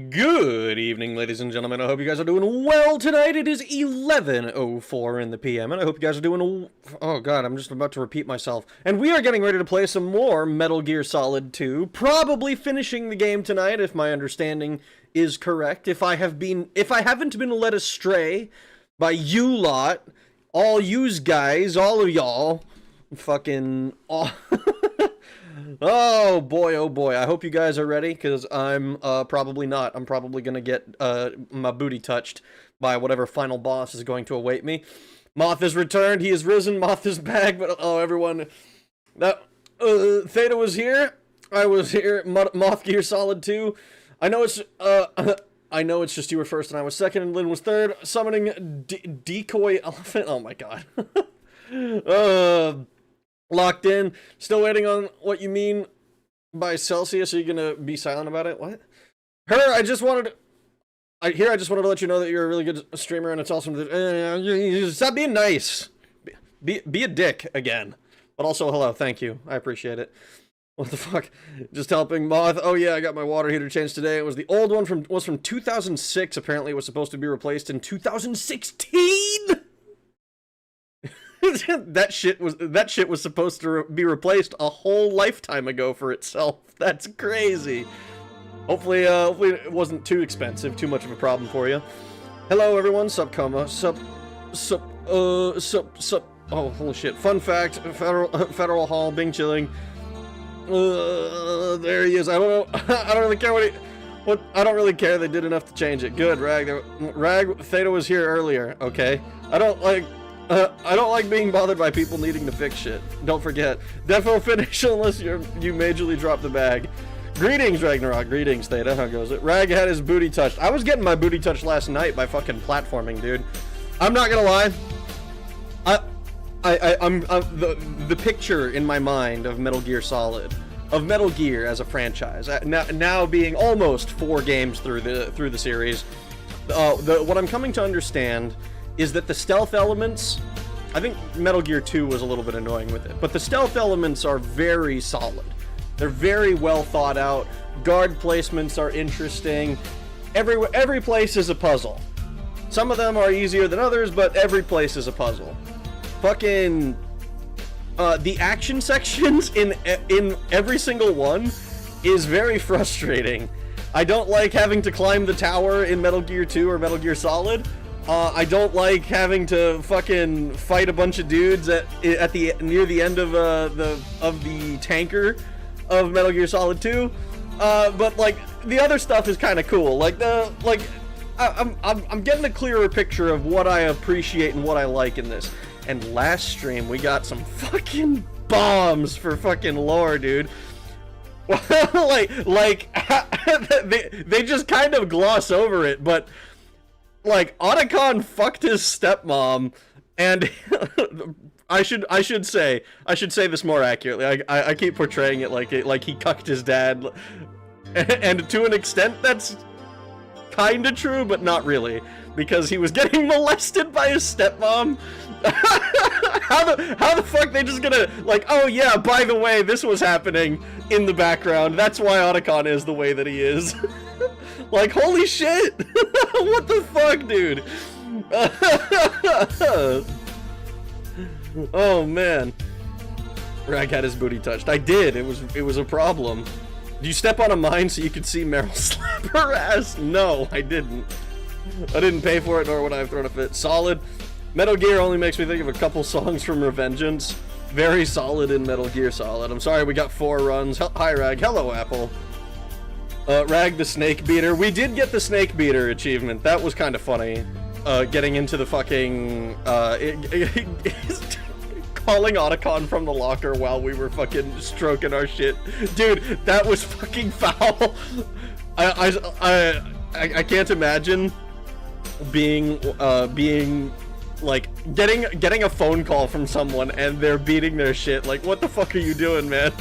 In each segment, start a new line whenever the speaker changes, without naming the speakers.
Good evening, ladies and gentlemen. I hope you guys are doing well tonight. It is 11:04 in the PM, and I hope you guys are doing... Oh god, I'm just about to repeat myself. And we are getting ready to play some more Metal Gear Solid 2. Probably finishing the game tonight, if my understanding is correct. If I haven't been led astray by you lot, all yous guys, all of y'all, fucking... Oh boy, I hope you guys are ready, because I'm probably not. I'm probably gonna get my booty touched by whatever final boss is going to await me. Moth has returned, he has risen, Moth is back, but oh everyone, that Theta was here, I was here, Moth Gear Solid 2. I know it's I know it's just you were first and I was second and Lynn was third. Summoning decoy elephant. Oh my god. Locked in. Still waiting on what you mean by Celsius. Are you gonna be silent about it? What? I just wanted to let you know that you're a really good streamer, and it's awesome that stop being nice. Be a dick again. But also, hello, thank you. I appreciate it. What the fuck? Just helping Moth. Oh yeah, I got my water heater changed today. It was the old one was from 2006. Apparently, it was supposed to be replaced in 2016. that shit was supposed to be replaced a whole lifetime ago for itself. That's crazy. Hopefully it wasn't too expensive, too much of a problem for you. Hello everyone, sup. Oh holy shit! Fun fact: Federal Hall, Bing chilling. There he is. I don't know. I don't really care what. I don't really care. They did enough to change it. Good, Rag. Theta was here earlier. Okay. I don't like being bothered by people needing to fix shit. Don't forget. Defo finish unless you majorly drop the bag. Greetings, Ragnarok. Greetings, Theta. How goes it? Rag had his booty touched. I was getting my booty touched last night by fucking platforming, dude. I'm not gonna lie. I'm the picture in my mind of Metal Gear Solid, of Metal Gear as a franchise, now being almost 4 games through the series. What I'm coming to understand is that the stealth elements, I think Metal Gear 2 was a little bit annoying with it, but the stealth elements are very solid. They're very well thought out. Guard placements are interesting. Every place is a puzzle. Some of them are easier than others, but every place is a puzzle. Fucking the action sections in every single one is very frustrating. I don't like having to climb the tower in Metal Gear 2 or Metal Gear Solid. I don't like having to fucking fight a bunch of dudes near the end of the tanker of Metal Gear Solid 2. But like the other stuff is kind of cool. I'm getting a clearer picture of what I appreciate and what I like in this. And last stream, we got some fucking bombs for fucking lore, dude. they just kind of gloss over it, but like Otacon fucked his stepmom, and I should say this more accurately. I keep portraying it like he cucked his dad, and to an extent that's kind of true, but not really, because he was getting molested by his stepmom. How the fuck they just gonna, like, oh yeah, by the way, this was happening in the background, that's why Otacon is the way that he is. Like, holy shit. What the fuck, dude? Oh man, Rag had his booty touched. I did. It was a problem. Did you step on a mine so you could see Meryl slap her ass? No, I didn't. I didn't pay for it, nor would I have thrown a fit. Solid. Metal Gear only makes me think of a couple songs from Revengeance. Very solid in Metal Gear Solid. I'm sorry we got 4 runs. Hi, Rag. Hello, Apple. Rag the Snake Beater. We did get the Snake Beater achievement. That was kind of funny. Getting into the fucking... calling Otacon from the locker while we were fucking stroking our shit. Dude, that was fucking foul. I can't imagine being like getting a phone call from someone and they're beating their shit. Like, what the fuck are you doing, man?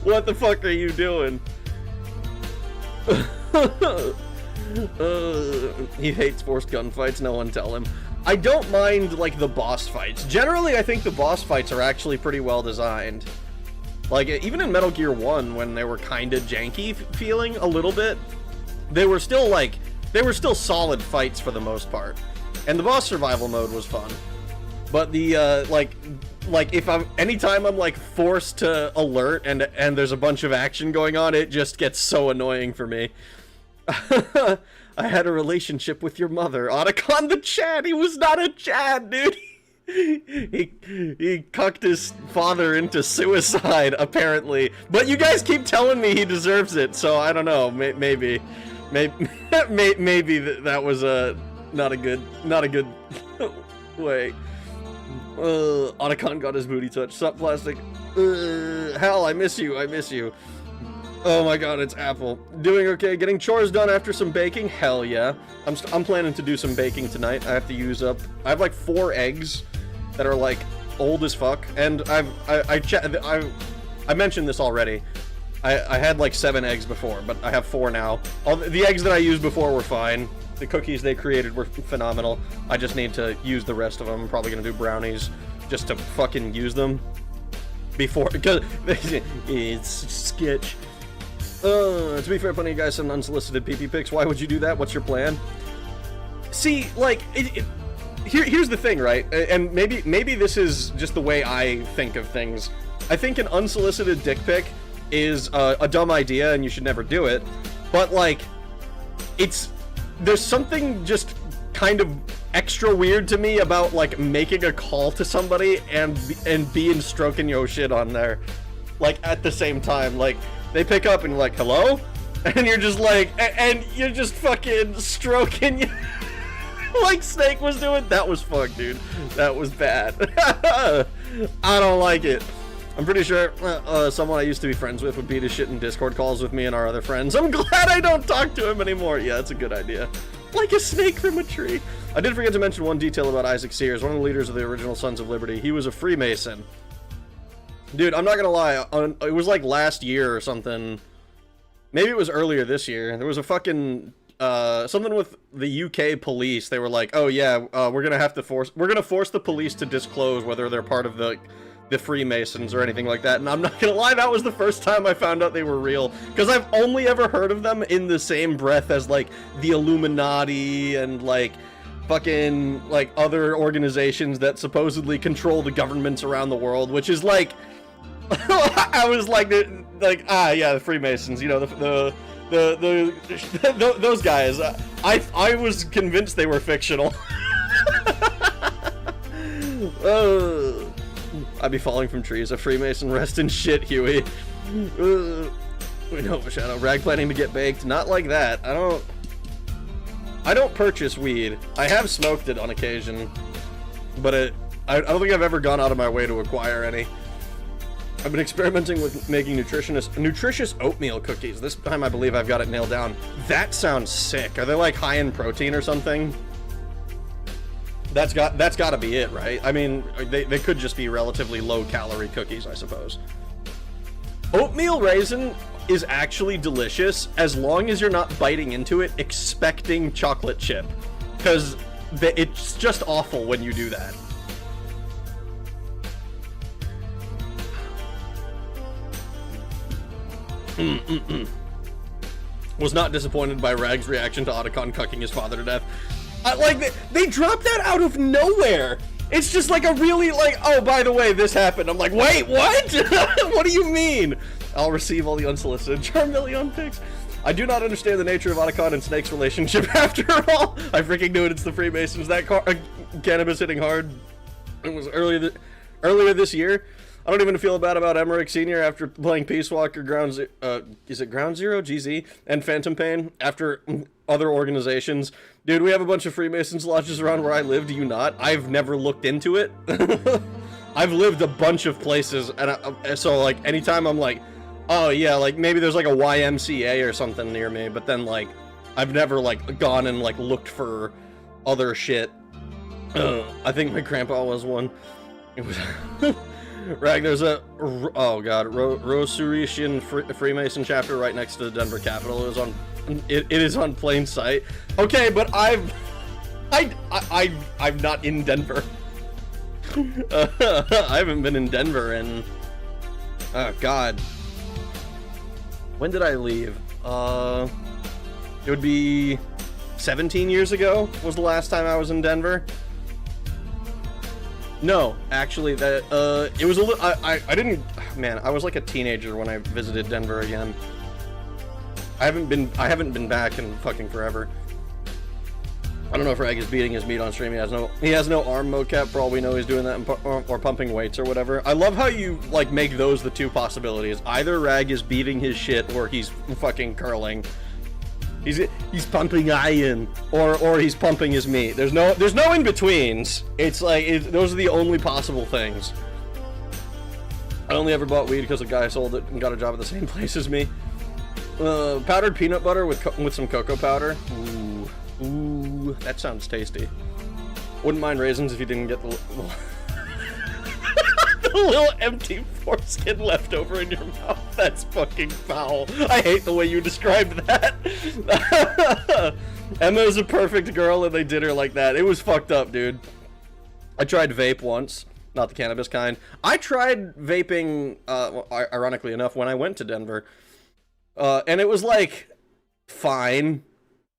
What the fuck are you doing? He hates forced gunfights. No one tell him. I don't mind, like, the boss fights. Generally, I think the boss fights are actually pretty well designed. Like, even in Metal Gear 1, when they were kinda janky feeling a little bit, they were still solid fights for the most part. And the boss survival mode was fun. But the, like if anytime I'm, like, forced to alert and there's a bunch of action going on, it just gets so annoying for me. I had a relationship with your mother. Otacon the Chad! He was not a Chad, dude! he cucked his father into suicide, apparently. But you guys keep telling me he deserves it, so I don't know. Maybe that was not a good way. Otacon got his booty touched. Sup, plastic? Hal, I miss you. Oh my god, it's Apple. Doing okay, getting chores done after some baking? Hell yeah. I'm planning to do some baking tonight. I have to use up... I have like 4 eggs that are like old as fuck, and I mentioned this already. I had like 7 eggs before, but I have 4 now. All the eggs that I used before were fine. The cookies they created were phenomenal. I just need to use the rest of them. I'm probably gonna do brownies just to fucking use them before, because it's sketch. To be fair, plenty of guys send unsolicited PP pics. Why would you do that? What's your plan? See, like, here's the thing, right? And maybe this is just the way I think of things. I think an unsolicited dick pic is a dumb idea, and you should never do it. But like, there's something just kind of extra weird to me about like making a call to somebody and being stroking your shit on there, like at the same time, like. They pick up and you're like, hello? And you're just like, and you're just fucking stroking you like Snake was doing. That was fucked, dude. That was bad. I don't like it. I'm pretty sure someone I used to be friends with would beat his shit in Discord calls with me and our other friends. I'm glad I don't talk to him anymore. Yeah, that's a good idea. Like a snake from a tree. I did forget to mention one detail about Isaac Sears, one of the leaders of the original Sons of Liberty. He was a Freemason. Dude, I'm not gonna lie, it was like last year or something, maybe it was earlier this year, there was a fucking, something with the UK police. They were like, oh yeah, we're gonna force the police to disclose whether they're part of the Freemasons or anything like that, and I'm not gonna lie, that was the first time I found out they were real, because I've only ever heard of them in the same breath as, like, the Illuminati and, like, fucking, like, other organizations that supposedly control the governments around the world, which is, like, I was like, yeah, the Freemasons, you know, those guys. I was convinced they were fictional. I'd be falling from trees. A Freemason, rest in shit, Huey. We know, Shadow. Rag planning to get baked. Not like that. I don't purchase weed. I have smoked it on occasion, but I don't think I've ever gone out of my way to acquire any. I've been experimenting with making nutritious oatmeal cookies. This time I believe I've got it nailed down. That sounds sick. Are they like high in protein or something? That's got to be it, right? I mean, they could just be relatively low calorie cookies, I suppose. Oatmeal raisin is actually delicious as long as you're not biting into it expecting chocolate chip, because it's just awful when you do that. Was not disappointed by Rag's reaction to Otacon cucking his father to death. Like, they dropped that out of nowhere. It's just like a really, like, oh, by the way, this happened. I'm like, wait, what? What do you mean? I'll receive all the unsolicited Charmeleon pics. I do not understand the nature of Otacon and Snake's relationship after all. I freaking knew it. It's the Freemasons. That cannabis hitting hard. It was earlier this year. I don't even feel bad about Emmerich Sr. after playing Peace Walker, is it Ground Zero? GZ? And Phantom Pain after other organizations. Dude, we have a bunch of Freemasons lodges around where I live, do you not? I've never looked into it. I've lived a bunch of places, and so, like, anytime I'm like, oh yeah, like, maybe there's like a YMCA or something near me, but then, like, I've never, like, gone and, like, looked for other shit. I think my grandpa was one. It was... Rag, there's a, oh god, Rosurician Freemason chapter right next to the Denver Capitol. It is on plain sight. Okay, but I'm not in Denver. I haven't been in Denver in, oh god. When did I leave? It would be 17 years ago was the last time I was in Denver. No, actually, that it was a little. I didn't. Man, I was like a teenager when I visited Denver again. I haven't been back in fucking forever. I don't know if Rag is beating his meat on stream. He has no arm mocap. For all we know, he's doing that or pumping weights or whatever. I love how you like make those the two possibilities. Either Rag is beating his shit or he's fucking curling. He's pumping iron or he's pumping his meat. There's no in betweens. It's like those are the only possible things. I only ever bought weed because the guy sold it and got a job at the same place as me. Powdered peanut butter with some cocoa powder. Ooh, that sounds tasty. Wouldn't mind raisins if you didn't get the little empty foreskin left over in your mouth. That's fucking foul. I hate the way you described that. Emma's a perfect girl and they did her like that. It was fucked up, dude. I tried vape once. Not the cannabis kind. I tried vaping, ironically enough, when I went to Denver. And it was like, fine.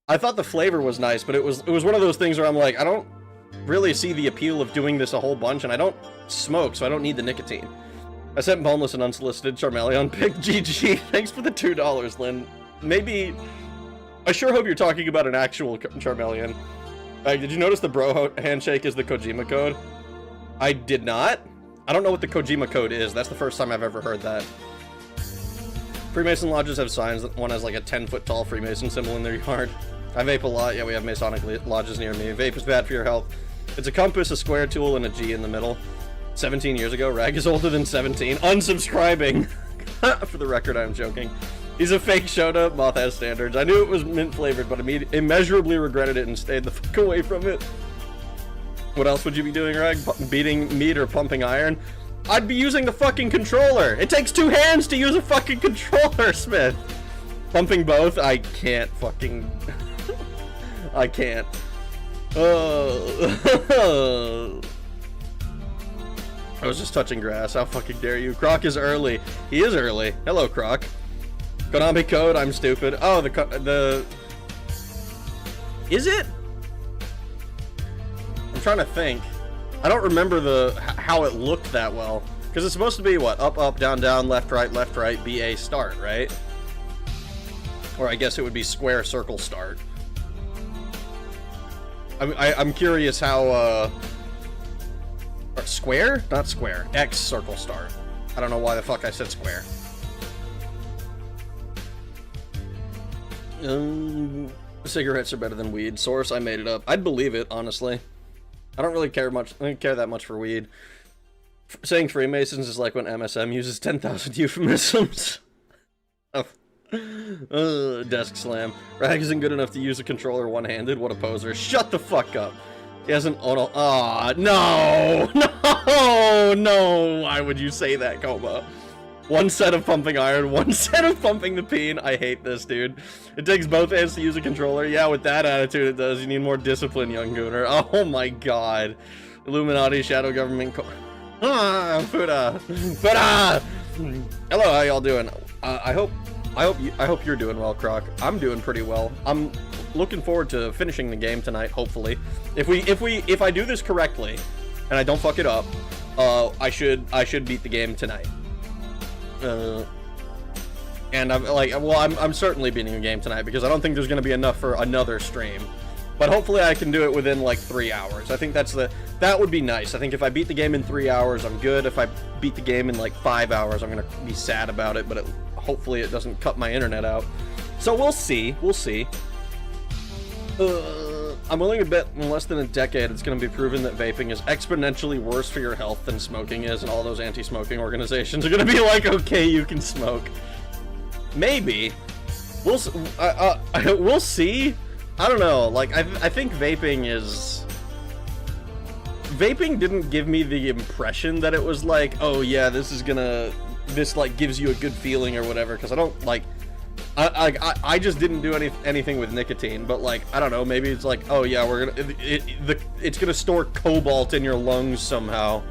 I thought the flavor was nice, but it was one of those things where I'm like, I don't really see the appeal of doing this a whole bunch, and I don't smoke, so I don't need the nicotine. I sent boneless and unsolicited Charmeleon pick. GG. Thanks for the $2, Lynn. Maybe... I sure hope you're talking about an actual Charmeleon. Did you notice the bro handshake is the Kojima code? I did not. I don't know what the Kojima code is. That's the first time I've ever heard that. Freemason lodges have signs that one has like a 10-foot tall Freemason symbol in their yard. I vape a lot. Yeah, we have Masonic lodges near me. Vape is bad for your health. It's a compass, a square tool, and a G in the middle. 17 years ago. Rag is older than 17. Unsubscribing. For the record, I'm joking. He's a fake Shota. Moth has standards. I knew it was mint flavored, but immeasurably regretted it and stayed the fuck away from it. What else would you be doing, Rag? Beating meat or pumping iron? I'd be using the fucking controller. It takes 2 hands to use a fucking controller, Smith. Pumping both? I can't fucking... I can't. I was just touching grass. How fucking dare you? Croc is early. He is early. Hello, Croc. Konami code, I'm stupid. Oh, the... Is it? I'm trying to think. I don't remember how it looked that well. Because it's supposed to be, what? Up, up, down, down, left, right, BA, start, right? Or I guess it would be square, circle, start. I'm curious how, or square? Not square. X, circle, start. I don't know why the fuck I said square. Cigarettes are better than weed. Source, I made it up. I'd believe it, honestly. I don't really care much. I don't care that much for weed. Saying Freemasons is like when MSM uses 10,000 euphemisms. Desk slam. Rag isn't good enough to use a controller one-handed. What a poser. Shut the fuck up. He hasn't. Oh no. Ah, no, no. Why would you say that, Coma? One set of pumping iron, one set of pumping the peen. I hate this, dude. It takes both hands to use a controller. Yeah, with that attitude it does. You need more discipline, young gooner. Oh my god. Illuminati, shadow government. Fuda. Fuda. Hello, how y'all doing? I hope you're doing well, Croc. I'm doing pretty well. I'm looking forward to finishing the game tonight, hopefully. If I do this correctly and I don't fuck it up, I should beat the game tonight. And I'm certainly beating the game tonight because I don't think there's going to be enough for another stream. But hopefully I can do it within like 3 hours. I think that would be nice. I think if I beat the game in 3 hours, I'm good. If I beat the game in like 5 hours, I'm going to be sad about it, but hopefully it doesn't cut my internet out. So we'll see. We'll see. I'm willing to bet in less than a decade it's going to be proven that vaping is exponentially worse for your health than smoking is, and all those anti-smoking organizations are going to be like, okay, you can smoke. Maybe. We'll see. I don't know. Like, I think vaping is... Vaping didn't give me the impression that it was like, oh yeah, this like gives you a good feeling or whatever, because I don't like... I just didn't do anything with nicotine, but like, I don't know, maybe it's like, oh yeah, it's gonna store cobalt in your lungs somehow.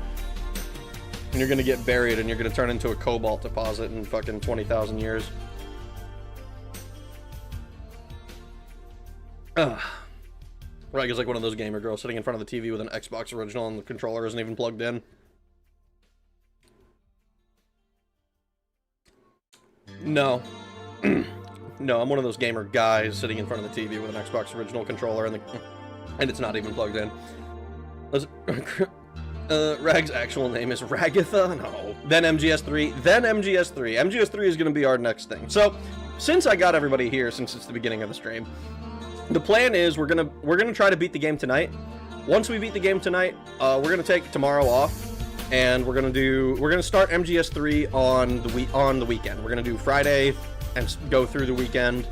And you're gonna get buried and you're gonna turn into a cobalt deposit in fucking 20,000 years. Rag is like one of those gamer girls sitting in front of the TV with an Xbox original and the controller isn't even plugged in. No. No, I'm one of those gamer guys sitting in front of the TV with an Xbox original controller and the... And it's not even plugged in. Rag's actual name is Ragatha? No. Then MGS3, then MGS3. MGS3 is going to be our next thing. So, since I got everybody here, since it's the beginning of the stream, the plan is we're gonna try to beat the game tonight. Once we beat the game tonight, we're gonna take tomorrow off, and we're gonna start MGS3 on the weekend. We're gonna do Friday and go through the weekend.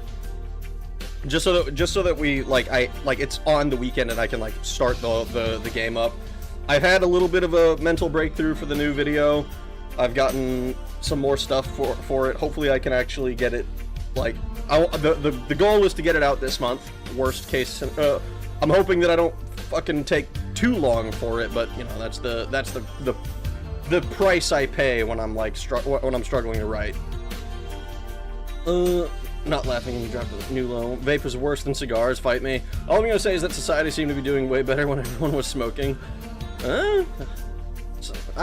Just so that we it's on the weekend and I can start the game up. I've had a little bit of a mental breakthrough for the new video. I've gotten some more stuff for it. Hopefully I can actually get it the goal is to get it out this month. Worst case, I'm hoping that I don't fucking take too long for it, but you know, that's the price I pay when I'm when I'm struggling to write. Not laughing when you drop the new low. Vape is worse than cigars, fight me. All I'm gonna say is that society seemed to be doing way better when everyone was smoking. I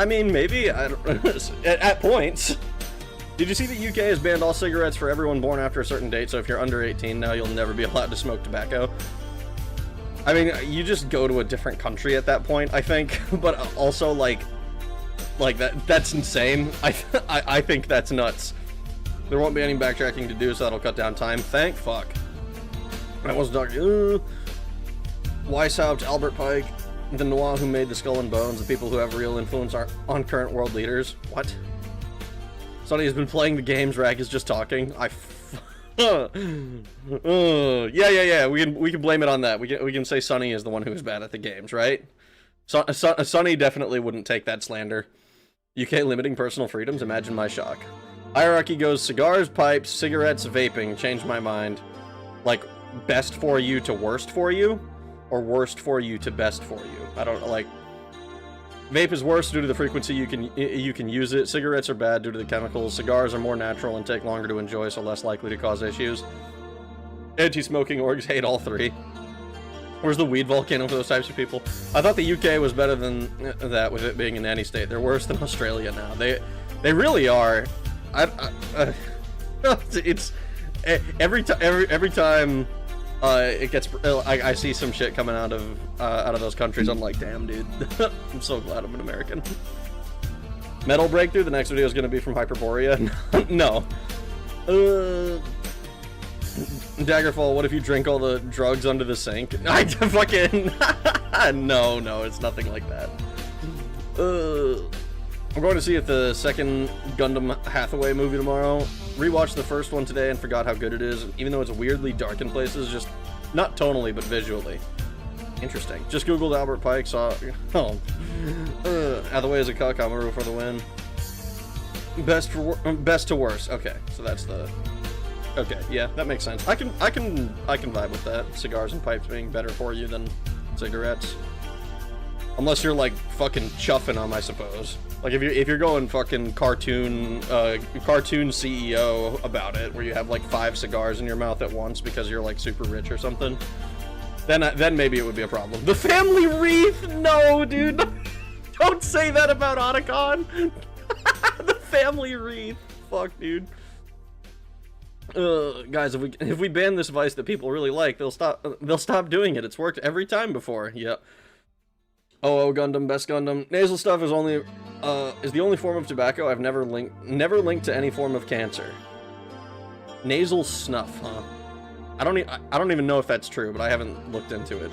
mean, maybe, I don't, at points. Did you see that UK has banned all cigarettes for everyone born after a certain date, so if you're under 18 now, you'll never be allowed to smoke tobacco? I mean, you just go to a different country at that point, I think, but also, that's insane. I think that's nuts. There won't be any backtracking to do, so that'll cut down time. Thank fuck. I was talking. Weishaupt, Albert Pike, the Noir who made the Skull and Bones, the people who have real influence on current world leaders. What? Sonny has been playing the games. Rag is just talking. Yeah. We can blame it on that. We can say Sonny is the one who is bad at the games, right? Sonny definitely wouldn't take that slander. UK limiting personal freedoms. Imagine my shock. Hierarchy goes cigars, pipes, cigarettes, vaping. Changed my mind. Like, best for you to worst for you? Or worst for you to best for you? I don't, vape is worse due to the frequency you can use it. Cigarettes are bad due to the chemicals. Cigars are more natural and take longer to enjoy, so less likely to cause issues. Anti-smoking orgs hate all three. Where's the weed volcano for those types of people? I thought the UK was better than that with it being a nanny state. They're worse than Australia now. They really are. It's every time it gets I see some shit coming out of those countries. I'm like, damn, dude. I'm so glad I'm an American. Metal breakthrough. The next video is gonna be from Hyperborea. No. Daggerfall. What if you drink all the drugs under the sink? I fucking no, it's nothing like that. I'm going to see if the second Gundam Hathaway movie tomorrow. Rewatched the first one today and forgot how good it is, even though it's weirdly dark in places, just not tonally, but visually. Interesting. Just Googled Albert Pike, saw... Oh. Hathaway is a cuck, I'm a for the win. Best to worst. Okay, so that's the... Okay, yeah, that makes sense. I can vibe with that. Cigars and pipes being better for you than cigarettes. Unless you're fucking chuffing them, I suppose. If you're going fucking cartoon CEO about it, where you have 5 cigars in your mouth at once because you're super rich or something, then maybe it would be a problem. The family wreath? No, dude. Don't say that about Otacon. The family wreath. Fuck, dude. Guys, if we ban this vice that people really like, they'll stop doing it. It's worked every time before. Yep. Oh, Gundam, best Gundam. Nasal stuff is the only form of tobacco I've never linked to any form of cancer. Nasal snuff, huh? I don't even know if that's true, but I haven't looked into it.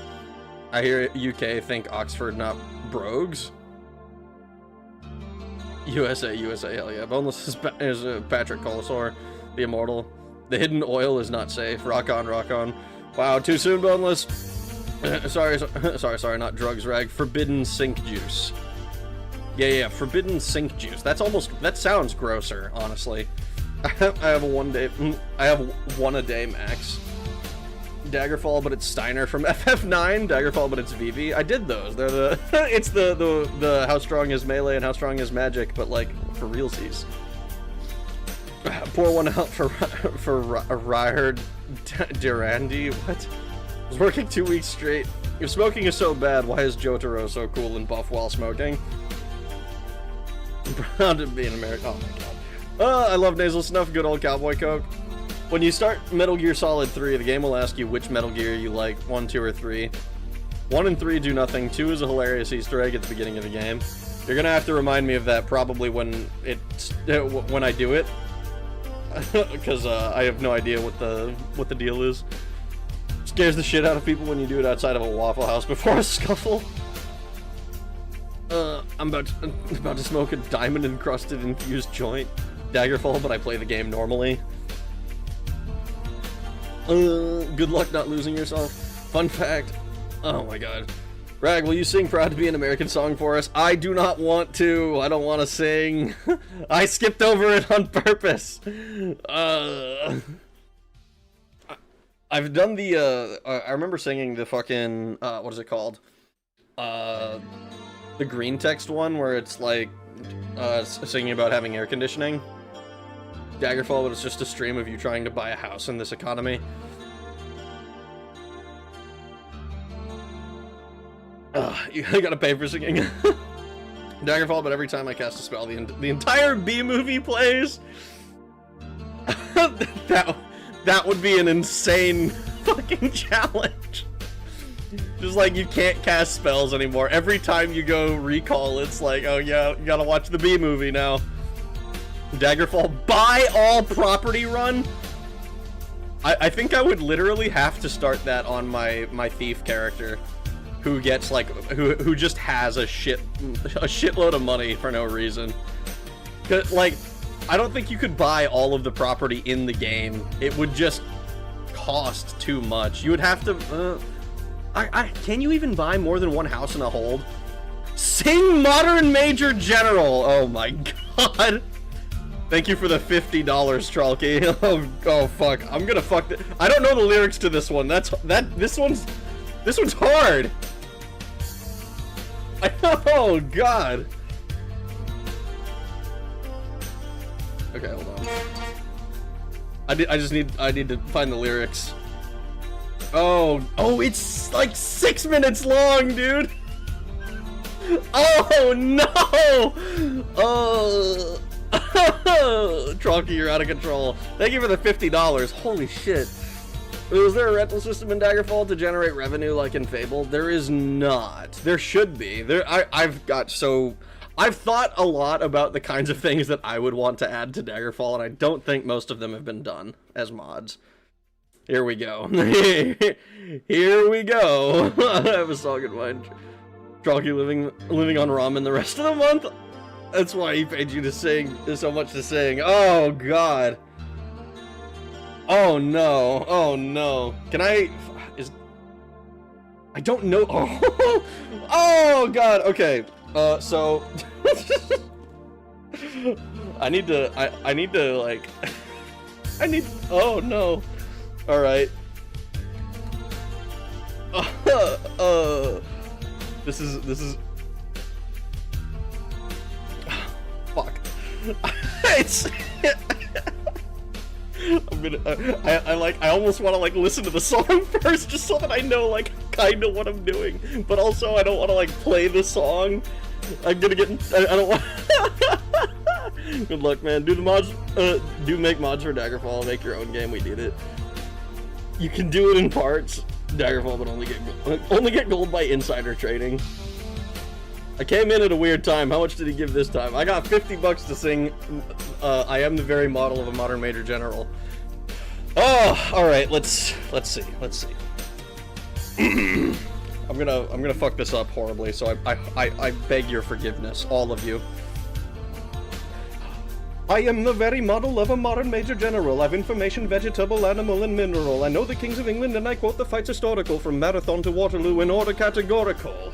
I hear UK think Oxford, not Brogues. USA, hell yeah. Boneless is Patrick Colasaur, the immortal. The hidden oil is not safe. Rock on, rock on. Wow, too soon, Boneless. sorry, not drugs, Rag. Forbidden sink juice. Yeah, forbidden sink juice. That sounds grosser, honestly. I have one a day max. Daggerfall, but it's Steiner from FF9. Daggerfall, but it's VV. I did those. They're it's the how strong is melee and how strong is magic, but for realsies. Pour one out for Ryard Durandi. What? I was working 2 weeks straight. If smoking is so bad, why is Jotaro so cool and buff while smoking? I'm proud to be an American. Oh my god. I love nasal snuff, good old cowboy coke. When you start Metal Gear Solid 3, the game will ask you which Metal Gear you like, 1, 2, or 3. 1 and 3 do nothing. 2 is a hilarious Easter egg at the beginning of the game. You're gonna have to remind me of that probably when I do it, because I have no idea what the deal is. Scares the shit out of people when you do it outside of a Waffle House before a scuffle. I'm about to smoke a diamond-encrusted infused joint. Daggerfall, but I play the game normally. Good luck not losing yourself. Fun fact. Oh my god. Rag, will you sing Proud to Be an American Song for us? I do not want to. I don't want to sing. I skipped over it on purpose. I've done the, I remember singing the fucking, what is it called? The green text one, where it's like, singing about having air conditioning. Daggerfall, but it's just a stream of you trying to buy a house in this economy. You gotta pay for singing. Daggerfall, but every time I cast a spell, the entire B movie plays. That would be an insane fucking challenge. Just like, you can't cast spells anymore. Every time you go recall, it's like, oh yeah, you gotta watch the B movie now. Daggerfall, buy all property run? I think I would literally have to start that on my thief character, who gets like, who just has a shitload of money for no reason. Like, I don't think you could buy all of the property in the game. It would just cost too much. You would have to, can you even buy more than one house in a hold? Sing Modern Major General! Oh my god. Thank you for the $50, Trolky. Oh fuck. I'm gonna fuck this. I don't know the lyrics to this one. This one's hard. Oh god. Okay, hold on. I need to find the lyrics. Oh, it's like 6 minutes long, dude. Oh no! Oh, Trolky, you're out of control. Thank you for the $50. Holy shit. Is there a rental system in Daggerfall to generate revenue like in Fable? There is not. There should be. I've thought a lot about the kinds of things that I would want to add to Daggerfall, and I don't think most of them have been done as mods. Here we go. Here we go. I have a song in mind. Trolky living on ramen the rest of the month? That's why he paid you to sing. There's so much to sing. Oh, God. Oh, no. Oh, no. Can I... I don't know... Oh, oh God. Okay. So... I need to, like... Oh, no. Alright. This is... Fuck. It's... I'm gonna... I almost want to, like, listen to the song first, just so that I know, like, kind of what I'm doing. But also, I don't want to, like, play the song. I'm gonna get... I don't want... Good luck, man. Do the mods... do make mods for Daggerfall. Make your own game. We need it. You can do it in parts. Daggerfall, but only get gold by insider trading. I came in at a weird time. How much did he give this time? I got $50 to sing I am the very model of a modern major general. Oh, alright, let's see. I'm gonna fuck this up horribly, so I beg your forgiveness, all of you. I am the very model of a modern major general. I've information, vegetable, animal, and mineral. I know the kings of England, and I quote the fights historical from Marathon to Waterloo in order categorical.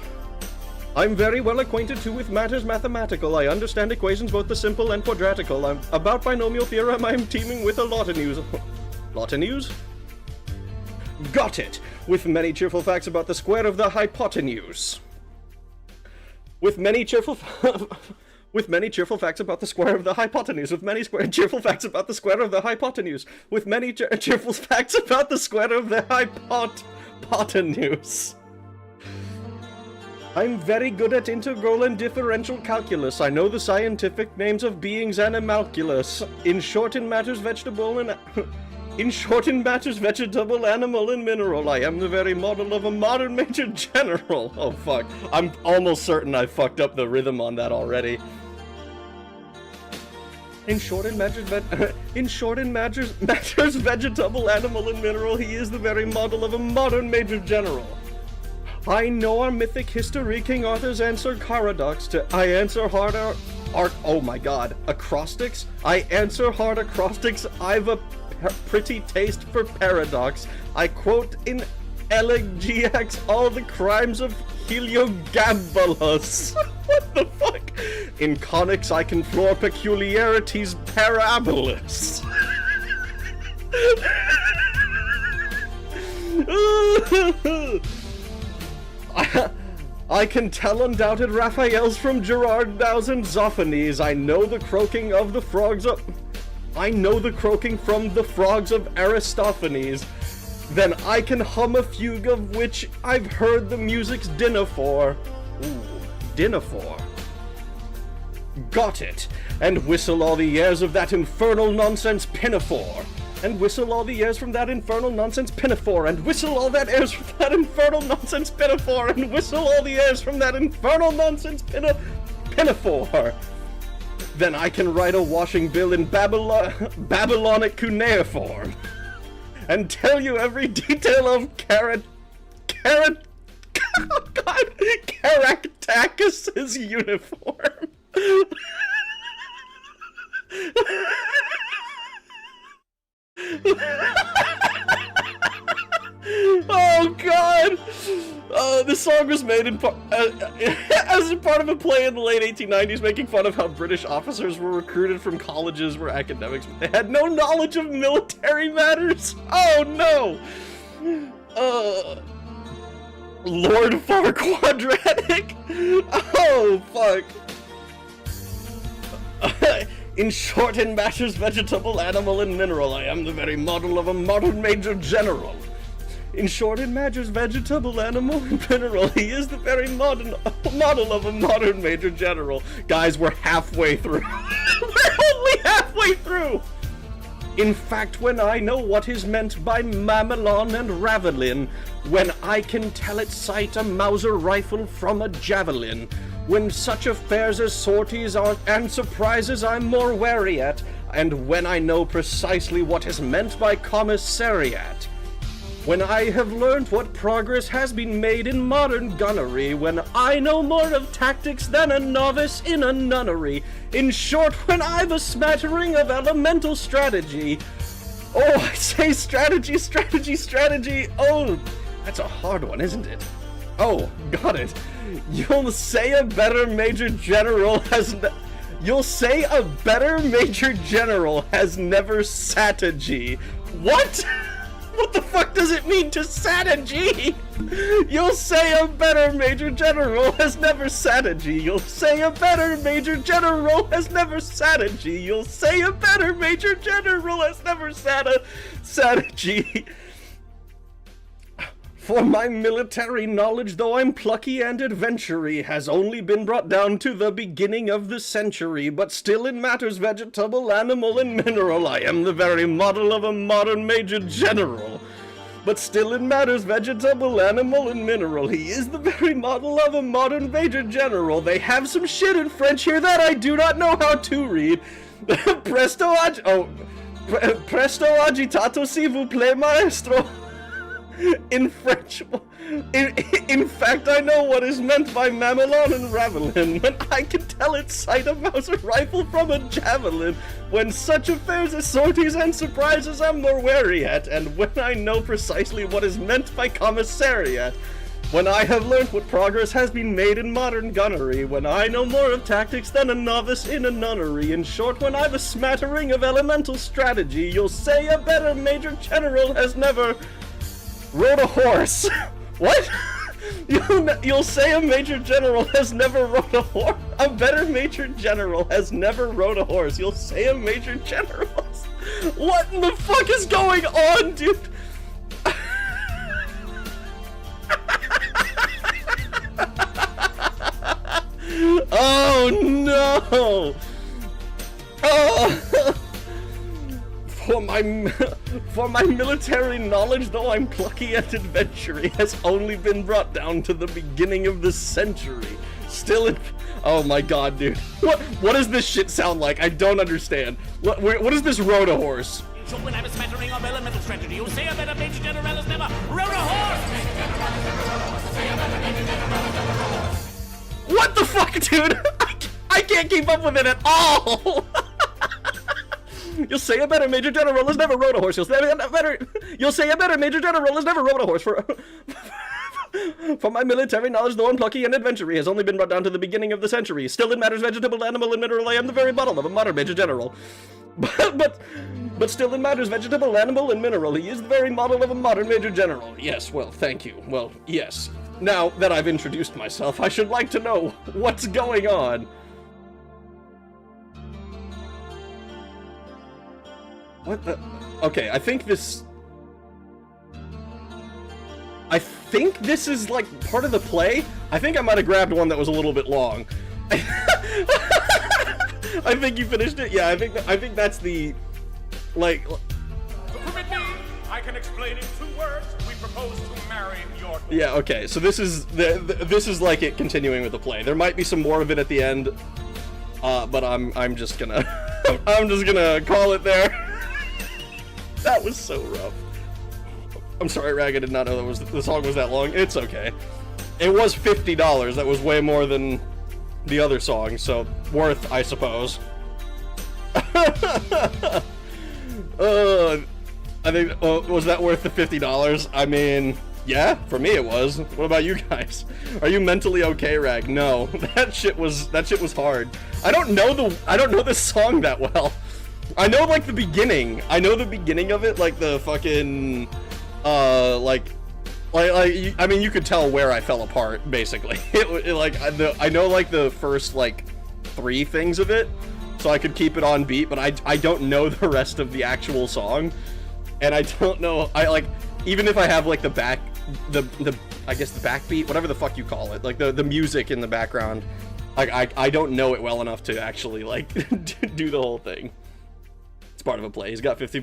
I'm very well acquainted too with matters mathematical. I understand equations, both the simple and quadratical. I'm about binomial theorem. I'm teeming with a lot of news. Lot of news? Got it! With many cheerful facts about the square of the hypotenuse. With many cheerful facts about the square of the hypotenuse. With many cheerful facts about the square of the hypotenuse. With many cheerful facts about the square of the hypotenuse. I'm very good at integral and differential calculus. I know the scientific names of beings and animalculus. In short, in matters vegetable and... In short, in matters vegetable, animal, and mineral, I am the very model of a modern major general. Oh, fuck. I'm almost certain I fucked up the rhythm on that already. In short, in matters vegetable, animal, and mineral, he is the very model of a modern major general. I know our mythic history, King Arthur's answer paradox to I answer harder oh my god, acrostics? I answer hard acrostics, I've a pretty taste for paradox. I quote in elegiacs all the crimes of Heliogabalus. What the fuck? In conics I can floor peculiarities parabolus. I can tell undoubted Raphaels from Gerard Dows and Zophanies. I know the croaking from the frogs of Aristophanes. Then I can hum a fugue of which I've heard the music's dinner for. Ooh, dinner for. Got it. And whistle all the airs of that infernal nonsense pinafore. And whistle all the airs from that infernal nonsense pinafore. And whistle all that airs from that infernal nonsense pinafore. And whistle all the airs from that infernal nonsense pinafore. Then I can write a washing bill in Babylonic cuneiform. And tell you every detail of Caractacus's uniform. Oh god! This song was made in as a part of a play in the late 1890s making fun of how British officers were recruited from colleges where academics had no knowledge of military matters. Oh no! Lord Far Quadratic? Oh fuck. In short, in matters vegetable, animal, and mineral, I am the very model of a modern major general. In short, in matters vegetable, animal, and mineral, he is the very model of a modern major general. Guys, we're halfway through. We're only halfway through! In fact, when I know what is meant by Mamelon and Ravelin, when I can tell at sight a Mauser rifle from a javelin, when such affairs as sorties are and surprises I'm more wary at, and when I know precisely what is meant by commissariat, when I have learned what progress has been made in modern gunnery, when I know more of tactics than a novice in a nunnery, in short, when I've a smattering of elemental strategy. Oh, I say strategy, strategy, strategy. Oh, that's a hard one, isn't it? Oh, got it. You'll say a better major general has never strategy. What? What the fuck does it mean to strategy? You'll say a better major general has never strategy. You'll say a better major general has never strategy. You'll say a better major general has never strategy. For my military knowledge, though I'm plucky and adventury, has only been brought down to the beginning of the century, but still in matters vegetable, animal, and mineral, I am the very model of a modern major general. But still in matters vegetable, animal, and mineral, he is the very model of a modern major general. They have some shit in French here that I do not know how to read. Presto agitato s'il vous plaît, maestro. In French, in fact, I know what is meant by Mamelon and Ravelin, when I can tell at sight a Mauser rifle from a javelin, when such affairs as sorties and surprises I'm more wary at, and when I know precisely what is meant by commissariat, when I have learnt what progress has been made in modern gunnery, when I know more of tactics than a novice in a nunnery, in short, when I've a smattering of elemental strategy, you'll say a better major general has never rode a horse. What? You'll say a major general has never rode a horse? A better major general has never rode a horse. You'll say a major general. What in the fuck is going on, dude? Oh no! Oh! For my military knowledge, though I'm plucky and adventurous, has only been brought down to the beginning of the century. Still in... Oh my god, dude. What does this shit sound like? I don't understand. What is this roto-horse?
So when I'm a smattering of elemental strategy, you'll say I bet a Major General has never rode a horse!
What the fuck, dude? I can't keep up with it at all! You'll say a better Major General has never rode a horse. You'll say a better Major General has never rode a horse. For my military knowledge, though unplucky and adventurous, has only been brought down to the beginning of the century. Still in matters vegetable, animal, and mineral, I am the very model of a modern Major General. But still in matters vegetable, animal, and mineral, he is the very model of a modern Major General. Yes, well, thank you. Well, yes. Now that I've introduced myself, I should like to know what's going on. What the? Okay, I think this is like part of the play. I think I might have grabbed one that was a little bit long. I think you finished it. Yeah, I think that's the like.
Permit me, I can explain in 2 words. We propose to marry your.
Yeah. Okay. So this is this is like it continuing with the play. There might be some more of it at the end, but I'm just gonna call it there. That was so rough. I'm sorry, Rag, I did not know the song was that long. It's okay. It was $50. That was way more than the other song, so worth, I suppose. I think, was that worth the $50? I mean, yeah, for me it was. What about you guys? Are you mentally okay, Rag? No, that shit was hard. I don't know this song that well. I know like the beginning. I know the beginning of it, like the fucking, I mean, you could tell where I fell apart, basically. I know like the first like 3 things of it, so I could keep it on beat, but I don't know the rest of the actual song, and I don't know. Even if I have like the I guess the backbeat, whatever the fuck you call it, like the music in the background, I don't know it well enough to actually like do the whole thing. Part of a play. He got 50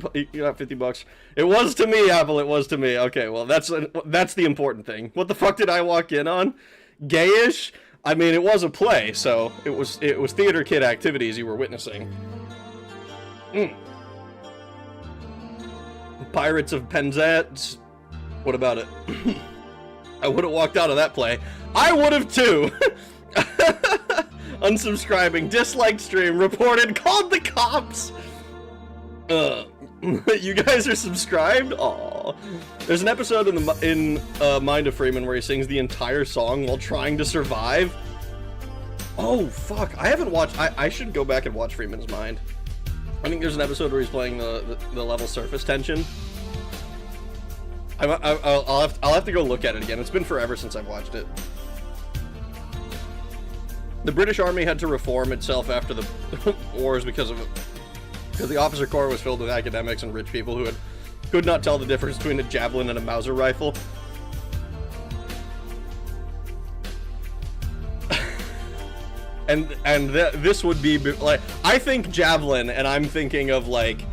bucks. It was to me, Apple. It was to me. Okay, well, that's the important thing. What the fuck did I walk in on? Gayish? I mean, it was a play, so it was theater kid activities you were witnessing. Pirates of Penzance. What about it? I would have walked out of that play. I would have too. Unsubscribing, disliked stream, reported, called the cops. You guys are subscribed? Aw. There's an episode in Mind of Freeman where he sings the entire song while trying to survive. Oh, fuck. I haven't watched... I should go back and watch Freeman's Mind. I think there's an episode where he's playing the level Surface Tension. I'll have to go look at it again. It's been forever since I've watched it. The British Army had to reform itself after the wars because the officer corps was filled with academics and rich people who could not tell the difference between a javelin and a Mauser rifle. This would be like, I think javelin, and I'm thinking of like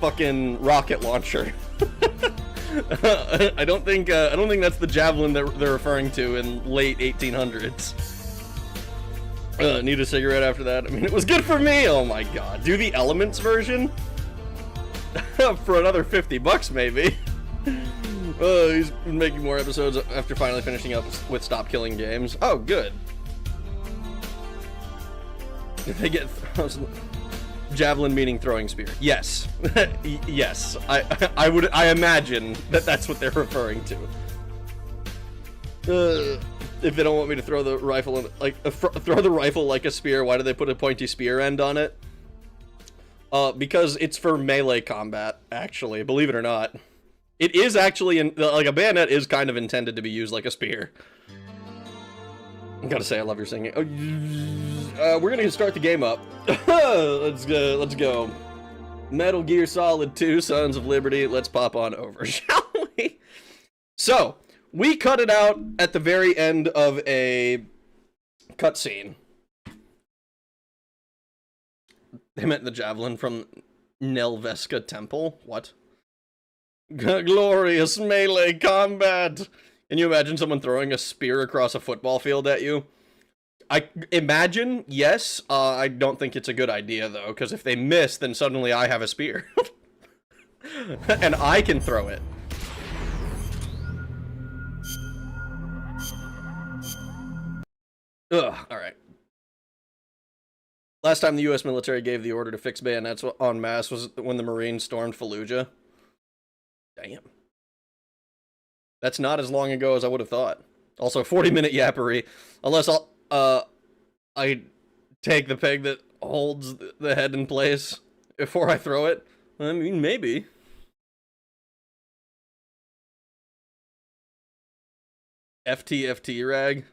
fucking rocket launcher. I don't think that's the javelin that they're referring to in late 1800s. Need a cigarette after that? I mean, it was good for me! Oh my god. Do the Elements version? For another 50 bucks, maybe. He's been making more episodes after finally finishing up with Stop Killing Games. Oh, good. If they get... Javelin meaning throwing spear. Yes. Yes. I imagine that that's what they're referring to. If they don't want me to throw the rifle, throw the rifle like a spear, why do they put a pointy spear end on it? Because it's for melee combat, actually, believe it or not. It is actually, like, a bayonet is kind of intended to be used like a spear. I gotta say, I love your singing. We're gonna start the game up. Let's go. Metal Gear Solid 2, Sons of Liberty. Let's pop on over, shall we? So, we cut it out at the very end of a cutscene. They meant the javelin from Nelveska Temple? What? Glorious melee combat! Can you imagine someone throwing a spear across a football field at you? I imagine, yes. I don't think it's a good idea, though, because if they miss, then suddenly I have a spear. And I can throw it. Ugh, alright. Last time the US military gave the order to fix bayonets en masse was when the Marines stormed Fallujah. Damn. That's not as long ago as I would have thought. Also, 40-minute yappery. Unless I take the peg that holds the head in place before I throw it. I mean, maybe. FT rag?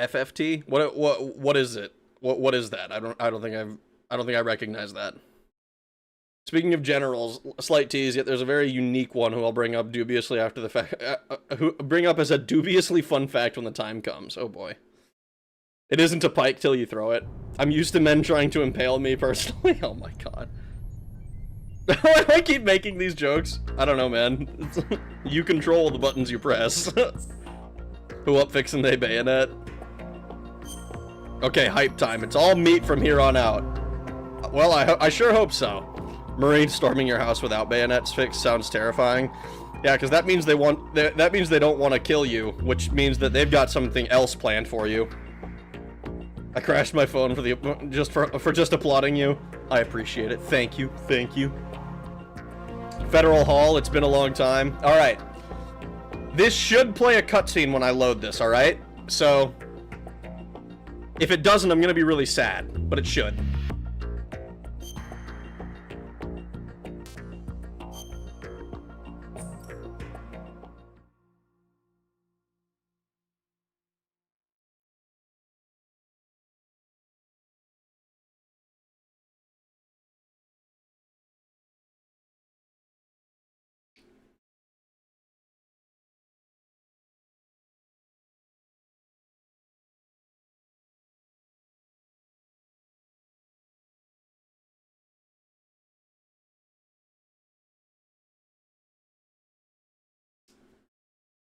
FFT? What is it? What is that? I don't think I recognize that. Speaking of generals, slight tease, yet there's a very unique one who I'll bring up dubiously after the fact. Bring up as a dubiously fun fact when the time comes. Oh boy. It isn't a pike till you throw it. I'm used to men trying to impale me personally. Oh my god. Why do I keep making these jokes? I don't know, man. You control the buttons you press. Who up fixing they bayonet? Okay, hype time. It's all meat from here on out. Well, I sure hope so. Marines storming your house without bayonets fixed sounds terrifying. Yeah, because that means that means they don't want to kill you, which means that they've got something else planned for you. I crashed my phone for just applauding you. I appreciate it. Thank you. Thank you. Federal Hall, it's been a long time. All right. This should play a cutscene when I load this, all right? So if it doesn't, I'm going to be really sad, but it should.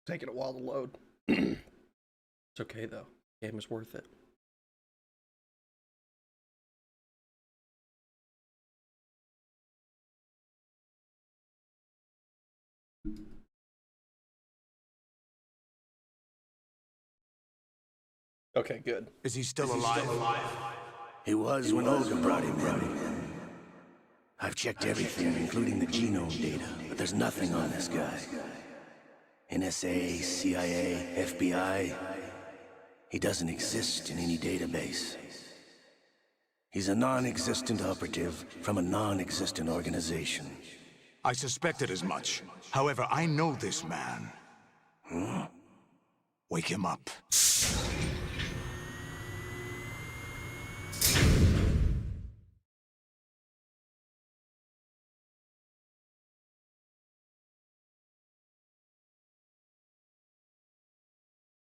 Taking a while to load. It's okay though. Game is worth it. Okay, good.
Is he still alive?
He was when Olga brought him in. I've checked everything, including the genome data, but there's nothing on this guy. NSA, CIA, FBI. He doesn't exist in any database. He's a non-existent operative from a non-existent organization.
I suspected as much. However, I know this man.
Huh?
Wake him up.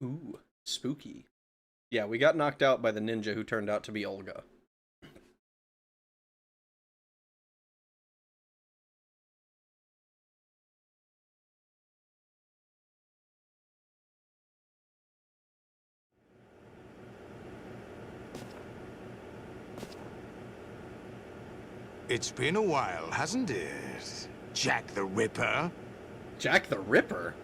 Ooh, spooky. Yeah, we got knocked out by the ninja who turned out to be Olga.
It's been a while, hasn't it? Jack the Ripper?
Jack the Ripper?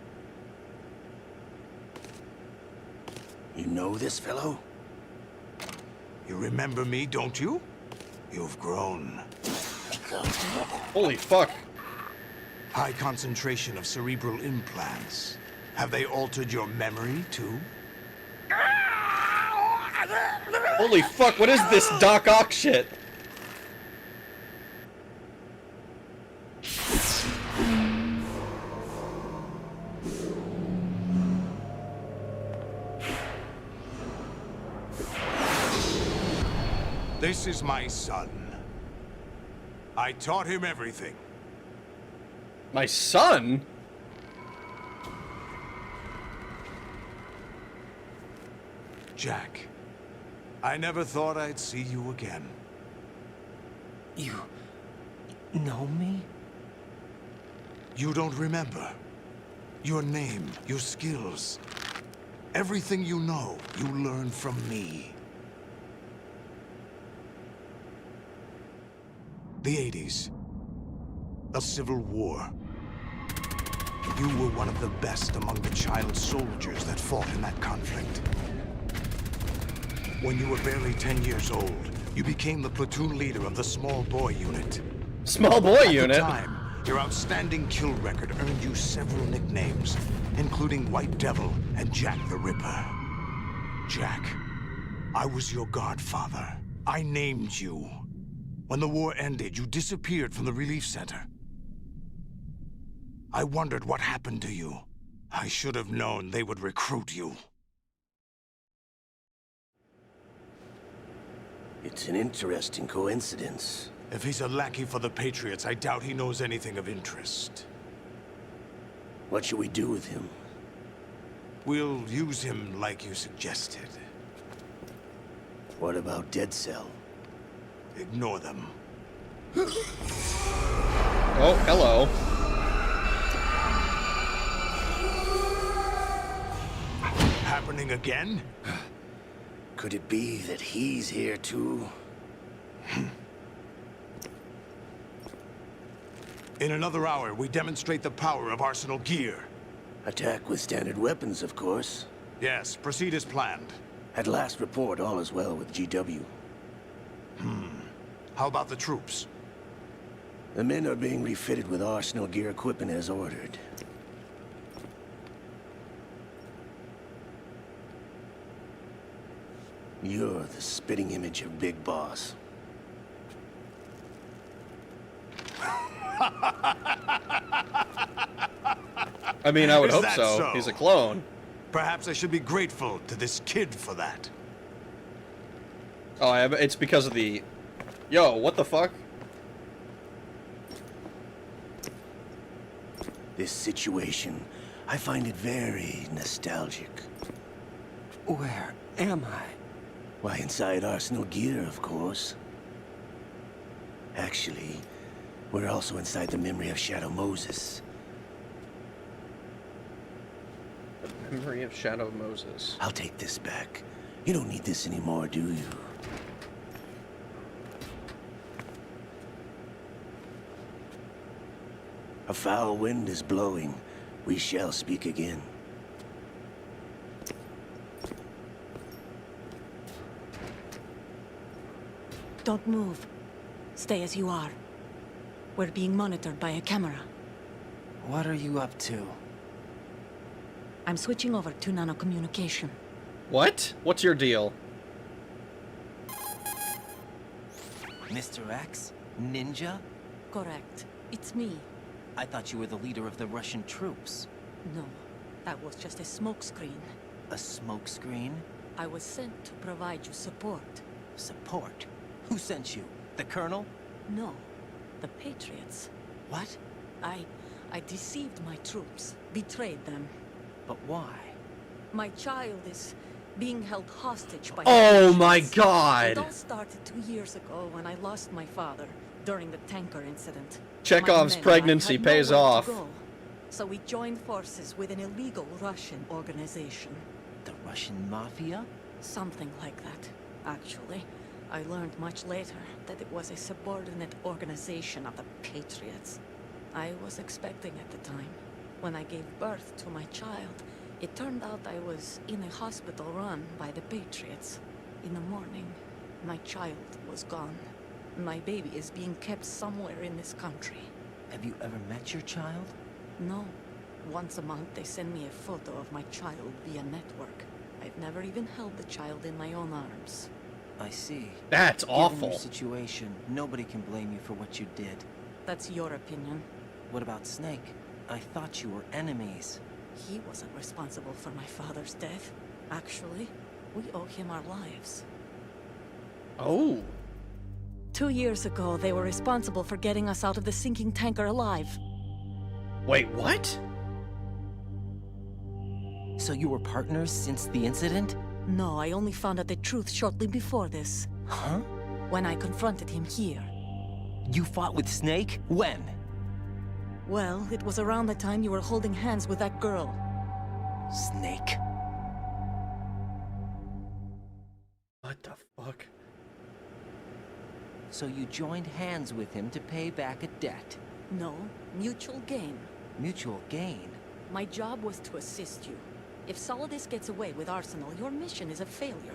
You know this fellow?
You remember me, don't you? You've grown.
Holy fuck.
High concentration of cerebral implants. Have they altered your memory, too?
Holy fuck, what is this Doc Ock shit?
This is my son. I taught him everything.
My son?
Jack, I never thought I'd see you again.
know me?
You don't remember. Your name, your skills. Everything you know, you learned from me. The 80s. A civil war. You were one of the best among the child soldiers that fought in that conflict. When you were barely 10 years old, you became the platoon leader of the Small Boy Unit.
Small Boy Unit?
At the time, your outstanding kill record earned you several nicknames, including White Devil and Jack the Ripper. Jack, I was your godfather. I named you. When the war ended, you disappeared from the relief center. I wondered what happened to you. I should have known they would recruit you.
It's an interesting coincidence.
If he's a lackey for the Patriots, I doubt he knows anything of interest.
What should we do with him?
We'll use him like you suggested.
What about Dead Cell?
Ignore them.
Oh, hello.
Happening again?
Could it be that he's here too?
In another hour, we demonstrate the power of Arsenal gear.
Attack with standard weapons, of course.
Yes, proceed as planned.
At last report, all is well with GW.
How about the troops?
The men are being refitted with Arsenal gear equipment as ordered. You're the spitting image of Big Boss.
I mean, I would
Is
hope
that
so.
so?
He's a clone.
Perhaps I should be grateful to this kid for that.
Oh, it's because of the... Yo, what the fuck?
This situation, I find it very nostalgic.
Where am I?
Why, inside Arsenal gear, of course. Actually, we're also inside the memory of Shadow Moses.
The memory of Shadow Moses.
I'll take this back. You don't need this anymore, do you? A foul wind is blowing. We shall speak again.
Don't move. Stay as you are. We're being monitored by a camera.
What are you up to?
I'm switching over to nanocommunication.
What? What's your deal?
Mr. X? Ninja?
Correct. It's me.
I thought you were the leader of the Russian troops.
No, that was just a smokescreen.
A smokescreen?
I was sent to provide you support.
Support? Who sent you? The Colonel?
No, the Patriots.
What?
I deceived my troops, betrayed them.
But why?
My child is being held hostage by
Oh
the
my
Patriots.
god!
It all started 2 years ago when I lost my father during the tanker incident.
Chekhov's
My men and I
pregnancy
had
pays
nowhere to
off.
go. So we joined forces with an illegal Russian organization.
The Russian Mafia?
Something like that, actually. I learned much later that it was a subordinate organization of the Patriots. I was expecting at the time. When I gave birth to my child, it turned out I was in a hospital run by the Patriots. In the morning, my child was gone. My baby is being kept somewhere in this country.
Have you ever met your child?
No. Once a month, they send me a photo of my child via network. I've never even held the child in my own arms.
I see.
That's
Given
awful.
your situation, nobody can blame you for what you did.
That's your opinion.
What about Snake? I thought you were enemies.
He wasn't responsible for my father's death. Actually, we owe him our lives.
Oh.
2 years ago, they were responsible for getting us out of the sinking tanker alive.
Wait, what?
So you were partners since the incident?
No, I only found out the truth shortly before this.
Huh?
When I confronted him here.
You fought with Snake? When?
Well, it was around the time you were holding hands with that girl.
Snake?
What the fuck?
So you joined hands with him to pay back a debt.
No, mutual gain.
Mutual gain?
My job was to assist you. If Solidus gets away with Arsenal, your mission is a failure.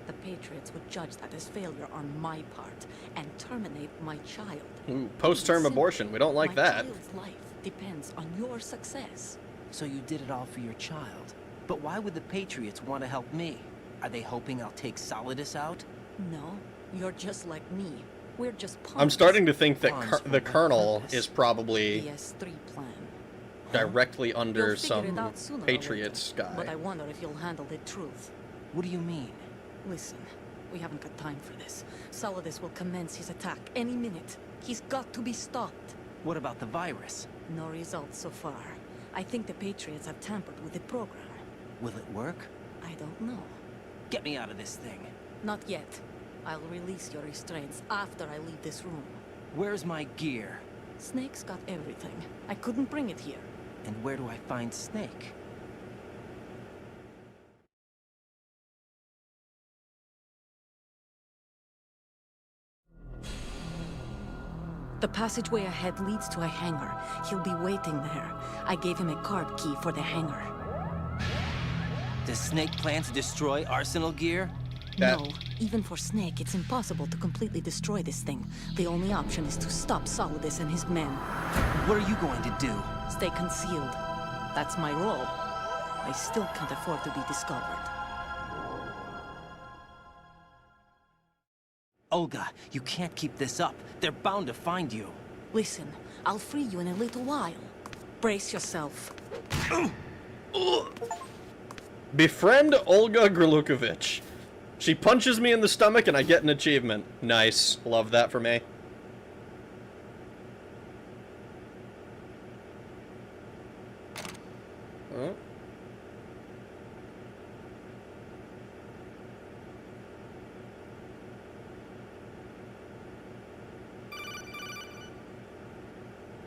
The Patriots would judge that as failure on my part and terminate my child.
Ooh, post-term abortion. We don't like that.
My child's life depends on your success.
So you did it all for your child. But why would the Patriots want to help me? Are they hoping I'll take Solidus out?
No, you're just like me. We're just pawns.
I'm starting to think that
Pawns for
the
what
Colonel
purpose?
is probably
The S3 plan.
directly under
You'll figure it
some
out sooner or
Patriots
later, But
guy.
I wonder if you'll handle the truth.
What do you mean?
Listen, we haven't got time for this. Solidus will commence his attack any minute. He's got to be stopped.
What about the virus?
No results so far. I think the Patriots have tampered with the program.
Will it work?
I don't know.
Get me out of this thing.
Not yet. I'll release your restraints after I leave this room.
Where's my gear?
Snake's got everything. I couldn't bring it here.
And where do I find Snake?
The passageway ahead leads to a hangar. He'll be waiting there. I gave him a card key for the hangar.
Does Snake plan to destroy Arsenal gear?
That-
No, even for Snake, it's impossible to completely destroy this thing. The only option is to stop Solidus and his men.
What are you going to do?
Stay concealed. That's my role. I still can't afford to be discovered.
Olga, you can't keep this up. They're bound to find you.
Listen, I'll free you in a little while. Brace yourself.
Befriend Olga Grilukovich. She punches me in the stomach and I get an achievement. Nice. Love that for me. Oh.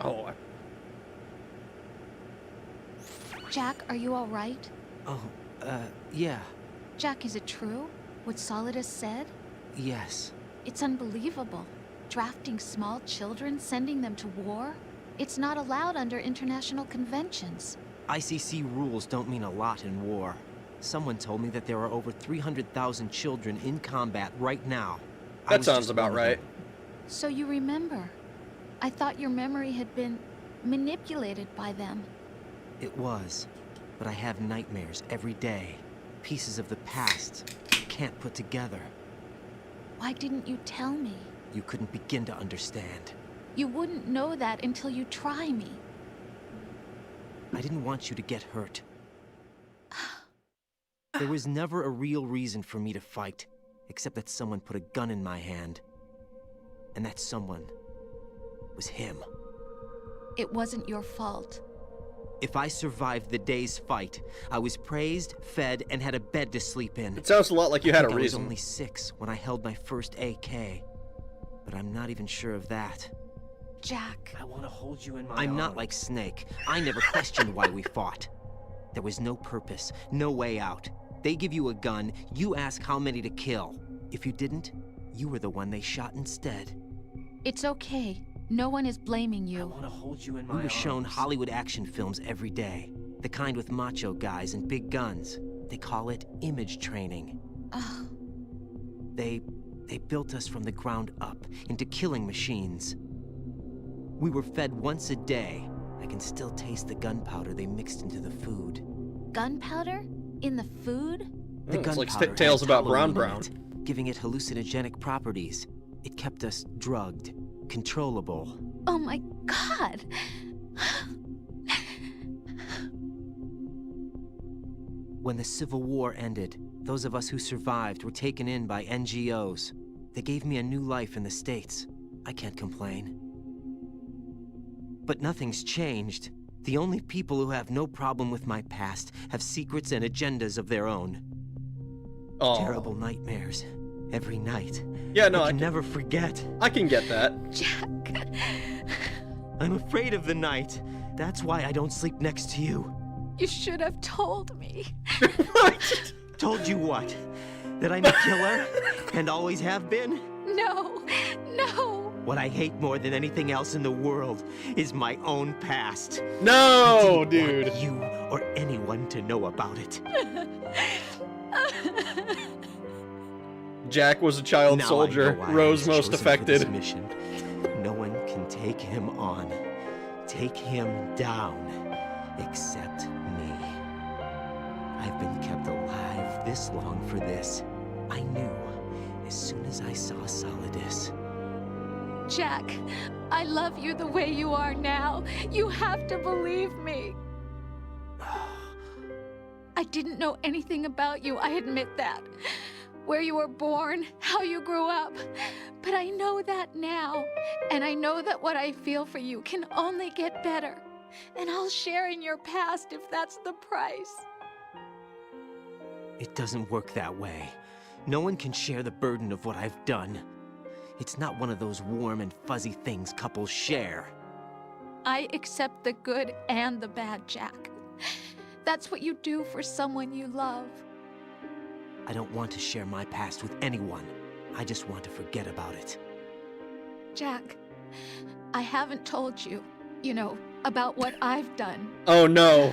Oh,
Jack, are you all right?
Oh, yeah.
Jack, is it true? What Solidus said?
Yes.
It's unbelievable. Drafting small children, sending them to war? It's not allowed under international conventions.
ICC rules don't mean a lot in war. Someone told me that there are over 300,000 children in combat right now. I
that
was
sounds
just
about
one of
right.
them.
So you remember. I thought your memory had been manipulated by them.
It was. But I have nightmares every day. Pieces of the past I can't put together.
Why didn't you tell me?
You couldn't begin to understand.
You wouldn't know that until you try me.
I didn't want you to get hurt. There was never a real reason for me to fight, except that someone put a gun in my hand. And that someone was him.
It wasn't your fault.
If I survived the day's fight, I was praised, fed, and had a bed to sleep in.
It sounds a lot like you had a
I was
reason.
only 6 when I held my first AK, but I'm not even sure of that.
Jack.
I want to hold you in my I'm not like Snake. I never questioned why we fought. There was no purpose, no way out. They give you a gun, you ask how many to kill. If you didn't, you were the one they shot instead.
It's okay. No one is blaming
I
you.
want to hold you in my We were shown Hollywood action films every day. The kind with macho guys and big guns. They call it image training.
Ugh.
They built us from the ground up into killing machines. We were fed once a day. I can still taste the gunpowder they mixed into the food.
Gunpowder? In the food?
The
It's like
gunpowder
tales
had
about Brown
toluene in
Brown.
it, giving it hallucinogenic properties. It kept us drugged, controllable.
Oh my god!
When the Civil War ended, those of us who survived were taken in by NGOs. They gave me a new life in the States. I can't complain. But nothing's changed. The only people who have no problem with my past have secrets and agendas of their own.
Oh.
Terrible nightmares. Every night.
Yeah, no,
I can never forget.
I can get that.
Jack.
I'm afraid of the night. That's why I don't sleep next to you.
You should have told me.
Told you what? That I'm a killer? And always have been?
No, no.
What I hate more than anything else in the world is my own past.
No,
I didn't
dude.
want you or anyone to know about it.
Jack was a child
Now
soldier.
I know why I
Rose
was
most
chosen for this
affected.
mission. No one can take him on, take him down, except me. I've been kept alive this long for this. I knew as soon as I saw Solidus.
Jack, I love you the way you are now. You have to believe me. I didn't know anything about you, I admit that. Where you were born, how you grew up. But I know that now. And I know that what I feel for you can only get better. And I'll share in your past if that's the price.
It doesn't work that way. No one can share the burden of what I've done. It's not one of those warm and fuzzy things couples share.
I accept the good and the bad, Jack. That's what you do for someone you love.
I don't want to share my past with anyone. I just want to forget about it.
Jack, I haven't told you, about what I've done.
Oh no.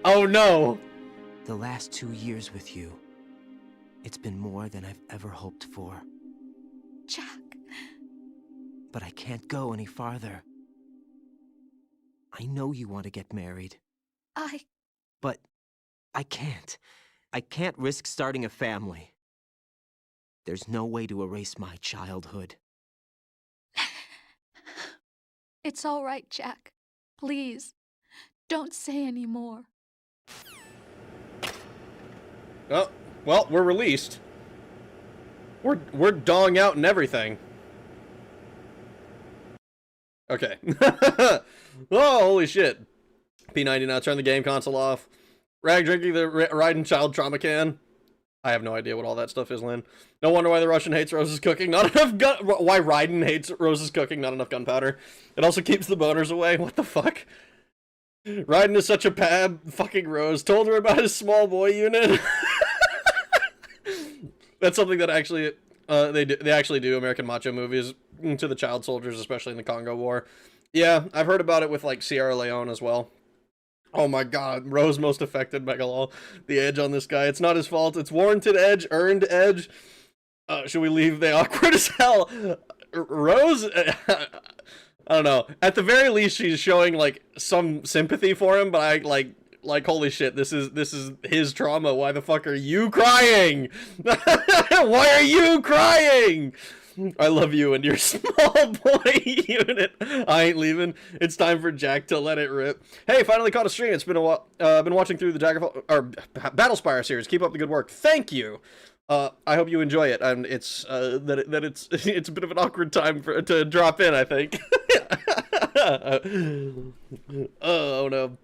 Oh no.
The last 2 years with you, it's been more than I've ever hoped for.
Jack.
But I can't go any farther. I know you want to get married. But I can't. I can't risk starting a family. There's no way to erase my childhood.
It's all right, Jack. Please, don't say any more.
Oh, well, we're released. We're dong out and everything. Okay. Oh, holy shit. P90 now, turn the game console off. Rag drinking the riding child trauma can. I have no idea what all that stuff is, Lynn. No wonder why the Russian hates Rose's cooking. Not enough gun. Why Raiden hates Rose's cooking. Not enough gunpowder. It also keeps the boners away. What the fuck? Raiden is such a pab. Fucking Rose told her about his small boy unit. That's something that actually they actually do. American macho movies to the child soldiers, especially in the Congo War. Yeah, I've heard about it with like Sierra Leone as well. Oh my god, Rose most affected, Megalol. The edge on this guy. It's not his fault. It's warranted edge, earned edge. Should we leave the awkward as hell? Rose, I don't know. At the very least, she's showing like some sympathy for him, but I like holy shit, this is his trauma. Why the fuck are you crying? Why are you crying? I love you and your small boy unit. I ain't leaving. It's time for Jack to let it rip. Hey, finally caught a stream. It's been a while. Been watching through the Daggerfall or Battlespire series. Keep up the good work. Thank you. I hope you enjoy it. And it's it's a bit of an awkward time to drop in, I think. Oh no.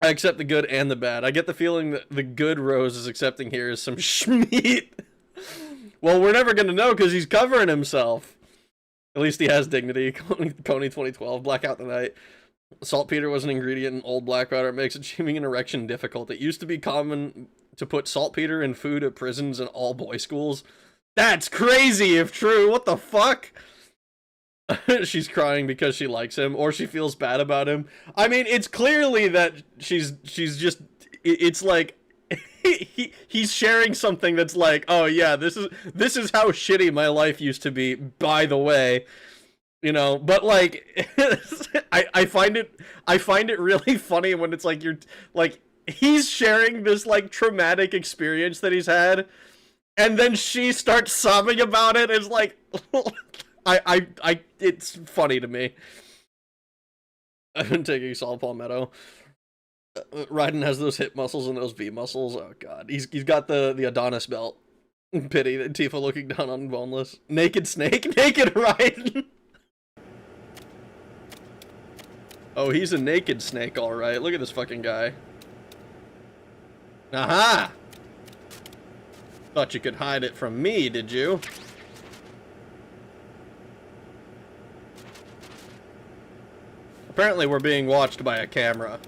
I accept the good and the bad. I get the feeling that the good Rose is accepting here is some schmeat. Well, we're never going to know because he's covering himself. At least he has dignity. Coney 2012, Blackout the Night. Saltpeter was an ingredient in old black powder. It makes achieving an erection difficult. It used to be common to put saltpeter in food at prisons and all boys schools. That's crazy if true. What the fuck? She's crying because she likes him or she feels bad about him. I mean, it's clearly that she's just, it's like, he's sharing something that's like, oh yeah, this is how shitty my life used to be, by the way, but like I find it really funny when it's like you're like he's sharing this like traumatic experience that he's had and then she starts sobbing about it. It's like it's funny to me. I've been taking Saul Palmetto. Raiden has those hip muscles and those V muscles. Oh god, he's got the Adonis belt. Pity that Tifa looking down on Boneless. Naked Snake, naked Raiden. Oh, he's a naked snake, all right. Look at this fucking guy. Aha! Thought you could hide it from me, did you? Apparently we're being watched by a camera.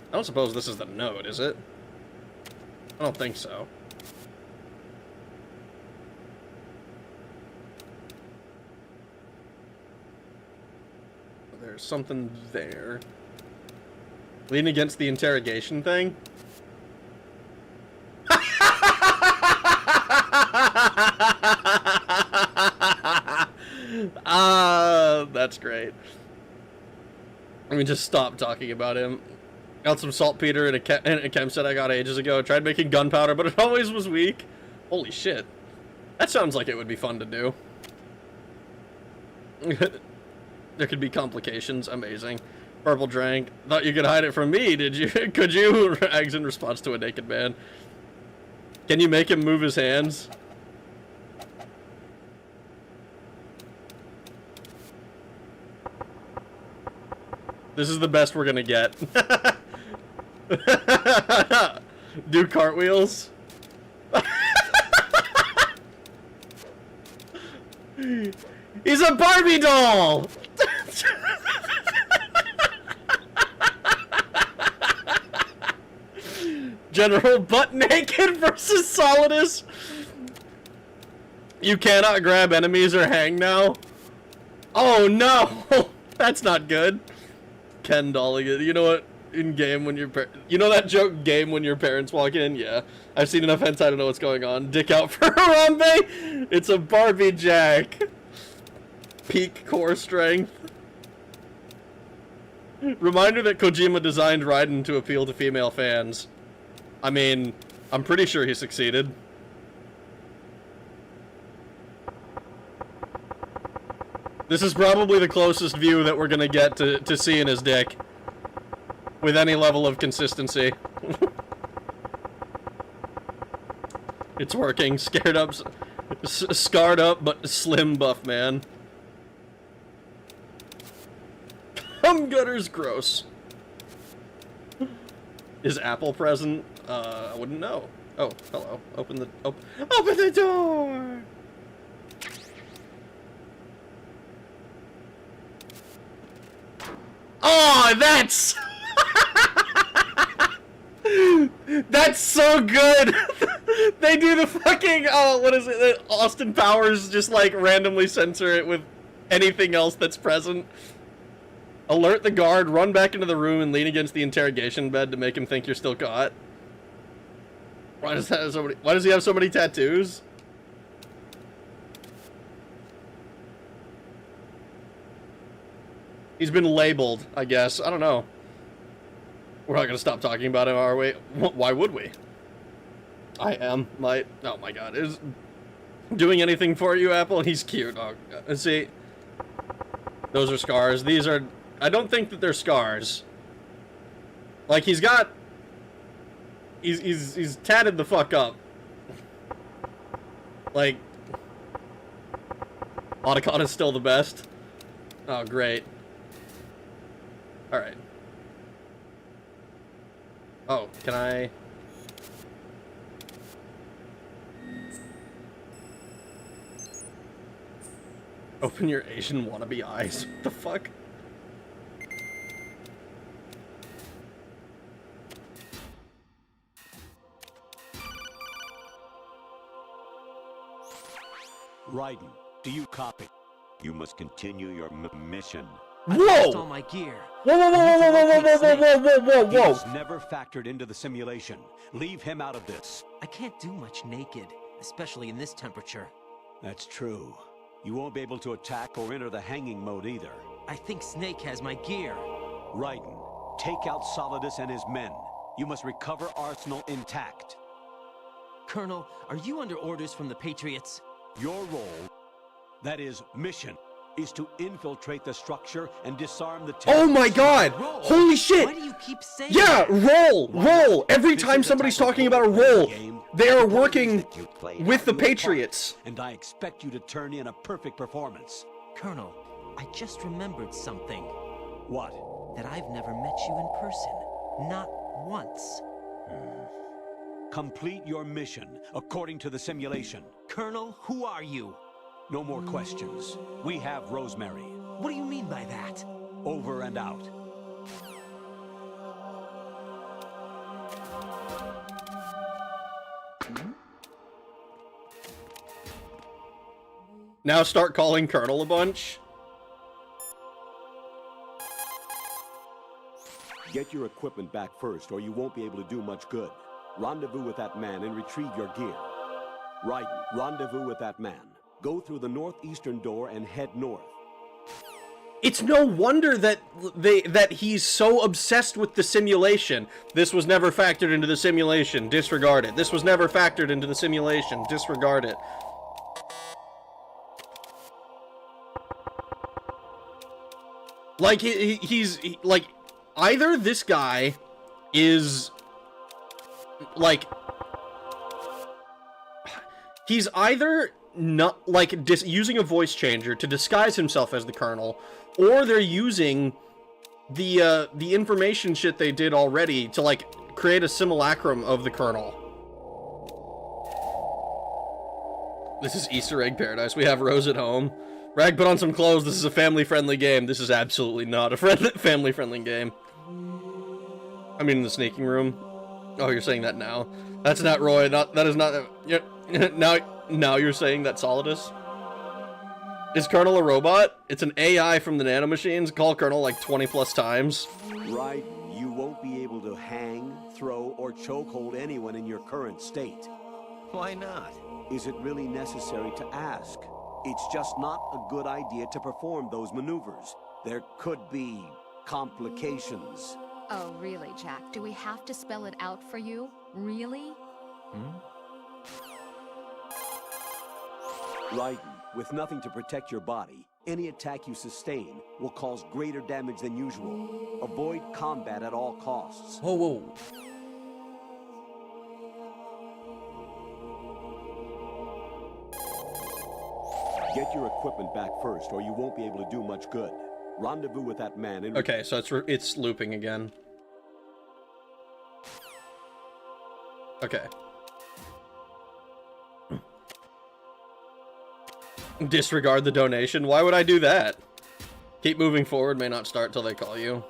I don't suppose this is the node, is it? I don't think so. There's something there. Leaning against the interrogation thing? That's great. Let me just stop talking about him. Got some saltpeter and a chem set I got ages ago. Tried making gunpowder, but it always was weak. Holy shit. That sounds like it would be fun to do. There could be complications. Amazing. Purple drank. Thought you could hide it from me, did you? Could you? Rags in response to a naked man. Can you make him move his hands? This is the best we're gonna get. Do cartwheels. He's a Barbie doll! General butt naked versus Solidus. You cannot grab enemies or hang now. Oh no! That's not good. Ken dolling it. You know what? In game when your you know that joke game when your parents walk in? Yeah. I've seen enough hentai to know what's going on. Dick out for Harambe! It's a Barbie Jack. Peak core strength. Reminder that Kojima designed Raiden to appeal to female fans. I mean, I'm pretty sure he succeeded. This is probably the closest view that we're gonna get to seeing his dick. With any level of consistency. It's working. Scared up, scarred up, but slim buff man. Cum gutter's gross. Is Apple present? I wouldn't know. Oh, hello. Open the door. Oh, that's that's so good. They do the fucking what is it? Austin Powers just like randomly censor it with anything else that's present. Alert the guard, run back into the room and lean against the interrogation bed to make him think you're still caught. Why does he have so many tattoos? He's been labeled, I guess. I don't know. We're not gonna stop talking about him, are we? Why would we? I am. Oh my god. Is doing anything for you, Apple? He's cute. Oh, see. Those are scars. These are... I don't think that they're scars. Like, he's got... He's tatted the fuck up. Like... Otacon is still the best. Oh, great. Alright. Oh, can I... Open your Asian wannabe eyes. What the fuck?
Raiden, do you copy? You must continue your mission.
I
Whoa!
lost all my gear.
Whoa, whoa, whoa, whoa, whoa, whoa, whoa, whoa, whoa, whoa, whoa,
He's never factored into the simulation. Leave him out of this.
I can't do much naked, especially in this temperature.
That's true. You won't be able to attack or enter the hanging mode either.
I think Snake has my gear.
Raiden, take out Solidus and his men. You must recover Arsenal intact.
Colonel, are you under orders from the Patriots?
Your role, that is mission, is to infiltrate the structure and disarm the
Oh
terrorists.
my god!
Roll.
Holy shit!
Why do you keep saying
Yeah,
that?
roll! Every
This
time
is the
somebody's
type of
talking about a
role-playing
roll,
game
they are
that
working
that you play
with the
your part,
Patriots.
and I expect you to turn in a perfect performance.
Colonel, I just remembered something.
What?
That I've never met you in person. Not once.
Complete your mission according to the simulation.
Colonel, who are you?
No more questions. We have Rosemary.
What do you mean by that?
Over and out.
Now start calling Colonel a bunch.
Get your equipment back first, or you won't be able to do much good. Rendezvous with that man and retrieve your gear. Right, rendezvous with that man. Go through the northeastern door and head north.
It's no wonder that he's so obsessed with the simulation. This was never factored into the simulation. Disregard it. This was never factored into the simulation. Disregard it. Like, he's like, either this guy is, like, he's either not, like, using a voice changer to disguise himself as the Colonel, or they're using the information shit they did already to, like, create a simulacrum of the Colonel. This is Easter egg paradise. We have Rose at home. Rag, put on some clothes. This is a family-friendly game. This is absolutely not a family-friendly game. I mean, in the sneaking room. Oh, you're saying that now. That's not Roy. That is not... Now you're saying that Solidus? Is Colonel a robot? It's an AI from the nanomachines. Call Colonel like 20+ times.
Right, you won't be able to hang, throw, or chokehold anyone in your current state.
Why not?
Is it really necessary to ask? It's just not a good idea to perform those maneuvers. There could be complications.
Oh, really, Jack? Do we have to spell it out for you? Really?
Raiden, with nothing to protect your body, any attack you sustain will cause greater damage than usual. Avoid combat at all costs.
Whoa, whoa.
Get your equipment back first, or you won't be able to do much good. Rendezvous with that man and...
Okay, so it's looping again. Okay. Disregard the donation? Why would I do that? Keep moving forward, may not start till they call you.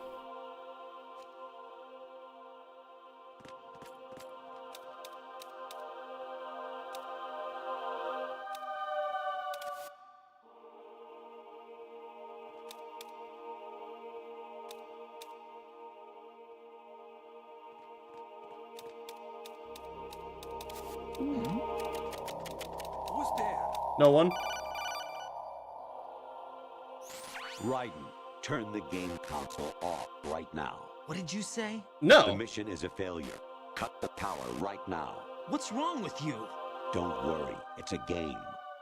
Who's there?
No one?
Raiden, turn the game console off right now.
What did you say?
No.
The mission is a failure. Cut the power right now.
What's wrong with you?
Don't worry, it's a game.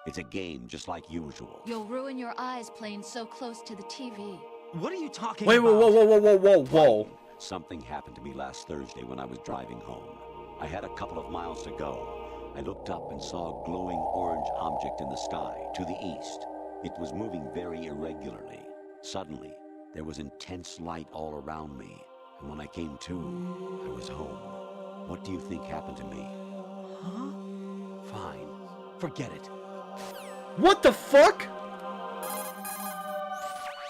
It's a game just like usual.
You'll ruin your eyes playing so close to the TV.
What are you talking
Wait,
about?
whoa.
Something happened to me last Thursday when I was driving home. I had a couple of miles to go. I looked up and saw a glowing orange object in the sky to the east. It was moving very irregularly. Suddenly, there was intense light all around me. And when I came to, I was home. What do you think happened to me?
Huh? Fine. Forget it.
What the fuck?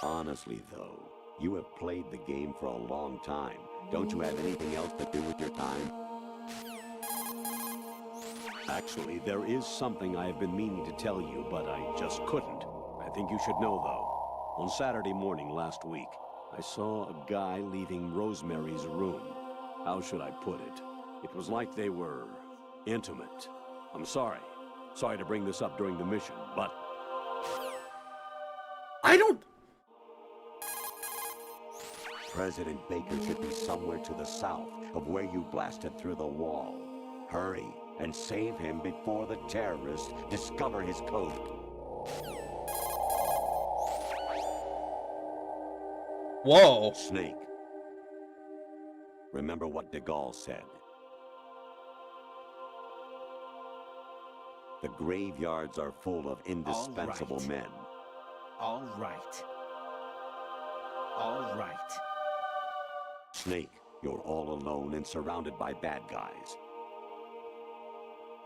Honestly, though, you have played the game for a long time. Don't you have anything else to do with your time? Actually, there is something I have been meaning to tell you, but I just couldn't. I think you should know, though. On Saturday morning last week, I saw a guy leaving Rosemary's room. How should I put it? It was like they were intimate. I'm sorry. Sorry to bring this up during the mission, but...
I don't...
President Baker should be somewhere to the south of where you blasted through the wall. Hurry and save him before the terrorists discover his code.
Whoa.
Snake. Remember what de Gaulle said. The graveyards are full of indispensable men.
All right. All right.
Snake, you're all alone and surrounded by bad guys.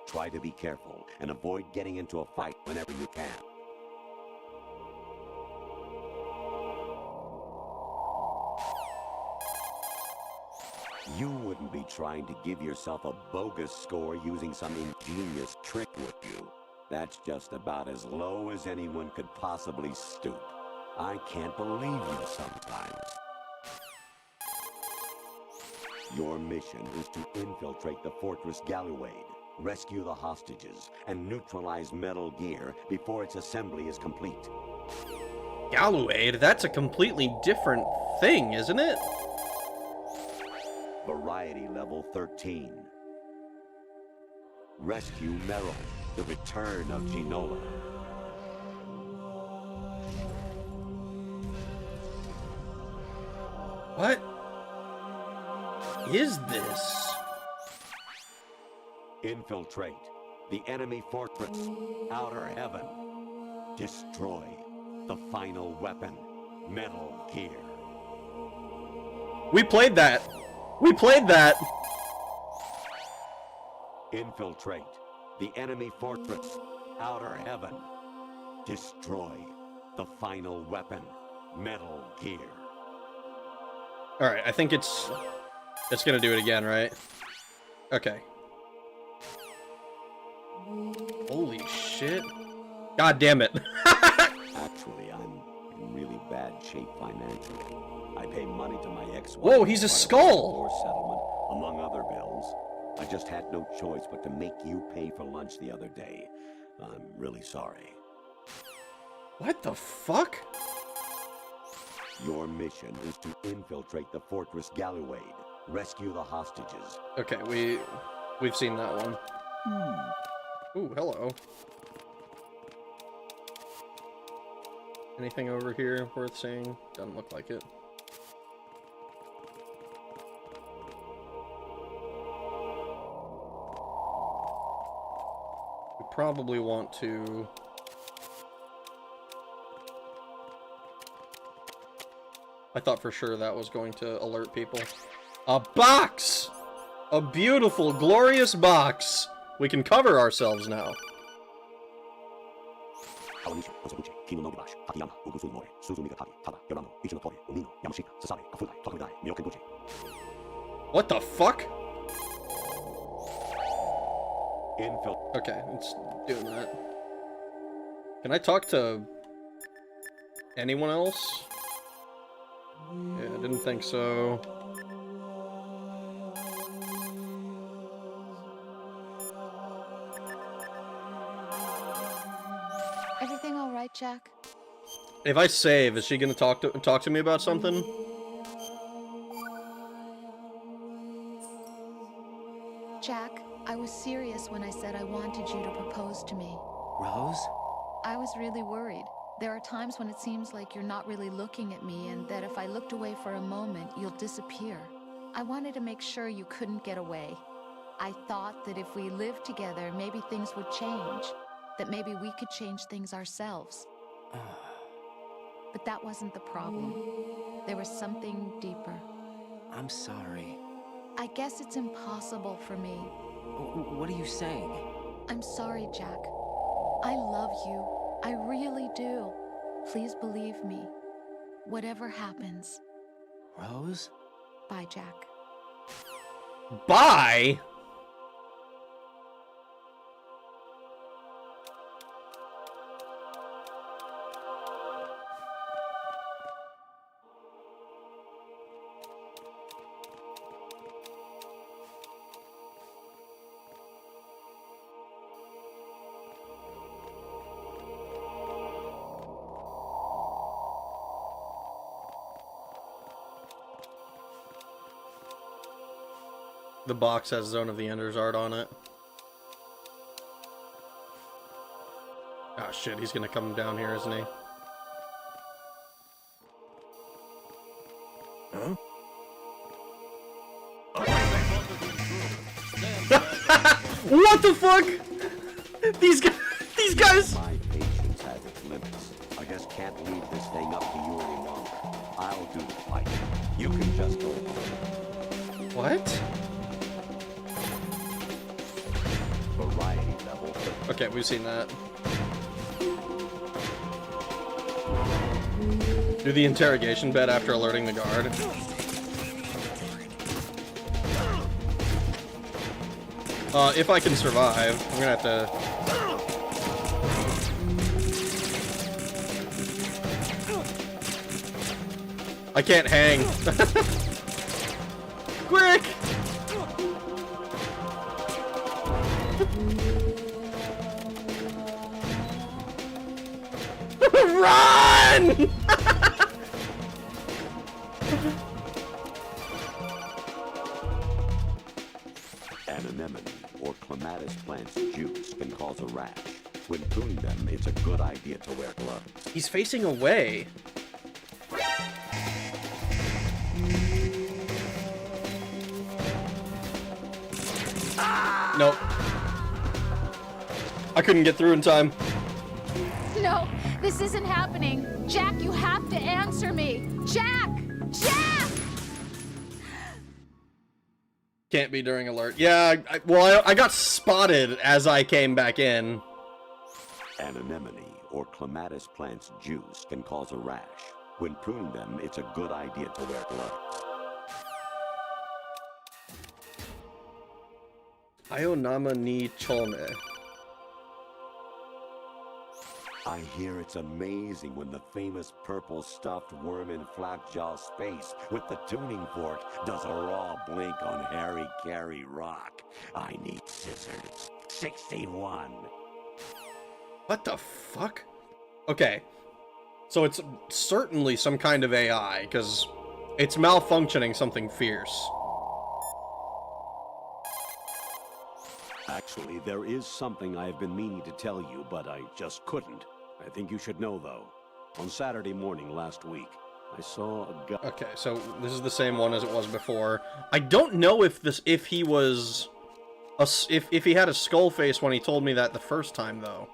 Try to be careful and avoid getting into a fight whenever you can. You wouldn't be trying to give yourself a bogus score using some ingenious trick, would you? That's just about as low as anyone could possibly stoop. I can't believe you sometimes. Your mission is to infiltrate the Fortress Galluade, rescue the hostages, and neutralize Metal Gear before its assembly is complete.
Galluade? That's a completely different thing, isn't it?
Variety level 13. Rescue Meryl, the return of Ginola.
What is this?
Infiltrate the enemy fortress, Outer Heaven. Destroy the final weapon, Metal Gear.
We played that. We played that.
Infiltrate the enemy fortress, Outer Heaven. Destroy the final weapon, Metal Gear.
Alright, I think it's gonna do it again, right? Okay. Holy shit. God damn it.
Actually, I'm in really bad shape financially. I pay money to my ex-wife.
Whoa, he's a skull!
For settlement, among other bills. I just had no choice but to make you pay for lunch the other day. I'm really sorry.
What the fuck?
Your mission is to infiltrate the Fortress Galluade, rescue the hostages.
Okay, we've seen that one. Ooh, hello. Anything over here worth seeing? Doesn't look like it. We probably want to... I thought for sure that was going to alert people. A box! A beautiful, glorious box! We can cover ourselves now. What the fuck? Okay, it's doing that. Can I talk to anyone else? Yeah, I didn't think so.
Everything all right, Jack?
If I save, is she gonna talk to me about something?
Jack, I was serious when I said I wanted you to propose to me.
Rose?
I was really worried. There are times when it seems like you're not really looking at me and that if I looked away for a moment, you'll disappear. I wanted to make sure you couldn't get away. I thought that if we lived together, maybe things would change. That maybe we could change things ourselves. But that wasn't the problem. There was something deeper.
I'm sorry.
I guess it's impossible for me.
What are you saying?
I'm sorry, Jack. I love you. I really do. Please believe me. Whatever happens.
Rose?
Bye, Jack.
Bye? The box has Zone of the Enders art on it. Ah, shit, he's gonna come down here, isn't he?
Huh?
What the fuck? These guys!
My patience has its limits. I just can't leave this thing up to you any longer. I'll do the fighting. You can just go.
What?
Variety
Okay, we've seen that. Do the interrogation bed after alerting the guard. If I can survive, I'm gonna have to... I can't hang. Quick! Run!
An anemone, or clematis plant's juice, can cause a rash. When pruning them, it's a good idea to wear gloves.
He's facing away. Nope. I couldn't get through in time.
No, this isn't happening. Jack, you have to answer me. Jack! Jack!
Can't be during alert. Yeah, I got spotted as I came back in.
An anemone, or clematis plant's juice, can cause a rash. When pruning them, it's a good idea to wear gloves.
Ayonama ni chome.
I hear it's amazing when the famous purple stuffed worm in Flapjaw Space with the tuning fork does a raw blink on Harry Carey Rock. I need scissors. 61.
What the fuck? Okay. So it's certainly some kind of AI, because it's malfunctioning something fierce.
Actually, there is something I have been meaning to tell you, but I just couldn't. I think you should know, though. On Saturday morning last week, I saw a guy...
Okay, so this is the same one as it was before. I don't know if he was... if he had a skull face when he told me that the first time, though.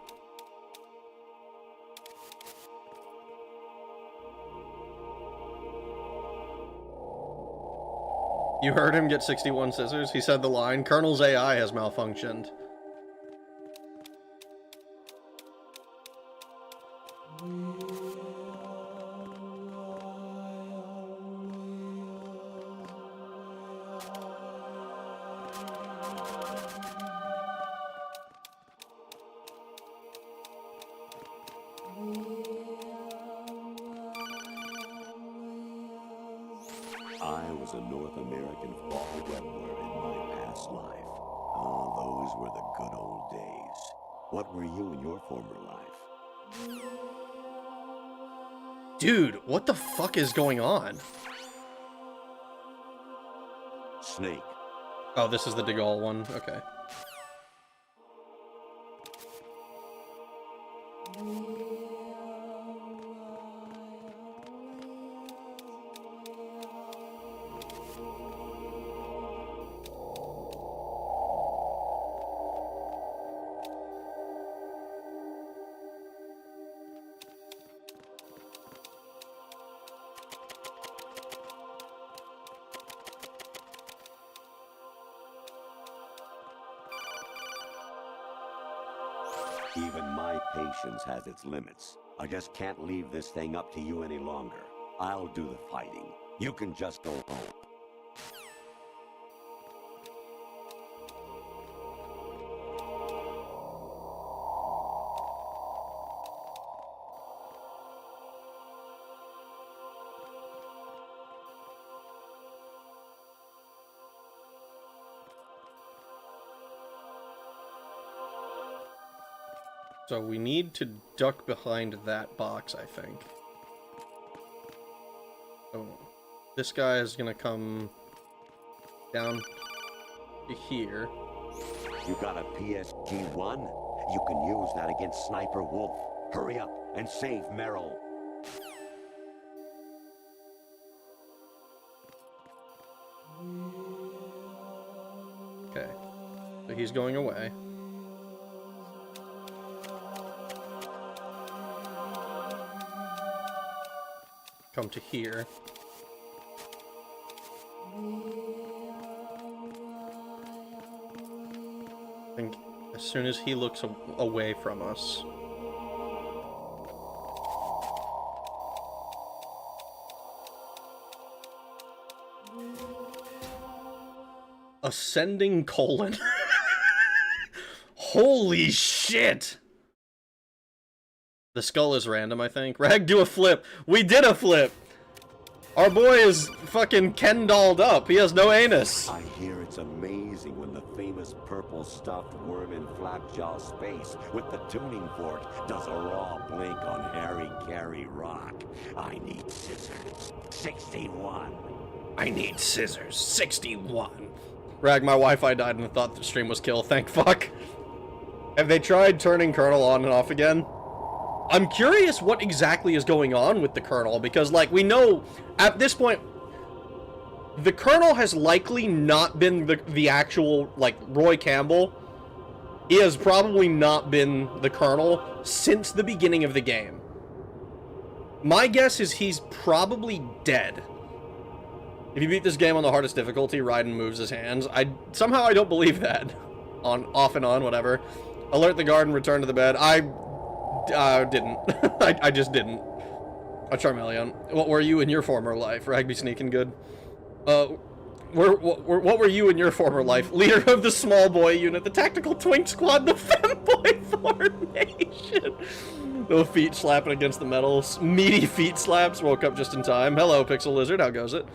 You heard him get 61 scissors? He said the line, Colonel's AI has malfunctioned.
I was a North American fall webber in my past life. Ah, those were the good old days. What were you in your former life?
Dude, what the fuck is going on?
Snake.
Oh, this is the De Gaulle one? Okay.
Even my patience has its limits. I just can't leave this thing up to you any longer. I'll do the fighting. You can just go home.
So we need to duck behind that box, I think. Oh, this guy is gonna come down to here.
You got a PSG-1? You can use that against Sniper Wolf. Hurry up and save Merrill.
Okay, so he's going away. Come to here. I As soon as he looks away from us. Ascending colon. Holy shit! The skull is random, I think. Rag, do a flip. We did a flip! Our boy is fucking Ken-dolled up. He has no anus.
I hear it's amazing when the famous purple stuffed worm in Flapjaw space with the tuning fork does a raw blink on Harry Carey Rock. I need scissors. 61.
I need scissors. 61. Rag, my Wi-Fi died and I thought the stream was kill. Thank fuck. Have they tried turning Colonel on and off again? I'm curious what exactly is going on with the Colonel, because, like, we know, at this point, the Colonel has likely not been the actual, like, Roy Campbell. He has probably not been the Colonel since the beginning of the game. My guess is he's probably dead. If you beat this game on the hardest difficulty, Raiden moves his hands. Somehow I don't believe that. Off and on, whatever. Alert the guard and return to the bed. I didn't. I just didn't. A Charmeleon. What were you in your former life? Ragby sneaking good. What were you in your former life? Leader of the small boy unit, the tactical twink squad, the femboy formation. Those feet slapping against the metal. Meaty feet slaps. Woke up just in time. Hello, Pixel Lizard. How goes it?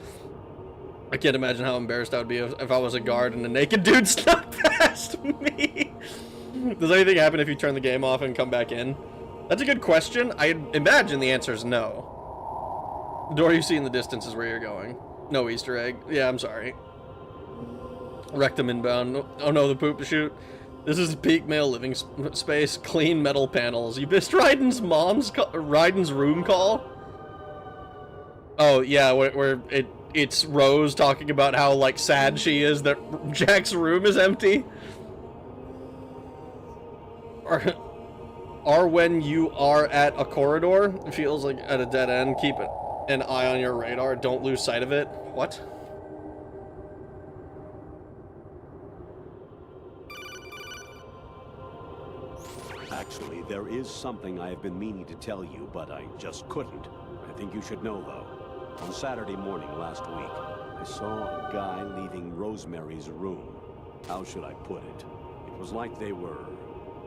I can't imagine how embarrassed I would be if I was a guard and a naked dude snuck past me. Does anything happen if you turn the game off and come back in? That's a good question. I imagine the answer is no. The door you see in the distance is where you're going. No Easter egg. Yeah, I'm sorry. Rectum inbound. Oh no, the poop chute. This is peak male living space. Clean metal panels. You missed Raiden's room call? Oh, yeah, where it's Rose talking about how, like, sad she is that Jack's room is empty. Or when you are at a corridor, it feels like at a dead end, keep an eye on your radar, don't lose sight of it. What?
Actually, there is something I have been meaning to tell you, but I just couldn't. I think you should know, though. On Saturday morning last week, I saw a guy leaving Rosemary's room. How should I put it? It was like they were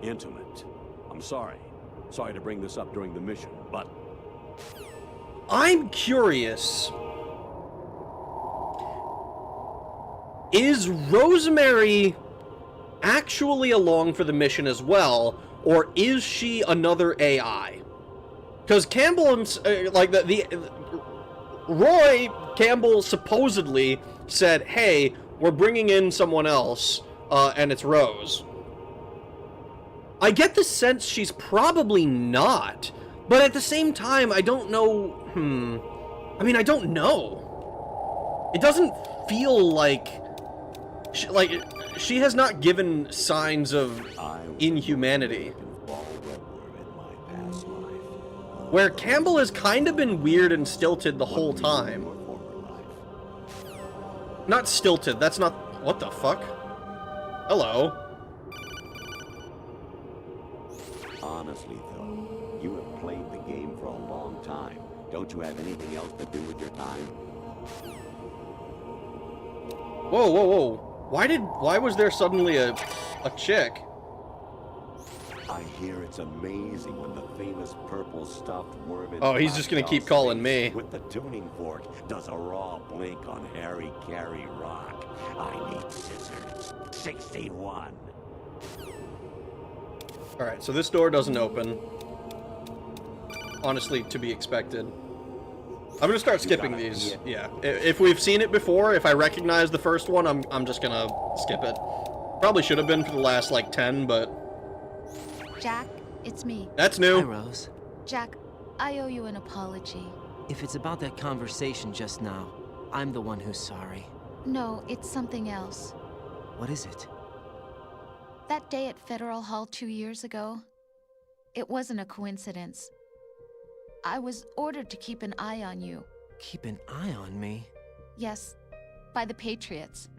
intimate. I'm sorry. Sorry to bring this up during the mission, but...
I'm curious. Is Rosemary actually along for the mission as well, or is she another AI? Because Campbell, Roy Campbell supposedly said, hey, we're bringing in someone else, and it's Rose. I get the sense she's probably not, but at the same time, I don't know, I mean, I don't know. It doesn't feel like she has not given signs of inhumanity. Where Campbell has kind of been weird and stilted the whole time. Not stilted, that's not... What the fuck? Hello.
Honestly, though, you have played the game for a long time. Don't you have anything else to do with your time?
Whoa, whoa, whoa. Why was there suddenly a chick?
I hear it's amazing when the famous purple stuffed worm in
Oh, he's just gonna keep calling me.
With the tuning fork does a raw blink on Harry Carey Rock. I need scissors. 61.
Alright, so this door doesn't open. Honestly, to be expected. I'm gonna start skipping these. Yeah. If we've seen it before, if I recognize the first one, I'm just gonna skip it. Probably should have been for the last, like, 10, but...
Jack, it's me.
That's new.
Hi, Rose.
Jack, I owe you an apology.
If it's about that conversation just now, I'm the one who's sorry.
No, it's something else.
What is it?
That day at Federal Hall 2 years ago, it wasn't a coincidence. I was ordered to keep an eye on you.
Keep an eye on me?
Yes, by the Patriots.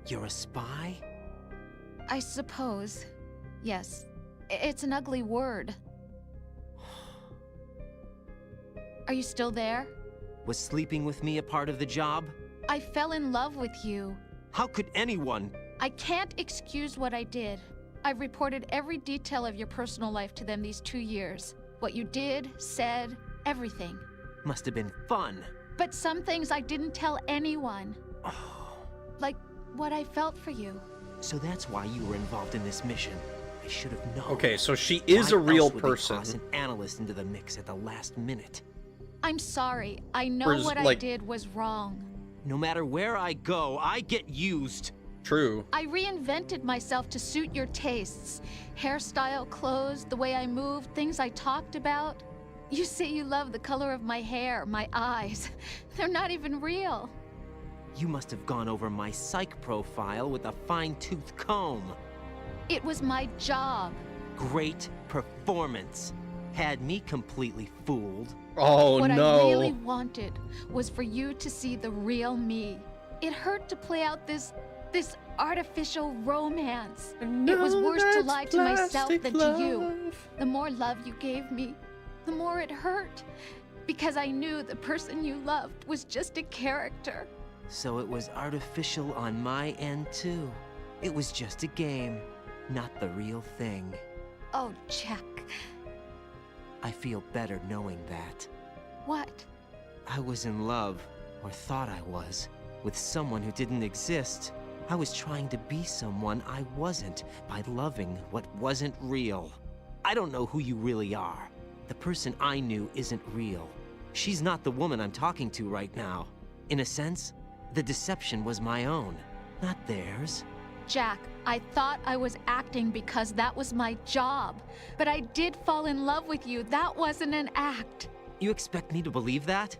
You're a spy?
I suppose. Yes. It's an ugly word. Are you still there?
Was sleeping with me a part of the job?
I fell in love with you.
How could anyone?
I can't excuse what I did. I've reported every detail of your personal life to them these 2 years. What you did, said, everything.
Must have been fun.
But some things I didn't tell anyone. Like what I felt for you.
So that's why you were involved in this mission. I should have known.
Okay, so she is a
Why
real
else would they
person.
toss an analyst into the mix at the last minute?
I'm sorry. I know
Whereas,
what I
like-
did was wrong.
No matter where I go, I get used.
True.
I reinvented myself to suit your tastes. Hairstyle, clothes, the way I moved, things I talked about. You say you love the color of my hair, my eyes. They're not even real.
You must have gone over my psych profile with a fine-tooth comb.
It was my job.
Great performance. Had me completely fooled.
Oh
What
no.
I really wanted was for you to see the real me. It hurt to play out this artificial romance. It was worse to lie to myself than to you. The more love you gave me, the more it hurt. Because I knew the person you loved was just a character.
So it was artificial on my end too. It was just a game, not the real thing.
Oh, Jack.
I feel better knowing that.
What?
I was in love, or thought I was, with someone who didn't exist. I was trying to be someone I wasn't by loving what wasn't real. I don't know who you really are. The person I knew isn't real. She's not the woman I'm talking to right now. In a sense, the deception was my own, not theirs.
Jack, I thought I was acting because that was my job. But I did fall in love with you. That wasn't an act.
You expect me to believe that?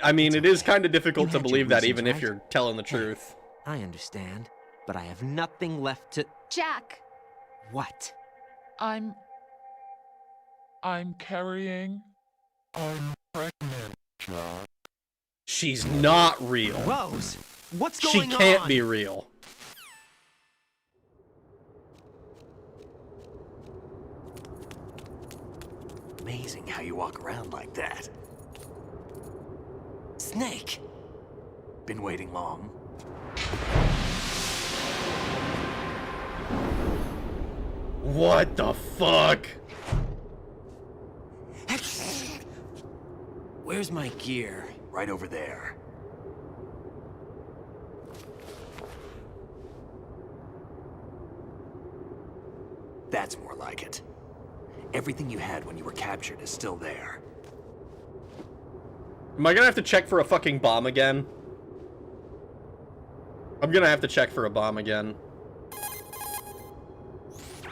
I mean, it is kind of difficult
You
to
had your
believe that
reasons,
even if
right?
you're telling the truth.
I understand, but I have nothing left to...
Jack!
What?
I'm carrying. I'm pregnant, Jack.
She's not real.
Rose, what's
She
going on?
can't be real.
Amazing how you walk around like that.
Snake!
Been waiting long?
What the fuck?
Where's my gear?
Right over there. That's more like it. Everything you had when you were captured is still there.
Am I gonna have to check for a fucking bomb again? I'm gonna have to check for a bomb again.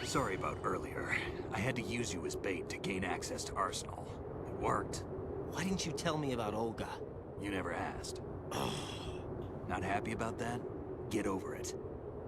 Sorry about earlier. I had to use you as bait to gain access to Arsenal. It worked.
Why didn't you tell me about Olga?
You never asked. Not happy about that? Get over it.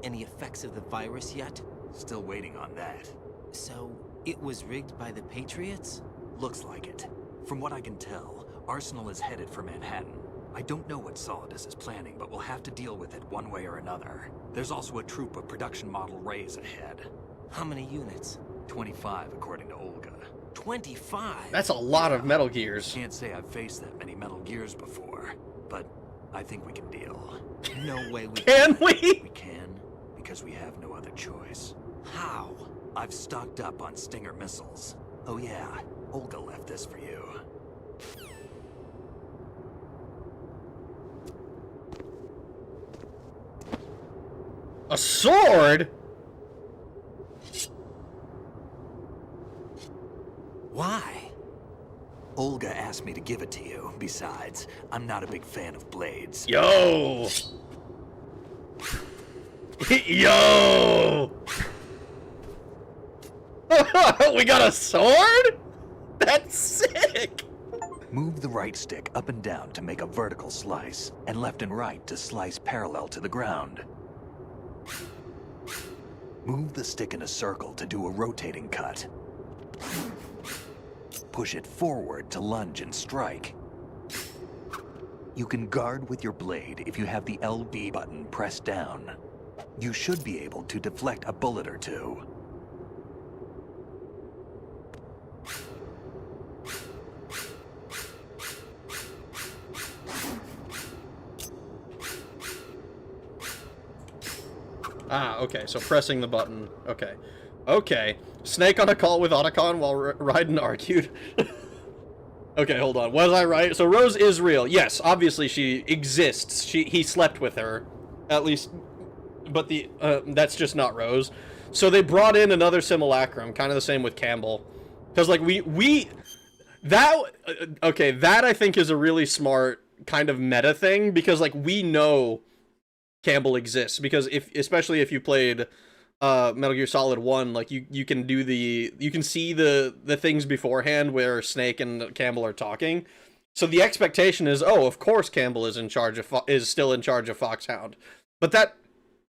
Any effects of the virus yet?
Still waiting on that.
So, it was rigged by the Patriots?
Looks like it. From what I can tell, Arsenal is headed for Manhattan. I don't know what Solidus is planning, but we'll have to deal with it one way or another. There's also a troop of production model Rays ahead.
How many units?
25, according to Olga.
25?
That's a lot of Metal Gears.
Can't say I've faced that many Metal Gears before, but I think we can deal.
No way we
Can we?
We can, because we have no other choice.
How?
I've stocked up on Stinger missiles. Oh yeah, Olga left this for you.
A sword?
Why?
Olga asked me to give it to you. Besides, I'm not a big fan of blades.
Yo! Yo! We got a sword? That's sick!
Move the right stick up and down to make a vertical slice, and left and right to slice parallel to the ground. Move the stick in a circle to do a rotating cut. Push it forward to lunge and strike. You can guard with your blade if you have the LB button pressed down.
You should be able to deflect a bullet or two.
Ah, okay, so pressing the button. Okay. Okay. Snake on a call with Otacon while Raiden argued. Okay, hold on. Was I right? So Rose is real. Yes, obviously she exists. He slept with her. At least, but that's just not Rose. So they brought in another simulacrum, kind of the same with Campbell. Because, like, that I think is a really smart kind of meta thing, because, like, we know Campbell exists, because especially if you played Metal Gear Solid 1, like you can see the things beforehand where Snake and Campbell are talking. So the expectation is, oh, of course Campbell is still in charge of Foxhound. But that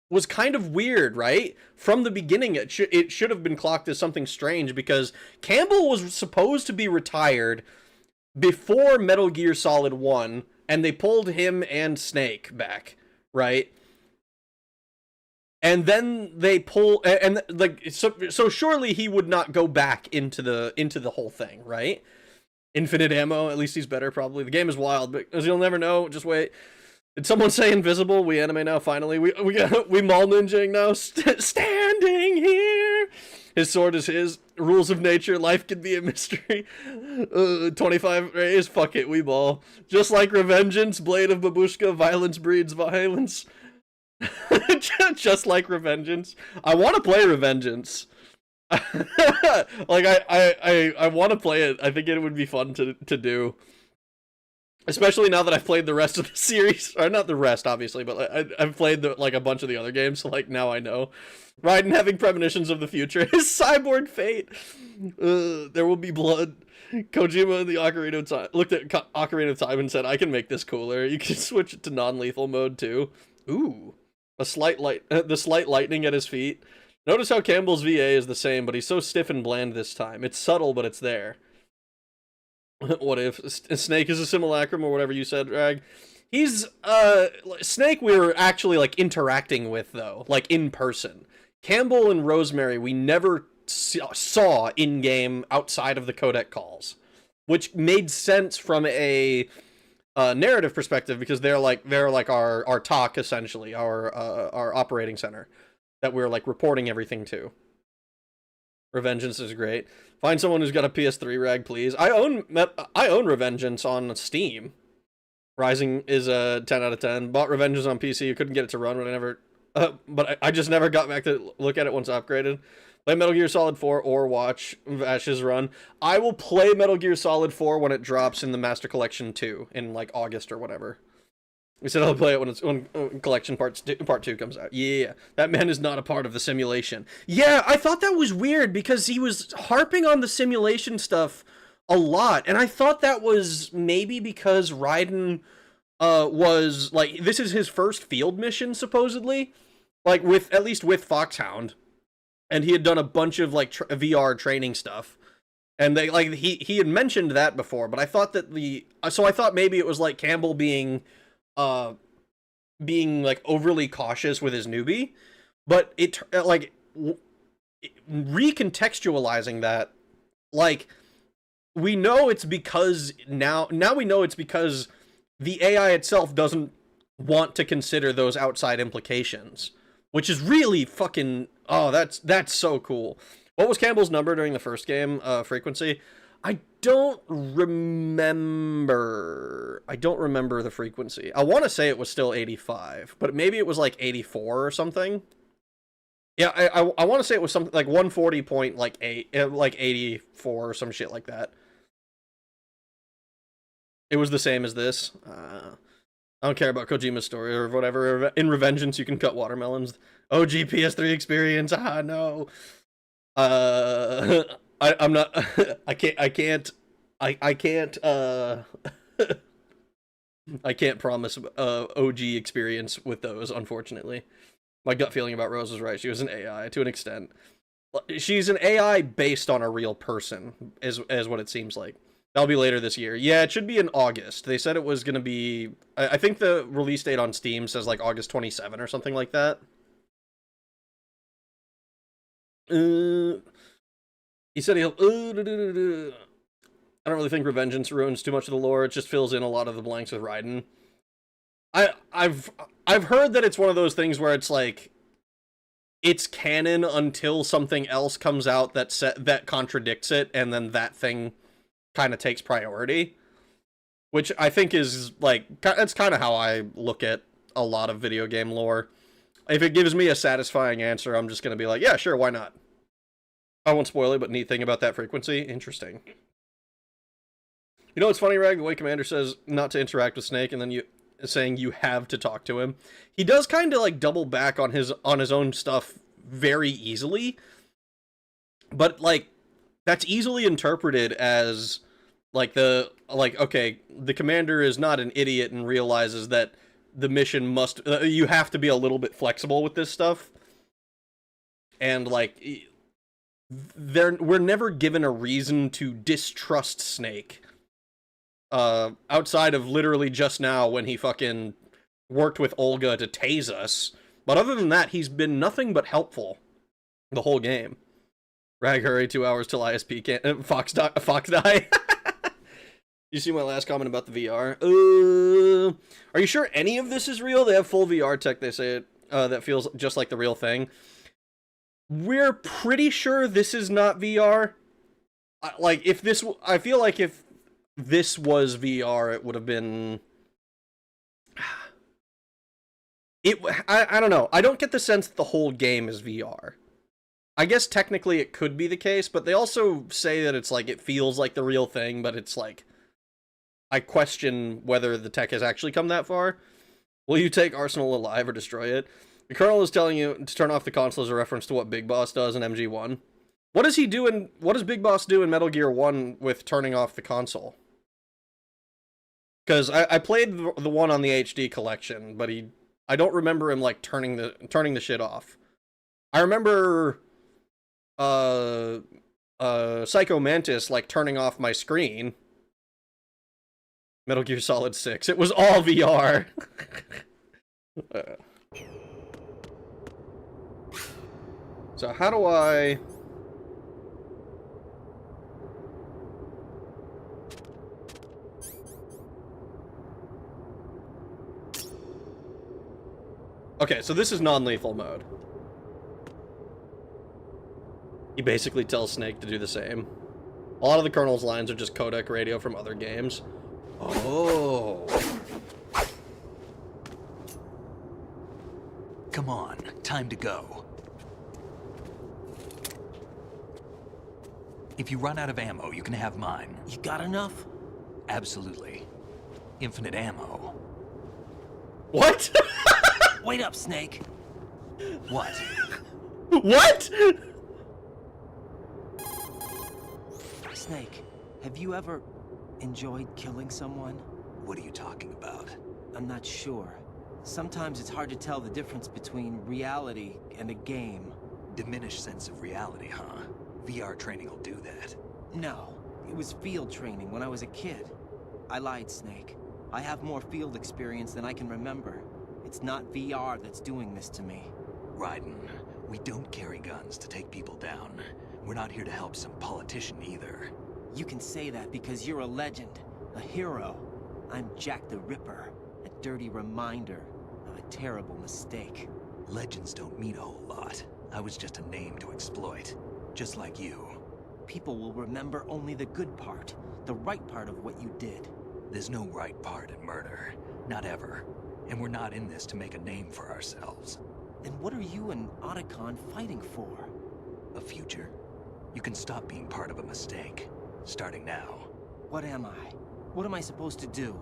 was kind of weird, right? From the beginning, it should have been clocked as something strange, because Campbell was supposed to be retired before Metal Gear Solid 1, and they pulled him and Snake back, right? And then they pull, and like, so surely he would not go back into the whole thing, right? Infinite ammo, at least he's better, probably. The game is wild, but as you'll never know, just wait. Did someone say invisible? We anime now, finally. We mall ninjing now. Standing here. His sword is his. Rules of nature. Life could be a mystery. 25 rays. Fuck it, we ball. Just like Revengeance, Blade of Babushka, violence breeds violence. Just like Revengeance. I want to play Revengeance. Like, I want to play it. I think it would be fun to do. Especially now that I've played the rest of the series. Or not the rest, obviously, but I've played like a bunch of the other games, so like now I know. Raiden having premonitions of the future. His cyborg fate. There will be blood. Kojima in the Ocarina of Time looked at Ocarina of Time and said, I can make this cooler. You can switch it to non-lethal mode too. Ooh. The slight lightning at his feet. Notice how Campbell's VA is the same, but he's so stiff and bland this time. It's subtle, but it's there. What if Snake is a simulacrum or whatever you said, Rag? He's Snake we were actually like interacting with, though, like in person. Campbell and Rosemary we never saw in game outside of the codec calls, which made sense from a narrative perspective, because they're like our TOC, essentially, our operating center that we're like reporting everything to. Revengeance is great. Find someone who's got a PS3, Rag, please. I own Revengeance on Steam. Rising is a 10 out of 10. Bought Revengeance on PC. Couldn't get it to run, but I just never got back to look at it once upgraded. Play Metal Gear Solid 4 or watch Vash's run. I will play Metal Gear Solid 4 when it drops in the Master Collection 2 in like August or whatever. We said I'll play it when Collection Part 2 comes out. Yeah, that man is not a part of the simulation. Yeah, I thought that was weird, because he was harping on the simulation stuff a lot, and I thought that was maybe because Raiden was like, this is his first field mission supposedly, like at least with Foxhound, and he had done a bunch of like VR training stuff, and they like he had mentioned that before, but I thought that I thought maybe it was like Campbell being like overly cautious with his newbie, but recontextualizing that, like, we know it's because now we know it's because the AI itself doesn't want to consider those outside implications, which is really fucking, oh, that's so cool. What was Campbell's number during the first game, frequency? I don't remember the frequency. I want to say it was still 85, but maybe it was like 84 or something. Yeah, I want to say it was something like 140.8, like 84 or some shit like that. It was the same as this. I don't care about Kojima's story or whatever. In Revengeance, you can cut watermelons. OG PS3 experience. Ah, no. I'm not. I can't promise OG experience with those, unfortunately. My gut feeling about Rose was right. She was an AI to an extent. She's an AI based on a real person, is what it seems like. That'll be later this year. Yeah, it should be in August. They said it was going to be... I think the release date on Steam says like August 27 or something like that. He said he'll. I don't really think Revengeance ruins too much of the lore. It just fills in a lot of the blanks with Raiden. I've heard that it's one of those things where it's like, it's canon until something else comes out that contradicts it, and then that thing kind of takes priority. Which I think is, like, that's kind of how I look at a lot of video game lore. If it gives me a satisfying answer, I'm just going to be like, yeah, sure, why not? I won't spoil it, but neat thing about that frequency, interesting. You know what's funny, Rag? The way Commander says not to interact with Snake, and then saying you have to talk to him. He does kind of, like, double back on his own stuff very easily. But, like, that's easily interpreted as, like, okay, the Commander is not an idiot and realizes that the mission must, you have to be a little bit flexible with this stuff. And, like, we're never given a reason to distrust Snake. Outside of literally just now when he fucking worked with Olga to tase us. But other than that, he's been nothing but helpful the whole game. Rag, hurry, 2 hours till ISP can't, Fox die. You see my last comment about the VR? Are you sure any of this is real? They have full VR tech, they say it, that feels just like the real thing. We're pretty sure this is not VR. I feel like if this was VR, it would have been... I don't know. I don't get the sense that the whole game is VR. I guess technically it could be the case, but they also say that it's like, it feels like the real thing, but it's like... I question whether the tech has actually come that far. Will you take Arsenal alive or destroy it? The Colonel is telling you to turn off the console as a reference to what Big Boss does in MG1. What does he do what does Big Boss do in Metal Gear 1 with turning off the console? Because I played the one on the HD collection, but I don't remember him, like, turning the shit off. I remember Psycho Mantis, like, turning off my screen. Metal Gear Solid 6. It was all VR. So how do I... Okay, so this is non-lethal mode. He basically tells Snake to do the same. A lot of the Colonel's lines are just codec radio from other games. Oh.
Come on, time to go. If you run out of ammo, you can have mine.
You got enough?
Absolutely. Infinite ammo.
What?
Wait up, Snake.
What?
What?
Snake, have you ever enjoyed killing someone?
What are you talking about?
I'm not sure. Sometimes it's hard to tell the difference between reality and a game.
Diminished sense of reality, huh? VR training will do that.
No, it was field training when I was a kid. I lied, Snake. I have more field experience than I can remember. It's not VR that's doing this to me.
Raiden, we don't carry guns to take people down. We're not here to help some politician either.
You can say that because you're a legend, a hero. I'm Jack the Ripper, a dirty reminder of a terrible mistake.
Legends don't mean a whole lot. I was just a name to exploit, just like you.
People will remember only the good part, the right part of what you did.
There's no right part in murder, not ever. And we're not in this to make a name for ourselves.
Then what are you and Otacon fighting for?
A future. You can stop being part of a mistake, starting now.
What am I? What am I supposed to do?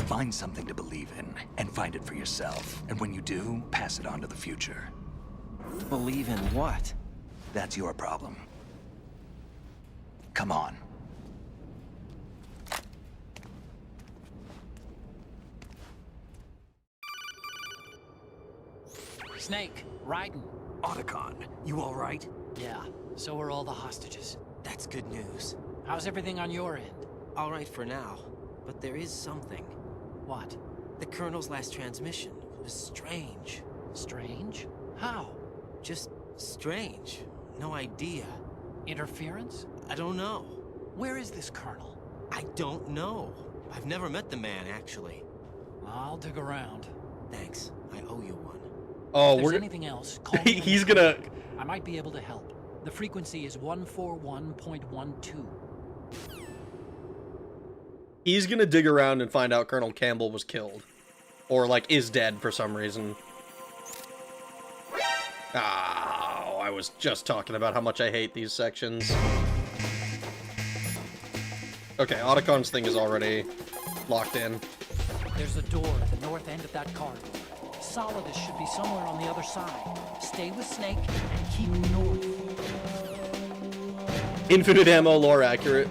Find something to believe in, and find it for yourself. And when you do, pass it on to the future.
Believe in what?
That's your problem. Come on.
Snake, Raiden.
Otacon, you all right?
Yeah, so are all the hostages.
That's good news.
How's everything on your end?
All right for now, but there is something.
What?
The Colonel's last transmission. It was strange.
Strange? How?
Just strange. No idea.
Interference?
I don't know.
Where is this colonel?
I don't know. I've never met the man, actually.
I'll dig around.
Thanks. I owe you one.
Oh,
If there's anything else, call me.
he's gonna.
I might be able to help. The frequency is 141.12.
He's gonna dig around and find out Colonel Campbell was killed. Or, like, is dead for some reason. Oh, I was just talking about how much I hate these sections. Okay, Otacon's thing is already locked in.
There's a door at the north end of that corridor. Solidus should be somewhere on the other side. Stay with Snake and keep north.
Infinite ammo, lore accurate.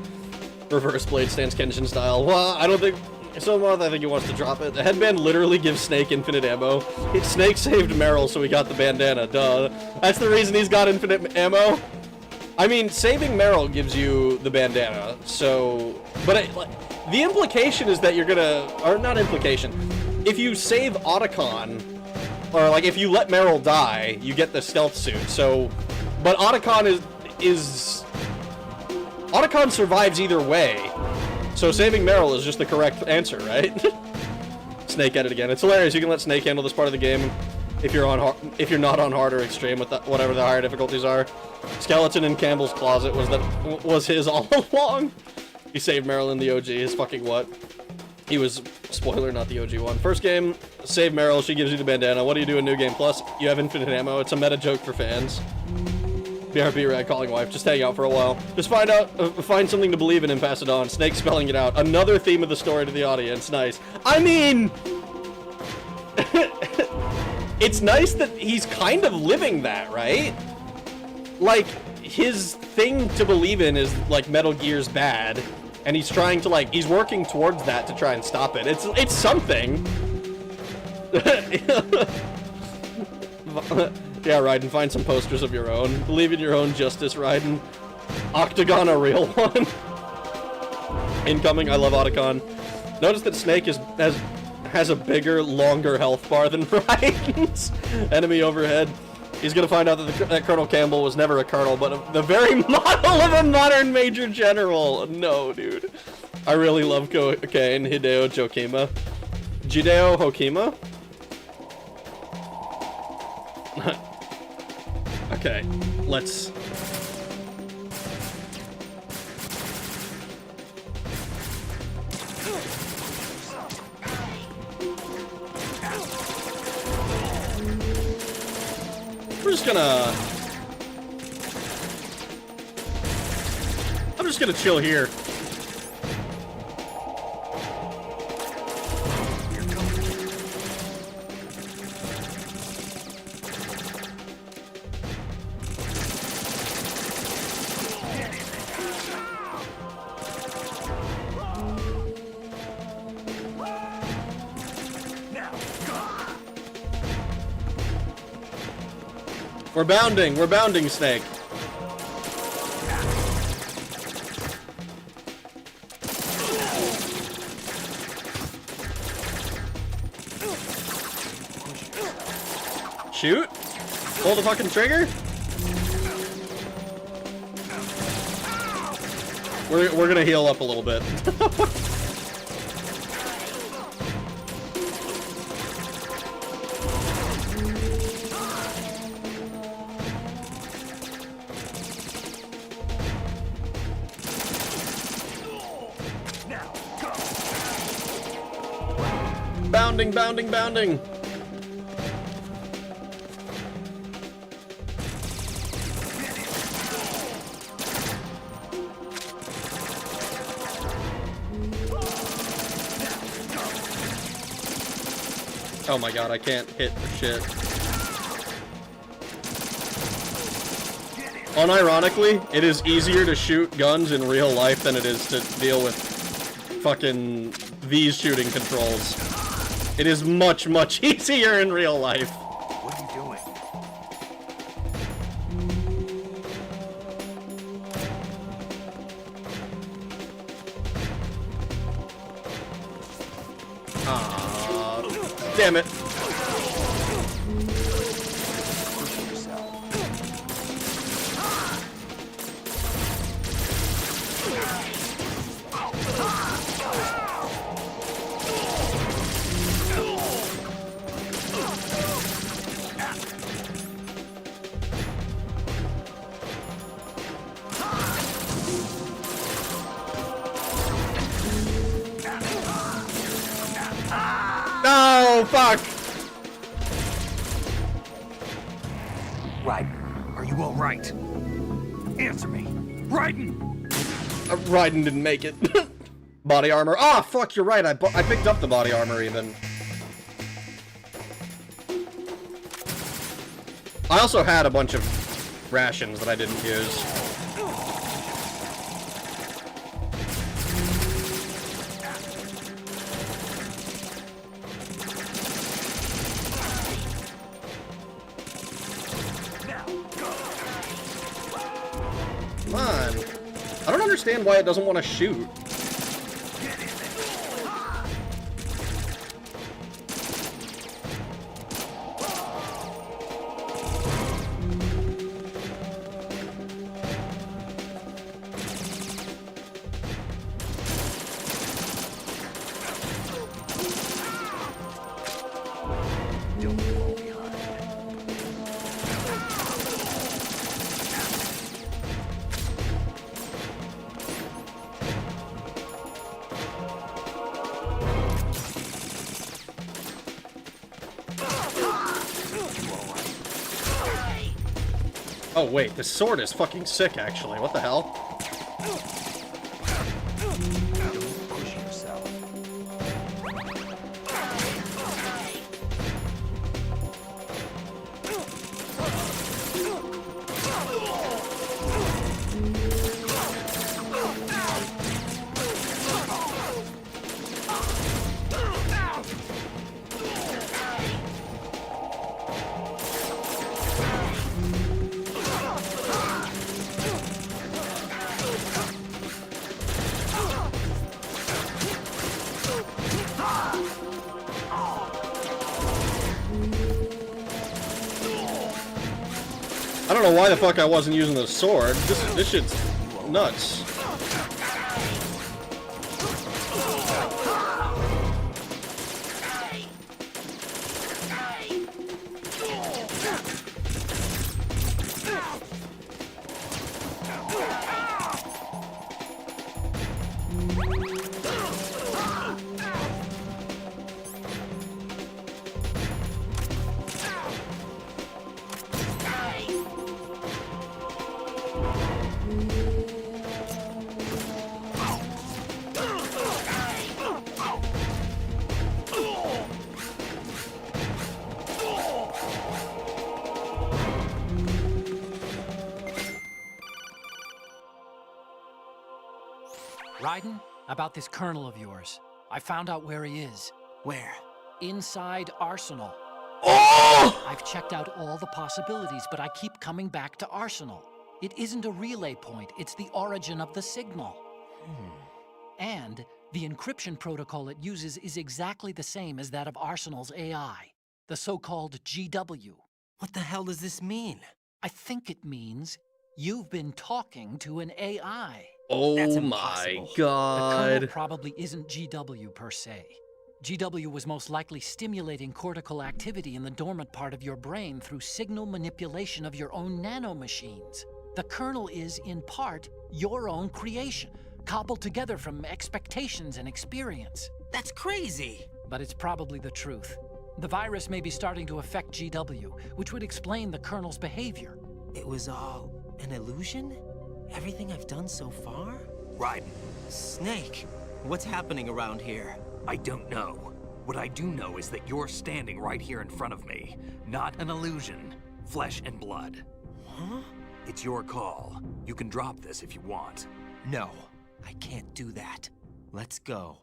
Reverse blade stance Kenshin style. Well, I don't think... I think he wants to drop it. The headband literally gives Snake infinite ammo. Snake saved Meryl, so he got the bandana. Duh. That's the reason he's got infinite ammo. I mean, saving Meryl gives you the bandana, so... But the implication is that you're gonna... Or not implication. If you save Otacon, or like if you let Meryl die, you get the stealth suit, so... But Otacon is... Otacon survives either way. So saving Meryl is just the correct answer, right? Snake at it again. It's hilarious. You can let Snake handle this part of the game if you're not on hard or extreme with whatever the higher difficulties are. Skeleton in Campbell's closet was his all along. He saved Meryl in the OG. His fucking what? He was, spoiler, not the OG one. First game, save Meryl. She gives you the bandana. What do you do in New Game Plus? You have infinite ammo. It's a meta joke for fans. BRB Rad calling wife. Just hang out for a while. Just find something to believe in and pass it on. Snake spelling it out. Another theme of the story to the audience. Nice. I mean... it's nice that he's kind of living that, right? Like, his thing to believe in is, like, Metal Gear's bad. And he's trying to, like, he's working towards that to try and stop it. It's something. Yeah, Raiden, find some posters of your own. Believe in your own justice, Raiden. Octagon, a real one. Incoming, I love Otacon. Notice that Snake has a bigger, longer health bar than Raiden's. Enemy overhead. He's gonna find out that Colonel Campbell was never a colonel, but the very model of a modern Major General. No, dude. I really love Kane, Hideo Jokima. Jideo Hokima? Okay, let's... We're just gonna... I'm just gonna chill here. We're bounding, Snake. Shoot? Pull the fucking trigger? We're gonna heal up a little bit. Bounding, bounding, bounding. Oh my god, I can't hit for shit. Unironically, it is easier to shoot guns in real life than it is to deal with fucking these shooting controls. It is much, much easier in real life.
What are you doing?
Damn it. No, fuck!
Raiden, are you all right? Answer me. Raiden!
Raiden didn't make it. Body armor. Ah, fuck, you're right. I picked up the body armor even. I also had a bunch of rations that I didn't use. Come on. I don't understand why it doesn't want to shoot. Oh wait, this sword is fucking sick actually. What the hell?
Don't push yourself.
I don't know why the fuck I wasn't using the sword. This shit's nuts.
Raiden, about this colonel of yours. I found out where he is.
Where?
Inside Arsenal.
Oh!
I've checked out all the possibilities, but I keep coming back to Arsenal. It isn't a relay point, it's the origin of the signal. And the encryption protocol it uses is exactly the same as that of Arsenal's AI, the so-called GW.
What the hell does this mean?
I think it means you've been talking to an AI.
Oh
That's
my
impossible.
The colonel
god.
probably isn't GW per se. GW was most likely stimulating cortical activity in the dormant part of your brain through signal manipulation of your own nanomachines. The kernel is, in part, your own creation, cobbled together from expectations and experience.
That's crazy.
But it's probably the truth. The virus may be starting to affect GW, which would explain the kernel's behavior.
It was all an illusion? Everything I've done so far?
Raiden,
Snake, what's happening around here?
I don't know. What I do know is that you're standing right here in front of me. Not an illusion. Flesh and blood.
Huh?
It's your call. You can drop this if you want.
No, I can't do that. Let's go.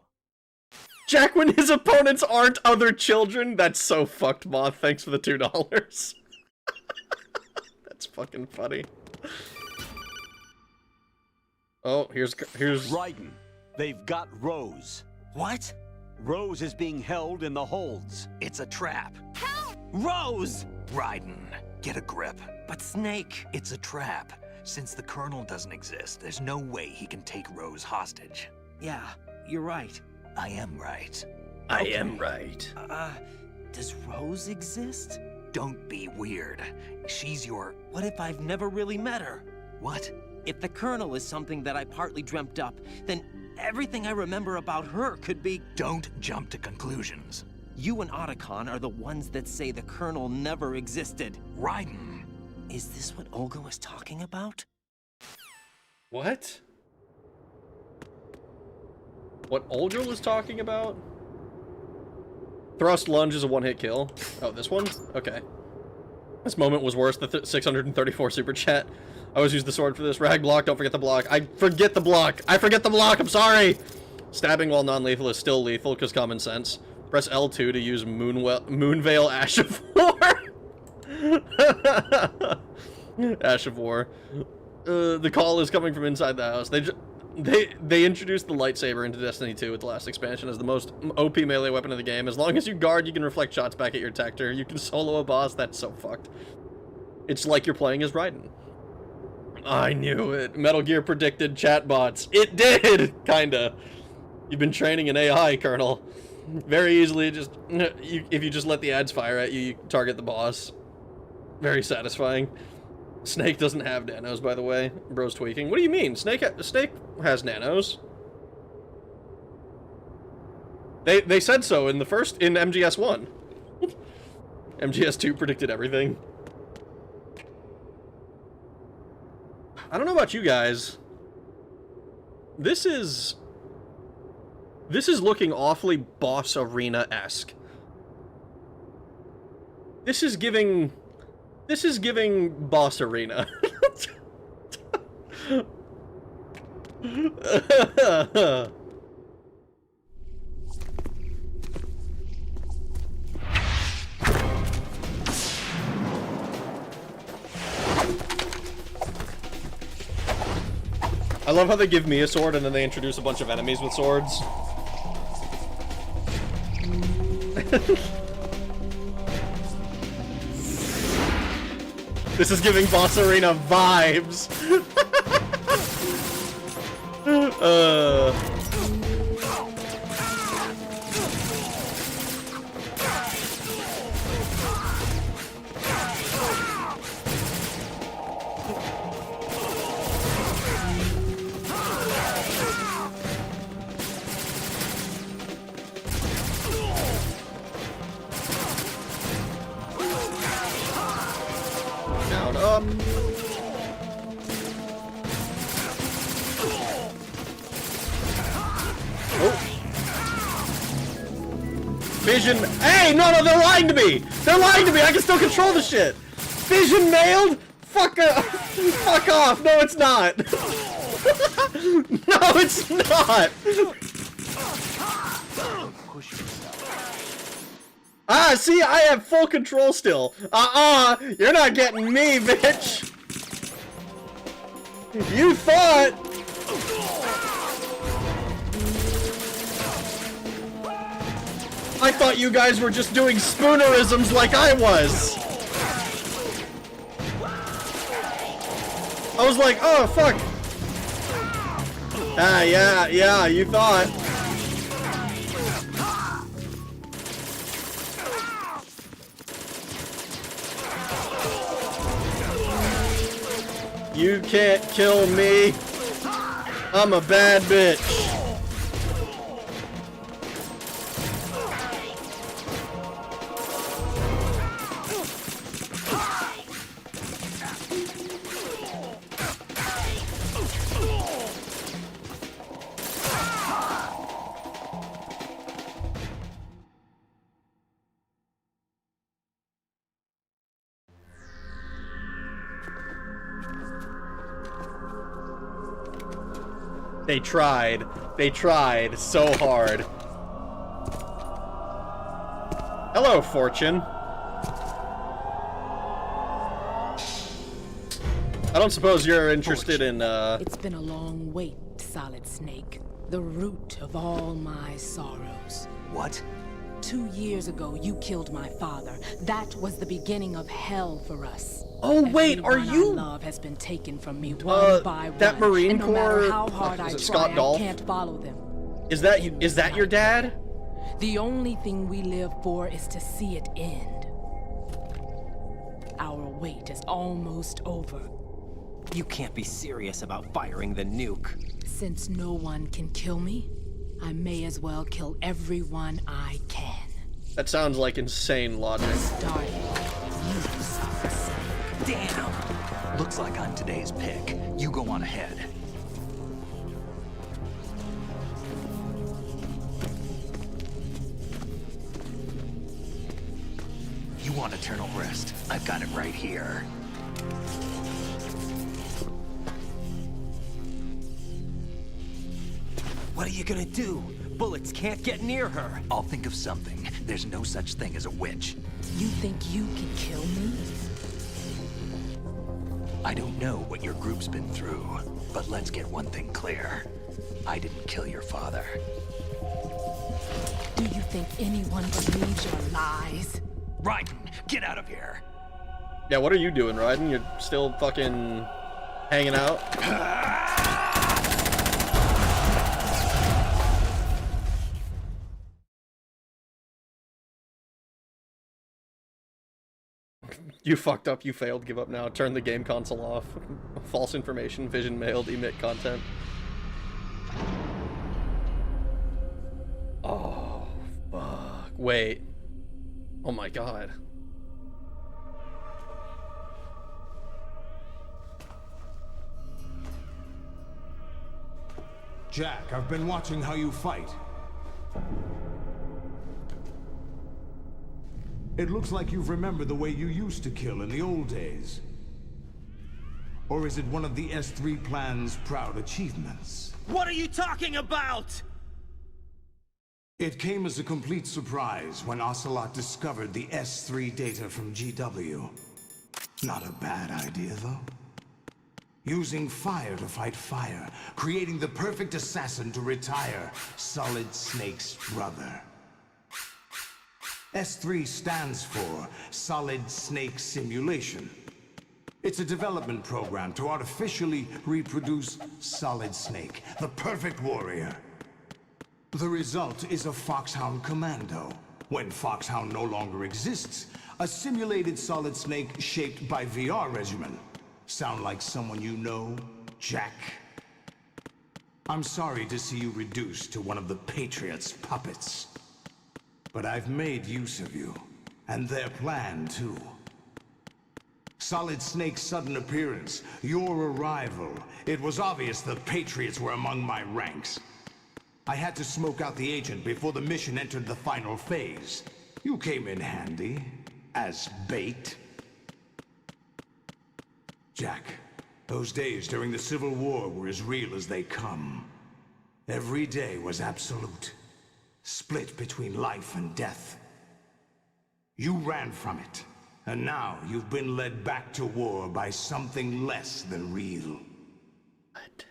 Jack, when his opponents aren't other children? That's so fucked, Moth. Thanks for the $2. That's fucking funny. Oh, here's...
Raiden, they've got Rose.
What?
Rose is being held in the holds.
It's a trap.
Rose!
Raiden, get a grip.
But Snake...
It's a trap. Since the Colonel doesn't exist, there's no way he can take Rose hostage.
Yeah, you're right.
I am right.
I am right.
Does Rose exist?
Don't be weird. She's your...
What if I've never really met her?
What?
If the Colonel is something that I partly dreamt up, then everything I remember about her could be...
Don't jump to conclusions.
You and Otacon are the ones that say the Colonel never existed.
Raiden.
Is this what Olga was talking about?
What? What Olga was talking about? Thrust lunge is a one-hit kill. Oh, this one? Okay. This moment was worse than 634 super chat. I always use the sword for this. Rag block, don't forget the block. I forget the block! I forget the block, I'm sorry! Stabbing while non-lethal is still lethal, because common sense. Press L2 to use Moonveil Ash of War. Ash of War. The call is coming from inside the house. They introduced the lightsaber into Destiny 2 with the last expansion as the most OP melee weapon in the game. As long as you guard, you can reflect shots back at your Tector. You can solo a boss. That's so fucked. It's like you're playing as Raiden. I knew it. Metal Gear predicted chatbots. It did! Kinda. You've been training an AI, Colonel. Very easily, just if you just let the ads fire at you, you target the boss. Very satisfying. Snake doesn't have nanos, by the way. Bro's tweaking. What do you mean? Snake has nanos. They said so in MGS 1. MGS 2 predicted everything. I don't know about you guys. This is looking awfully Boss Arena-esque. This is giving Boss Arena. I love how they give me a sword and then they introduce a bunch of enemies with swords. This is giving Boss Arena vibes. Down, up. Oh. Vision. Hey, no, they're lying to me. They're lying to me. I can still control the shit. Vision nailed. Fuck off. No, it's not. No, it's not. Ah, see, I have full control still. You're not getting me, bitch. You thought. I thought you guys were just doing spoonerisms like I was. I was like, oh, fuck. Ah, yeah, you thought. You can't kill me. I'm a bad bitch. They tried so hard. Hello, Fortune. I don't suppose you're interested in,
It's been a long wait, Solid Snake. The root of all my sorrows.
What?
2 years ago, you killed my father. That was the beginning of hell for us.
Oh wait, are you?
Love has been taken from me one by
that
one.
Marine
and no
Corps?
matter how hard I try,
Scott Dolph?
I can't follow them.
Is that your dad?
The only thing we live for is to see it end. Our wait is almost over.
You can't be serious about firing the nuke.
Since no one can kill me, I may as well kill everyone I can.
That sounds like insane logic.
Damn! Looks like I'm today's pick. You go on ahead. You want eternal rest? I've got it right here.
What are you gonna do? Bullets can't get near her.
I'll think of something. There's no such thing as a witch.
You think you can kill me?
I don't know what your group's been through, but let's get one thing clear. I didn't kill your father.
Do you think anyone believes your lies?
Raiden, get out of here!
Yeah, what are you doing, Raiden? You're still fucking hanging out? You fucked up, you failed, give up now, turn the game console off. False information, vision mailed, emit content. Oh, fuck. Wait. Oh my god.
Jack, I've been watching how you fight. It looks like you've remembered the way you used to kill in the old days. Or is it one of the S3 plan's proud achievements?
What are you talking about?
It came as a complete surprise when Ocelot discovered the S3 data from GW. Not a bad idea, though. Using fire to fight fire, creating the perfect assassin to retire Solid Snake's brother. S3 stands for Solid Snake Simulation. It's a development program to artificially reproduce Solid Snake, the perfect warrior. The result is a Foxhound Commando. When Foxhound no longer exists, a simulated Solid Snake shaped by VR regimen. Sound like someone you know, Jack? I'm sorry to see you reduced to one of the Patriots' puppets. But I've made use of you, and their plan too. Solid Snake's sudden appearance, your arrival, it was obvious the Patriots were among my ranks. I had to smoke out the agent before the mission entered the final phase. You came in handy, as bait. Jack, those days during the Civil War were as real as they come. Every day was absolute, split between life and death. You ran from it, and now you've been led back to war by something less than real.
What?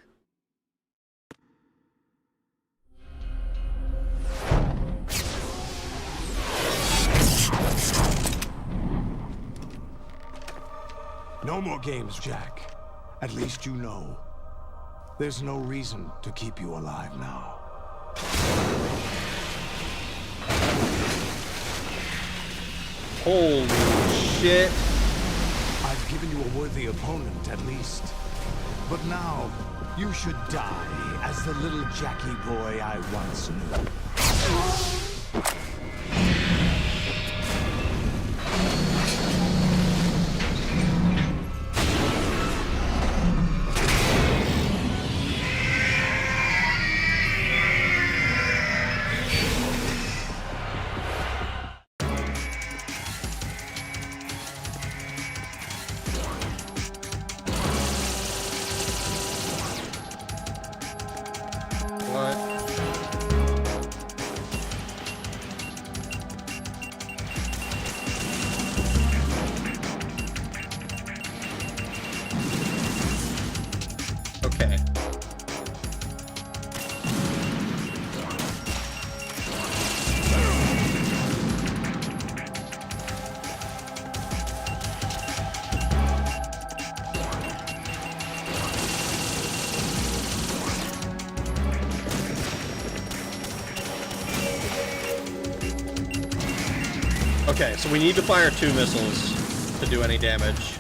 No more games, Jack. At least you know. There's no reason to keep you alive now.
Holy shit.
I've given you a worthy opponent, at least. But now, you should die as the little Jackie boy I once knew.
Okay. Okay, so we need to fire 2 missiles to do any damage.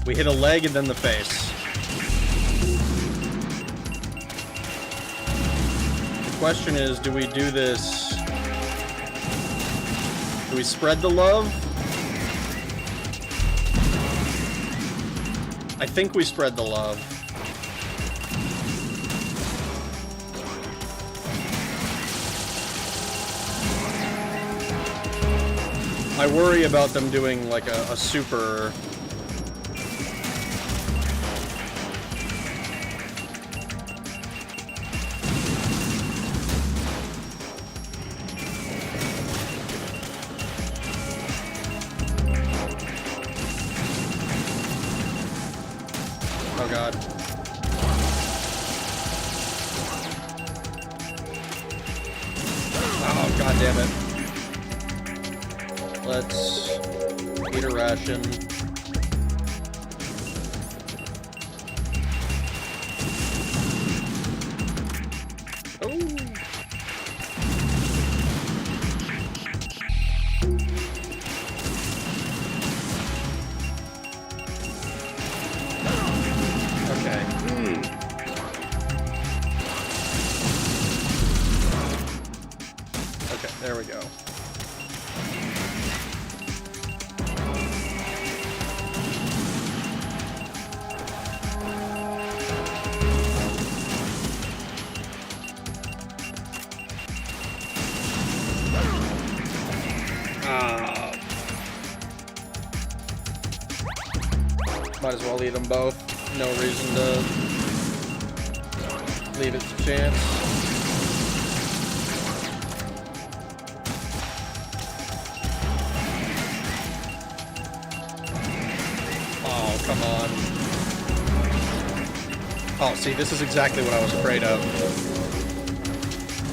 We hit a leg and then the face. question is, do we do this... Do we spread the love? I think we spread the love. I worry about them doing like a super... Oh god. Oh god damn it. Let's eat a ration. Oh. Okay, there we go. Might as well eat them both. No reason to leave it to chance. Oh, come on. Oh, see, this is exactly what I was afraid of.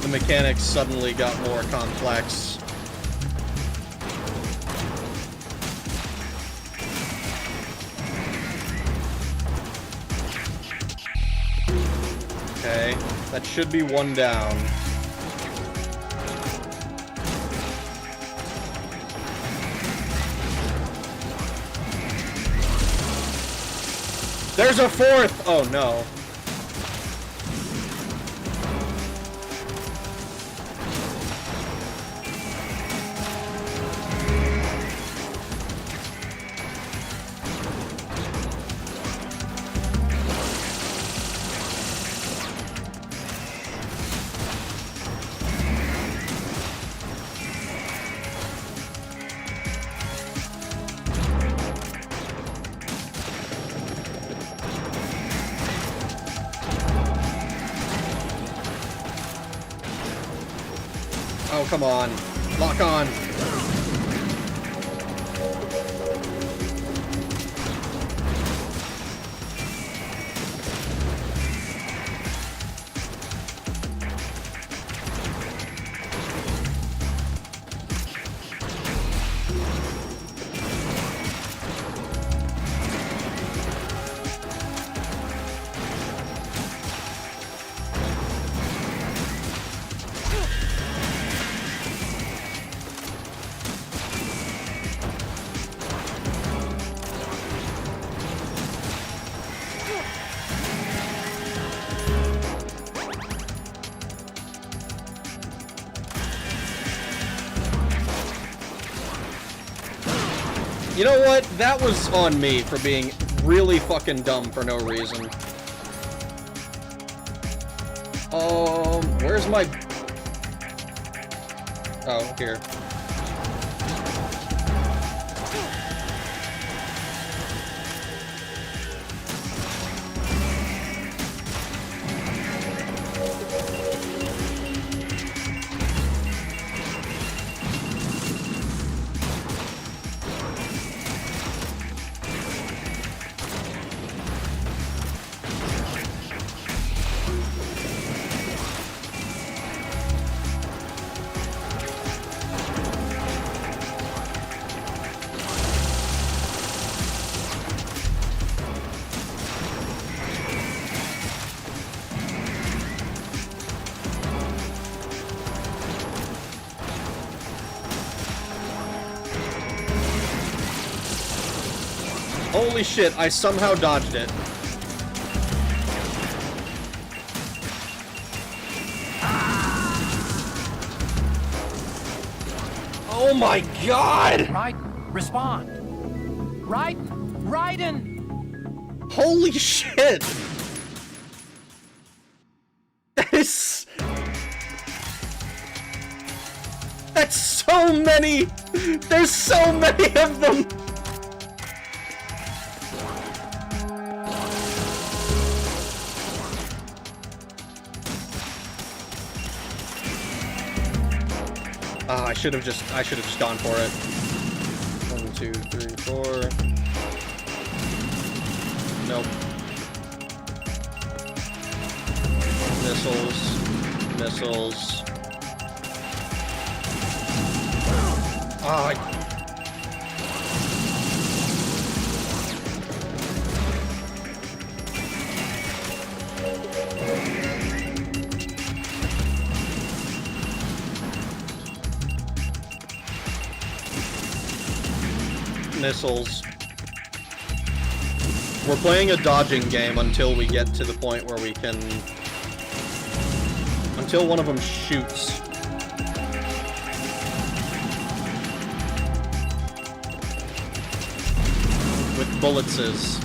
The mechanics suddenly got more complex. Okay, that should be one down. There's a fourth! Oh no. Oh, come on. Lock on. You know what? That was on me for being really fucking dumb for no reason. Where's my... Oh, here. Holy shit, I somehow dodged it. Oh my god!
Raiden, respond. Raiden!
Holy shit! That is... That's so many! There's so many of them! I should have just gone for it. 1, 2, 3, 4. Nope. Missiles. Missiles. We're playing a dodging game until we get to the point where we can... Until one of them shoots. With bulletses.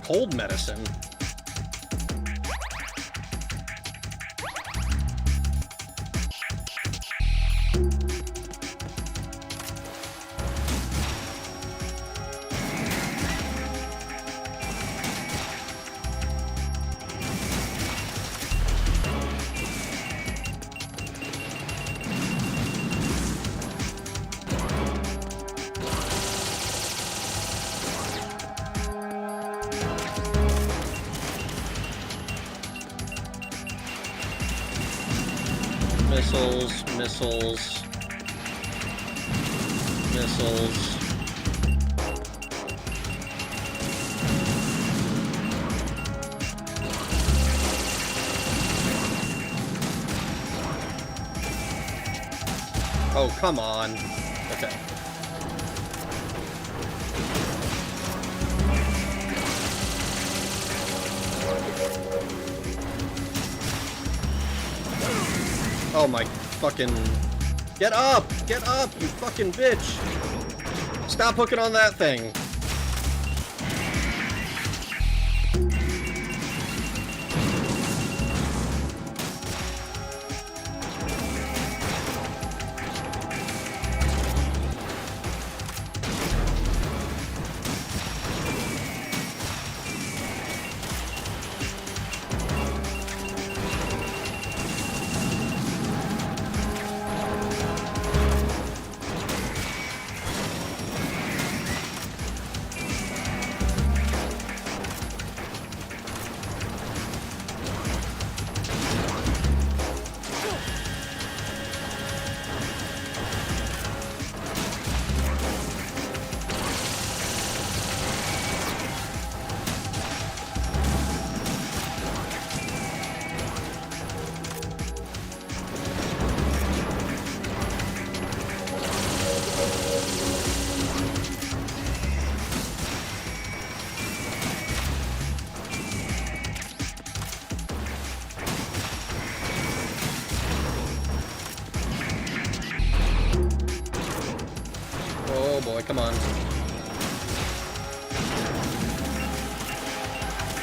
Cold medicine. Missiles. Oh, come on. Okay. Oh my fucking... Get up! Get up, you fucking bitch! Stop hooking on that thing. Oh boy, come on.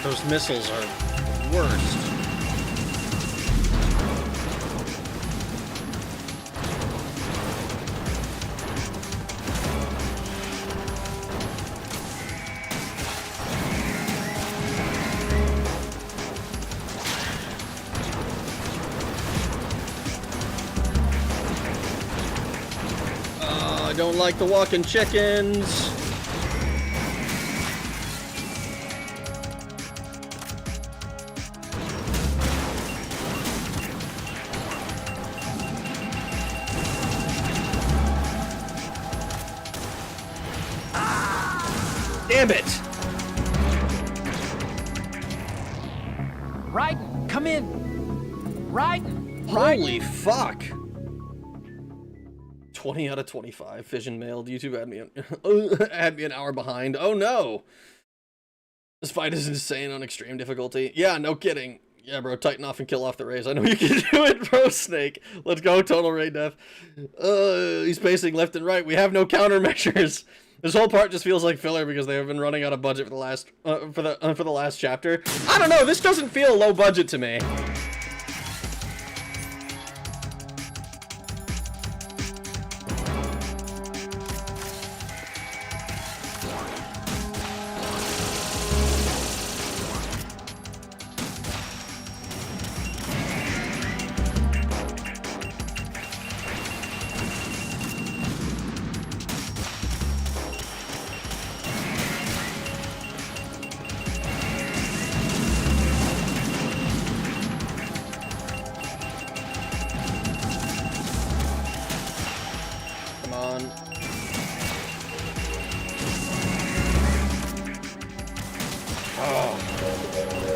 Those missiles are the worst. I don't like the walking chickens. Damn it!
Raiden, come in! Raiden!
Holy fuck! 20 out of 25. Fission mailed. YouTube had me an hour behind. Oh no! This fight is insane on extreme difficulty. Yeah, no kidding. Yeah, bro, tighten off and kill off the rays. I know you can do it, bro, Snake. Let's go, total ray death. He's pacing left and right. We have no countermeasures. This whole part just feels like filler because they have been running out of budget for the last for the last chapter. I don't know. This doesn't feel low budget to me.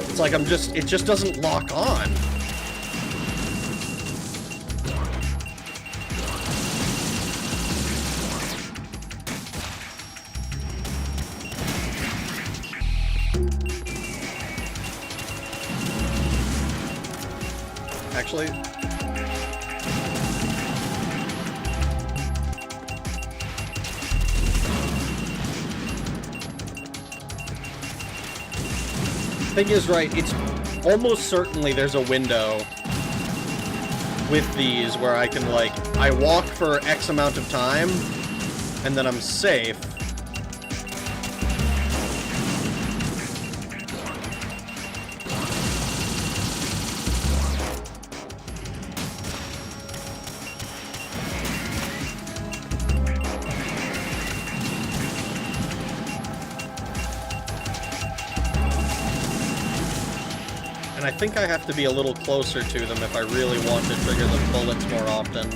It's like it just doesn't lock on. Actually, thing is, right, it's almost certainly there's a window with these where I can, like, I walk for X amount of time, and then I'm safe. I think I have to be a little closer to them if I really want to trigger the bullets more often.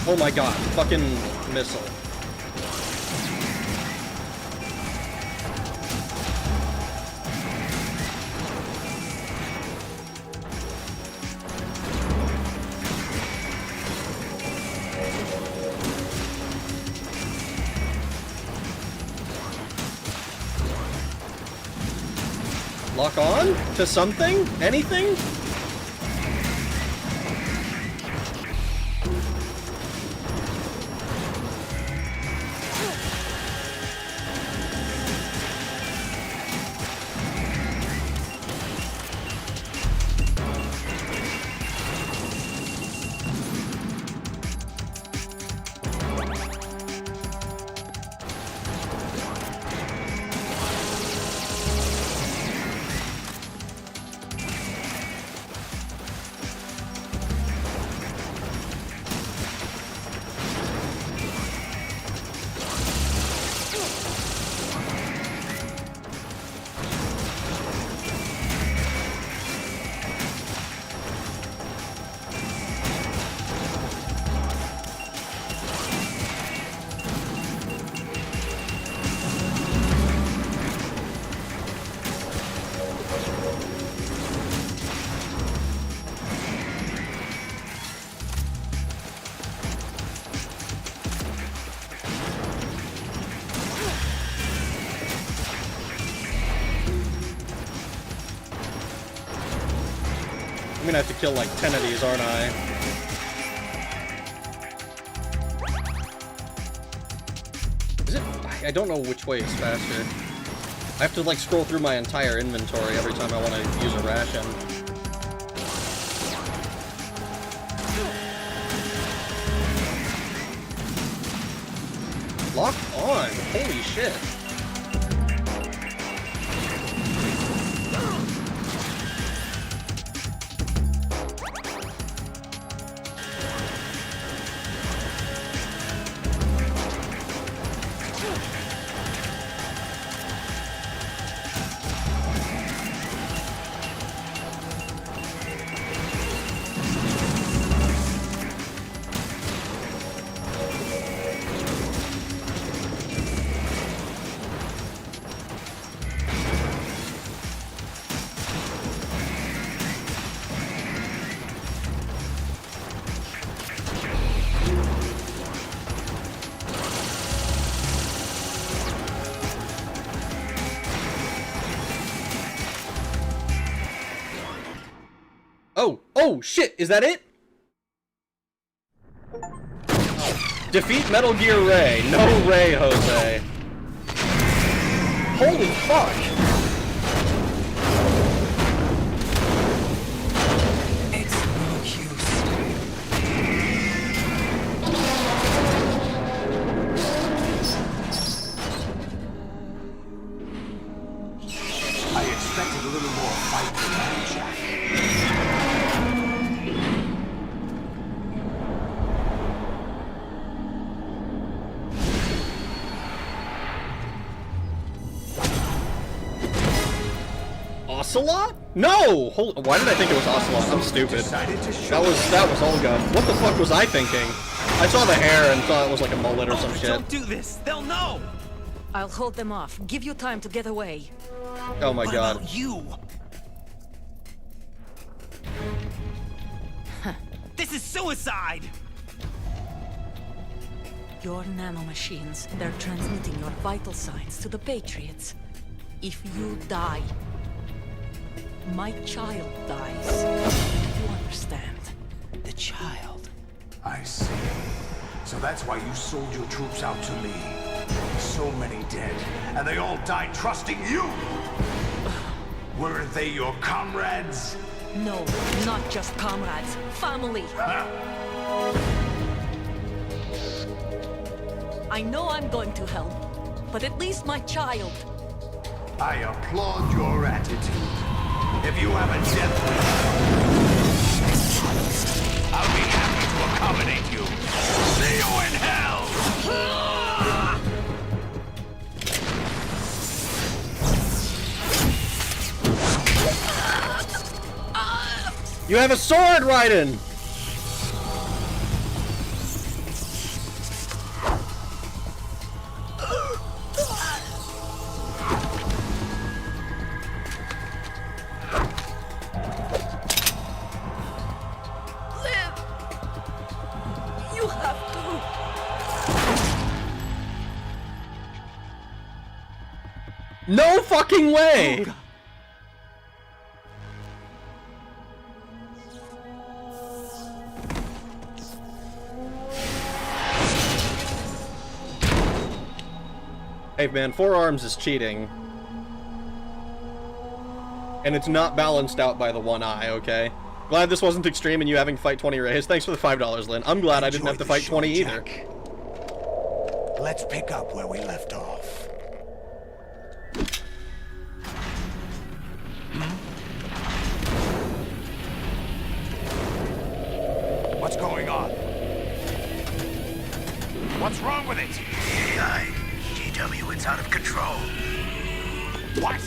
Oh my god, fucking missile. Lock on? To something? Anything? gonna have to kill like 10 of these, aren't I? Is it? I don't know which way is faster. I have to like scroll through my entire inventory every time I want to use a ration. Lock on! Holy shit! Oh, shit, is that it? Defeat Metal Gear Ray. No Ray, Jose. Holy fuck.
It's no use.
I expected a little more fight than that, Jack.
Ocelot? No! Why did I think it was Ocelot? I'm stupid. That was Olga. What the fuck was I thinking? I saw the hair and thought it was like a mullet or some shit.
Don't do this! They'll know!
I'll hold them off. Give you time to get away.
Oh my god.
What about you? This is suicide!
Your nanomachines, they're transmitting your vital signs to the Patriots. If you die, my child dies. You understand?
The child.
I see. So that's why you sold your troops out to me. So many dead, and they all died trusting you! Weren't they your comrades?
No, not just comrades. Family. I know I'm going to hell, but at least my child.
I applaud your attitude. If you have a death wish, I'll be happy to accommodate you. See you in hell!
You have a sword, Raiden! No fucking way!
Oh,
hey man, 4 arms is cheating. And it's not balanced out by the 1 eye, okay? Glad this wasn't extreme and you having to fight 20 rays. Thanks for the $5, Lynn. I'm glad I didn't have to fight 20 either.
Let's pick up where we left off. What's going on? What's wrong with it?
AI, GW, it's out of control.
What?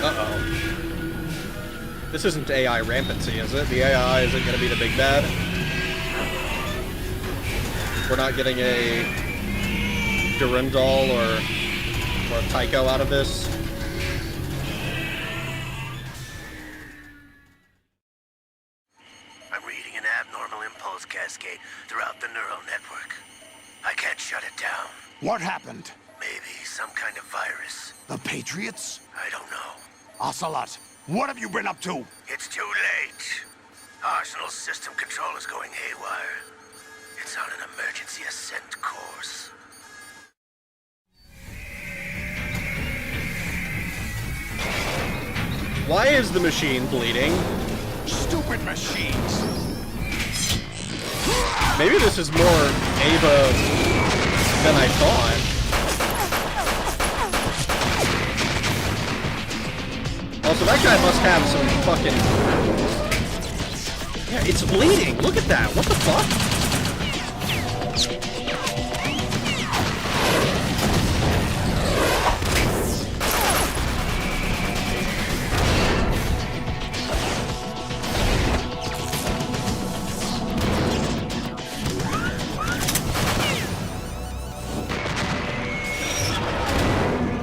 Uh-oh. This isn't AI rampancy, is it? The AI isn't gonna be the big bad? We're not getting a Durandal or a Tycho out of this?
I'm reading an abnormal impulse throughout the neural network. I can't shut it down.
What happened?
Maybe some kind of virus.
The Patriots?
I don't know.
Ocelot, what have you been up to?
It's too late. Arsenal's system control is going haywire. It's on an emergency ascent course.
Why is the machine bleeding?
Stupid machines!
Maybe this is more Ava than I thought. Also, that guy must have some fucking... Yeah, it's bleeding! Look at that! What the fuck?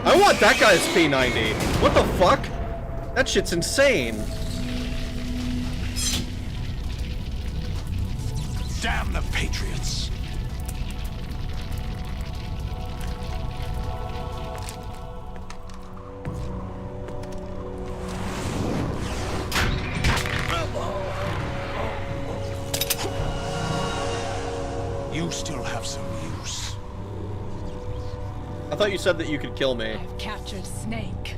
I want that guy's P90. What the fuck? That shit's insane.
Damn the Patriots! You still have some use.
I thought you said that you could kill me.
I've captured Snake.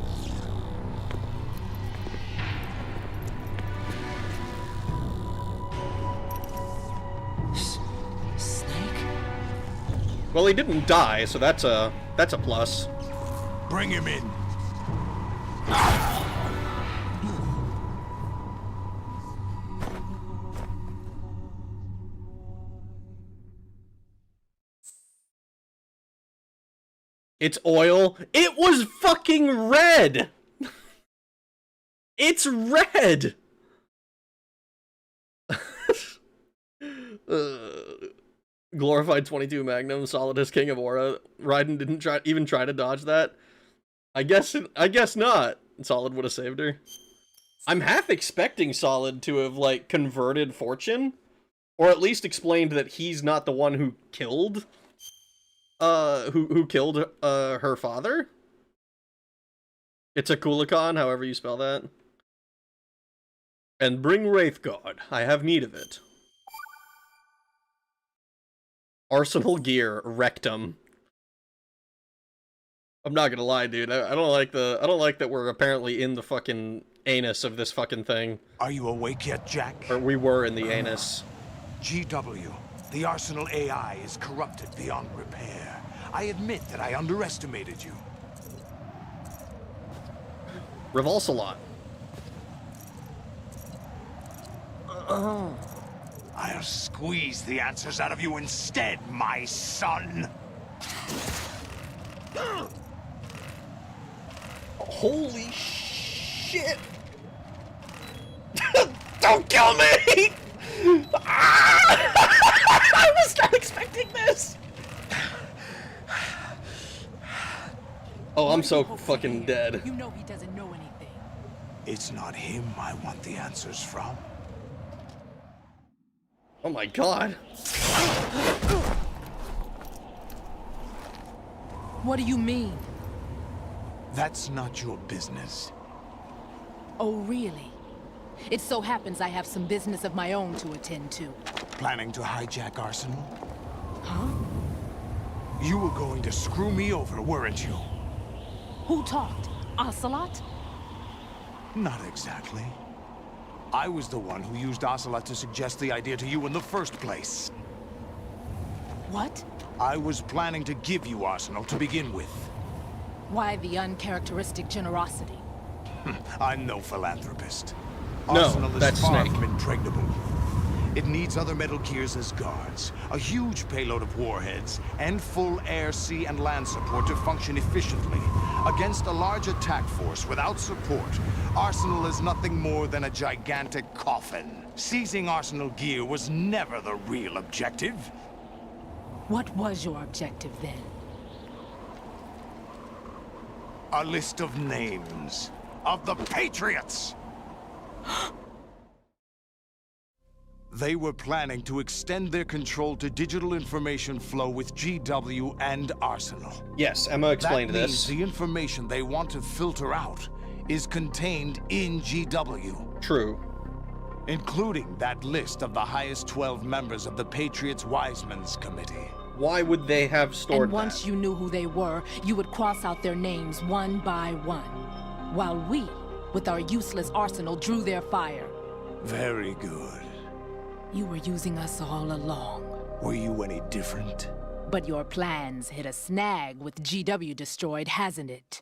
Snake?
Well, he didn't die, so that's a plus.
Bring him in.
It's oil. It was fucking red! It's red! Glorified 22 Magnum, solid as King of Aura. Raiden didn't even try to dodge that. I guess not. Solid would have saved her. I'm half expecting Solid to have, like, converted Fortune. Or at least explained that he's not the one who killed... who killed, her father? It's a Kulikon, however you spell that. And bring Wraithguard. I have need of it. Arsenal gear, rectum. I'm not gonna lie, dude. I don't like that we're apparently in the fucking anus of this fucking thing.
Are you awake yet, Jack?
Or we were in the anus.
GW, the Arsenal AI is corrupted beyond repair. I admit that I underestimated you.
Revulse a lot.
I'll squeeze the answers out of you instead, my son.
Holy shit! Don't kill me! I was not expecting this! Oh, I'm so fucking dead.
You know he doesn't know anything.
It's not him I want the answers from.
Oh my god.
What do you mean?
That's not your business.
Oh, really? It so happens I have some business of my own to attend to.
Planning to hijack Arsenal?
Huh?
You were going to screw me over, weren't you?
Who talked? Ocelot?
Not exactly. I was the one who used Ocelot to suggest the idea to you in the first place.
What?
I was planning to give you Arsenal to begin with.
Why the uncharacteristic generosity?
I'm no philanthropist.
No,
Arsenal is
that's
far
Snake.
from impregnable. It needs other Metal Gears as guards, a huge payload of warheads, and full air, sea, and land support to function efficiently. Against a large attack force without support, Arsenal is nothing more than a gigantic coffin. Seizing Arsenal gear was never the real objective.
What was your objective then?
A list of names of the Patriots! They were planning to extend their control to digital information flow with GW and Arsenal.
Yes, Emma explained
that
this.
Means the information they want to filter out is contained in GW.
True.
Including that list of the highest 12 members of the Patriots Wiseman's Committee.
Why would they have stored
And once you knew who they were, you would cross out their names one by one. While we, with our useless arsenal, drew their fire.
Very good.
You were using us all along.
Were you any different?
But your plans hit a snag with GW destroyed, hasn't it?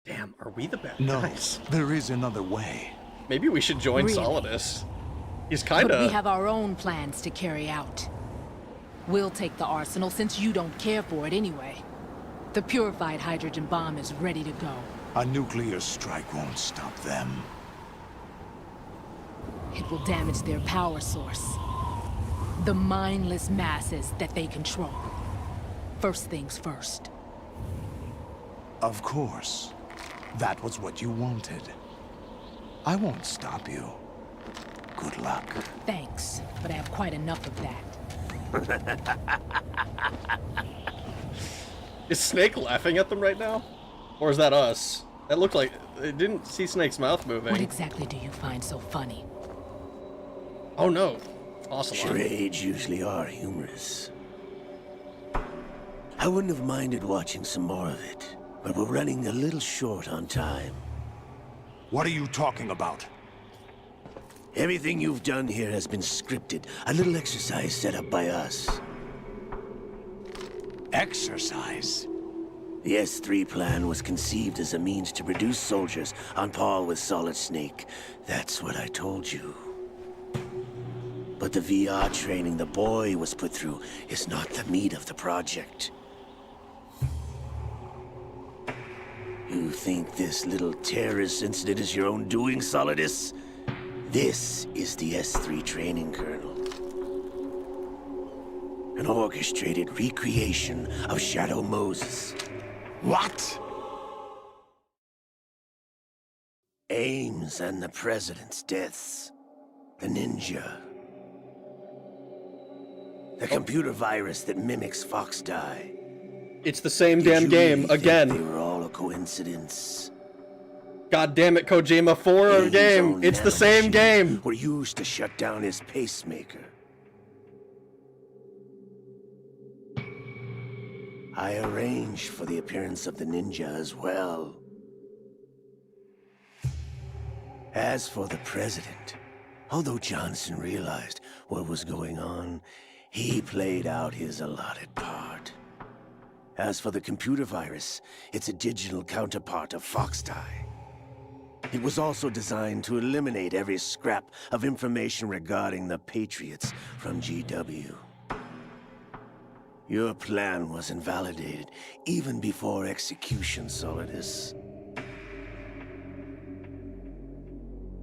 Damn, are we the bad
No,
guys?
there is another way.
Maybe we should join
Really?
Solidus. He's kinda...
But we have our own plans to carry out. We'll take the arsenal since you don't care for it anyway. The purified hydrogen bomb is ready to go.
A nuclear strike won't stop them.
It will damage their power source. The mindless masses that they control. First things first.
Of course. That was what you wanted. I won't stop you. Good luck.
Thanks, but I have quite enough of that.
Is Snake laughing at them right now? Or is that us? That looked like... I didn't see Snake's mouth moving.
What exactly do you find so funny?
Oh no. Awesome.
Charades usually are humorous. I wouldn't have minded watching some more of it, but we're running a little short on time.
What are you talking about?
Everything you've done here has been scripted. A little exercise set up by us.
Exercise?
The S3 plan was conceived as a means to produce soldiers on par with Solid Snake. That's what I told you. But the VR training the boy was put through is not the meat of the project. You think this little terrorist incident is your own doing, Solidus? This is the S3 training kernel. An orchestrated recreation of Shadow Moses.
What?
Ames and the President's deaths. The ninja. The computer virus that mimics Foxdie.
It's the same damn game, again.
They were all a coincidence.
God damn it, Kojima, 4 game. It's the same game.
Were used to shut down his pacemaker. I arranged for the appearance of the ninja as well. As for the president, although Johnson realized what was going on, he played out his allotted part. As for the computer virus, it's a digital counterpart of Foxdie. It was also designed to eliminate every scrap of information regarding the Patriots from GW. Your plan was invalidated even before execution, Solidus.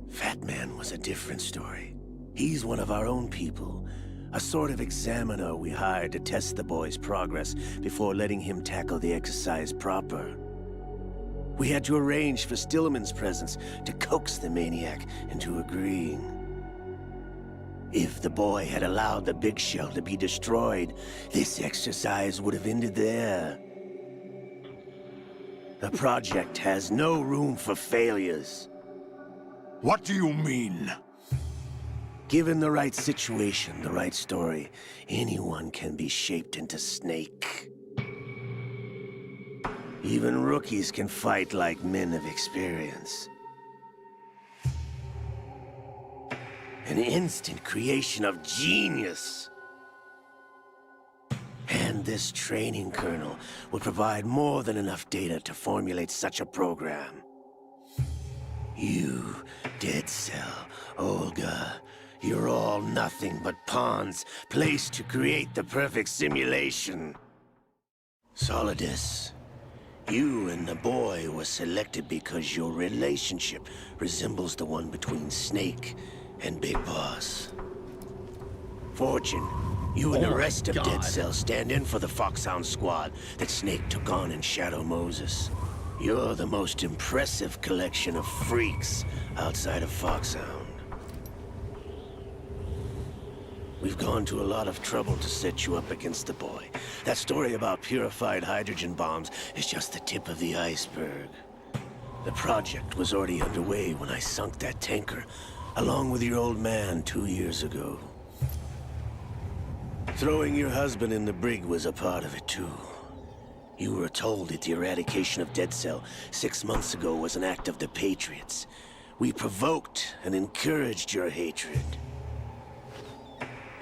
Fat Man was a different story. He's one of our own people, a sort of examiner we hired to test the boy's progress before letting him tackle the exercise proper. We had to arrange for Stillman's presence to coax the maniac into agreeing. If the boy had allowed the big shell to be destroyed, this exercise would have ended there. The project has no room for failures.
What do you mean?
Given the right situation, the right story, anyone can be shaped into Snake. Even rookies can fight like men of experience. An instant creation of genius. And this training kernel will provide more than enough data to formulate such a program. You, Dead Cell, Olga, you're all nothing but pawns placed to create the perfect simulation. Solidus, you and the boy were selected because your relationship resembles the one between Snake and Big Boss. Fortune, you and the rest of Dead Cell stand in for the Foxhound squad that Snake took on in Shadow Moses. You're the most impressive collection of freaks outside of Foxhound. We've gone to a lot of trouble to set you up against the boy. That story about purified hydrogen bombs is just the tip of the iceberg. The project was already underway when I sunk that tanker, along with your old man 2 years ago. Throwing your husband in the brig was a part of it too. You were told that the eradication of Dead Cell 6 months ago was an act of the Patriots. We provoked and encouraged your hatred.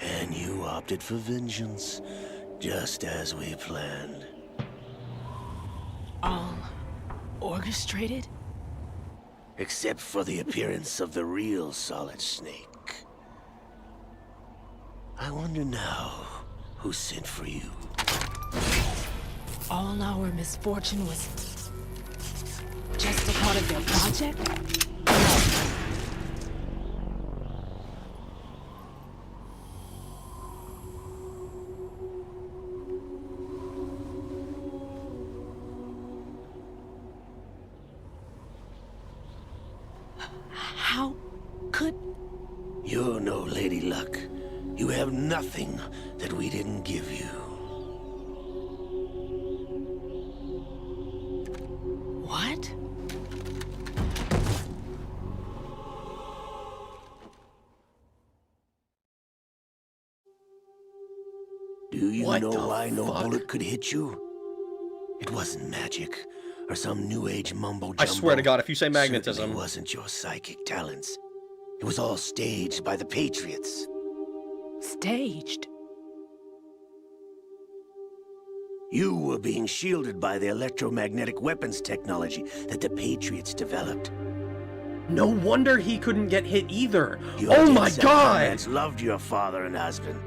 And you opted for vengeance, just as we planned.
All orchestrated?
Except for the appearance of the real Solid Snake. I wonder now who sent for you.
All our misfortune was just a part of their project? How could...
You're no Lady Luck. You have nothing that we didn't give you.
What?
Do you
What
know
the
why no
fuck?
bullet could hit you? It wasn't magic, or some new age mumbo-jumbo.
I swear to God, if you say
Certainly
magnetism.
wasn't your psychic talents. It was all staged by the Patriots.
Staged?
You were being shielded by the electromagnetic weapons technology that the Patriots developed.
No wonder he couldn't get hit either.
Your
Oh my
Dead Cell
God!
comrades loved your father and husband.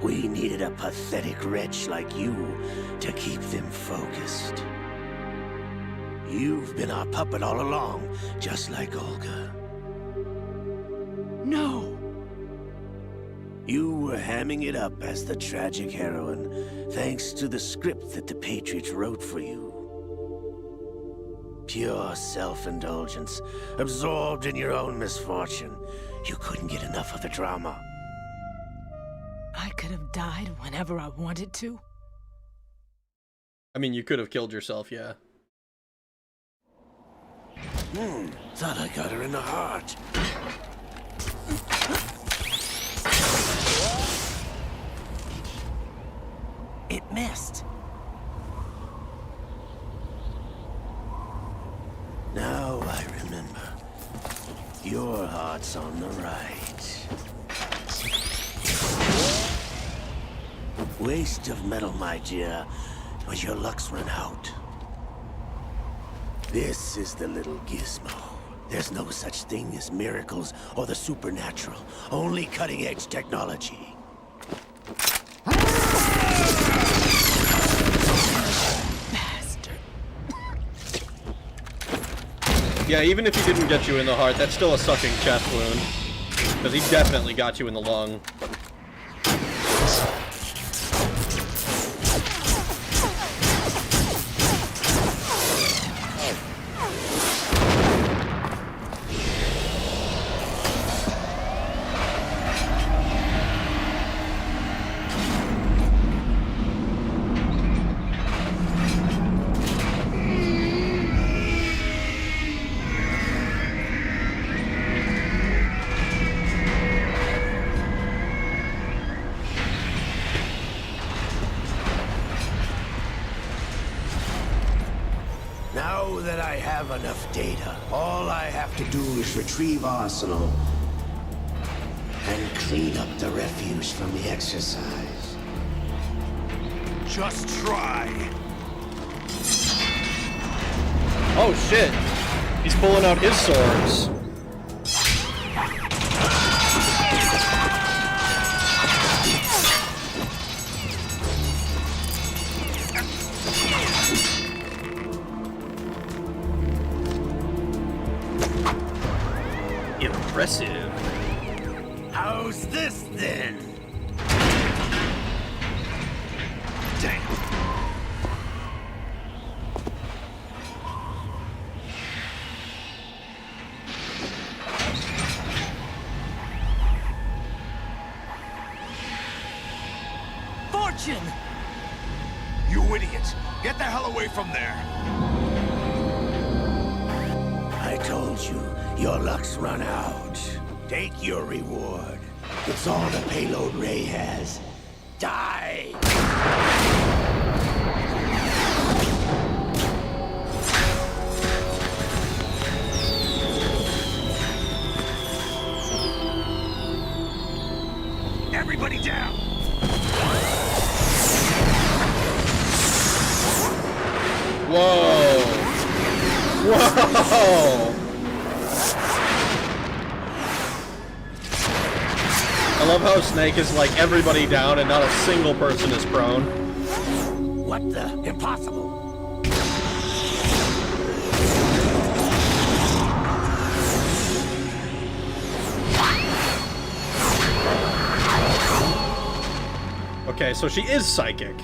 We needed a pathetic wretch like you to keep them focused. You've been our puppet all along, just like Olga.
No.
You were hamming it up as the tragic heroine, thanks to the script that the Patriots wrote for you. Pure self-indulgence, absorbed in your own misfortune. You couldn't get enough of the drama.
I could have died whenever I wanted to.
I mean, you could have killed yourself, yeah.
Thought I got her in the heart.
It missed.
Now I remember. Your heart's on the right. Waste of metal, my dear, but your luck's run out. This is the little gizmo. There's no such thing as miracles or the supernatural, only cutting-edge technology.
Bastard.
Yeah, even if he didn't get you in the heart, that's still a sucking chest wound. Because he definitely got you in the lung.
Now that I have enough data, all I have to do is retrieve Arsenal and clean up the refuse from the exercise.
Just try.
Oh shit! He's pulling out his swords. Impressive.
How's this then? Damn.
Legion!
You idiot! Get the hell away from there!
I told you, your luck's run out. Take your reward. It's all the payload Ray has. Die!
Everybody down!
Whoa! Whoa! I love how Snake is like everybody down and not a single person is prone.
What the? Impossible!
Okay, so she is psychic.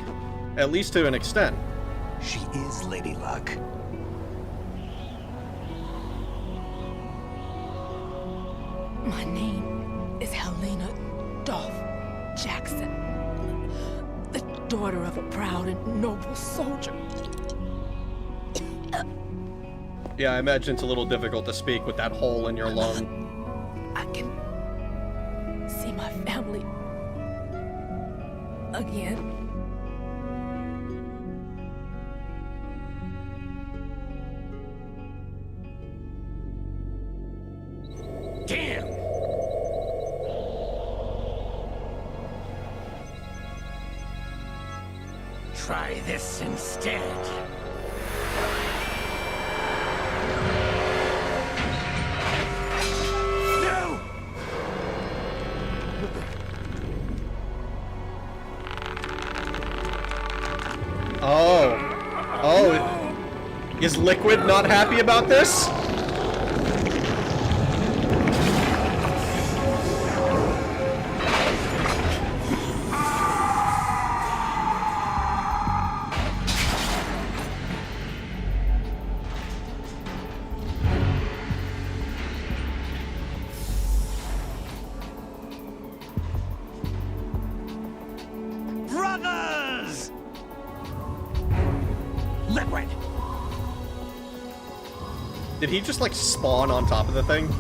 At least to an extent.
She is Lady Luck.
My name is Helena Dolph Jackson, the daughter of a proud and noble soldier.
Yeah, I imagine it's a little difficult to speak with that hole in your lung.
I can see my family again.
Damn! Try this instead. No!
Oh. Oh. Is Liquid not happy about this?
Brothers! Liquid!
Did he just like spawn on top of the thing?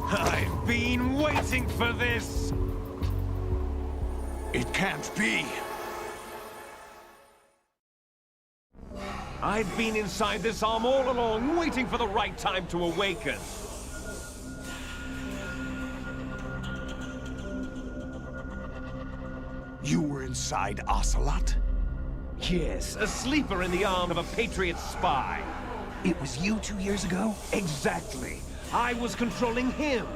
I've been waiting for this!
It can't be.
I've been inside this arm all along, waiting for the right time to awaken.
You were inside Ocelot?
Yes, a sleeper in the arm of a Patriot spy.
It was you 2 years ago?
Exactly. I was controlling him.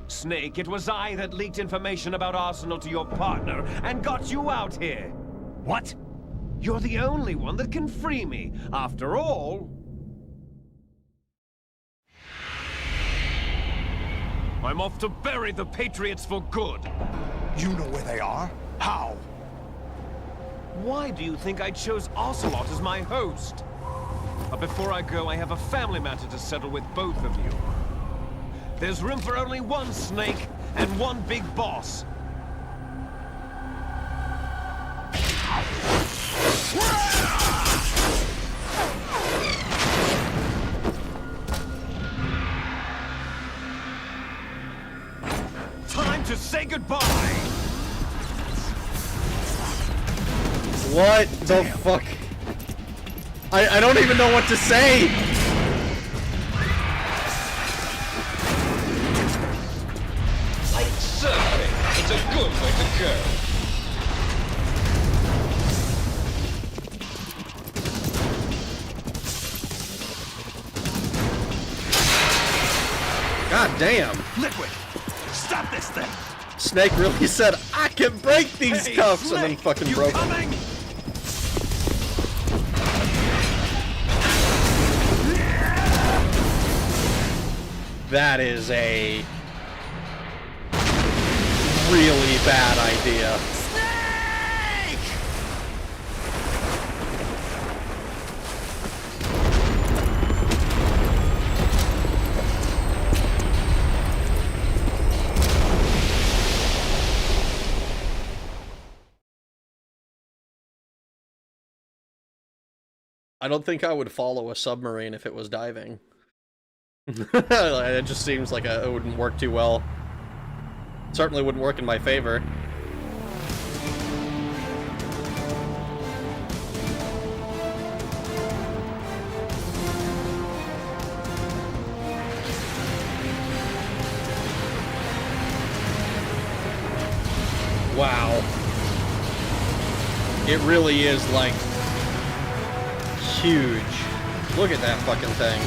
Snake, it was I that leaked information about Arsenal to your partner and got you out here.
What?
You're the only one that can free me. After all, I'm off to bury the Patriots for good.
You know where they are? How?
Why do you think I chose Ocelot as my host? But before I go, I have a family matter to settle with both of you. There's room for only one Snake and one big boss. Time to say goodbye!
What the fuck? I don't even know what to say!
Like surfing, it's a good way to go.
God damn!
Liquid! Stop this thing!
Snake really said, I can break these
Hey,
cuffs, and then
Snake,
fucking
you
broke them.
coming?
That is a really bad idea. I don't think I would follow a submarine if it was diving. It just seems like it wouldn't work too well. Certainly wouldn't work in my favor. Wow. It really is, like, huge. Look at that fucking thing.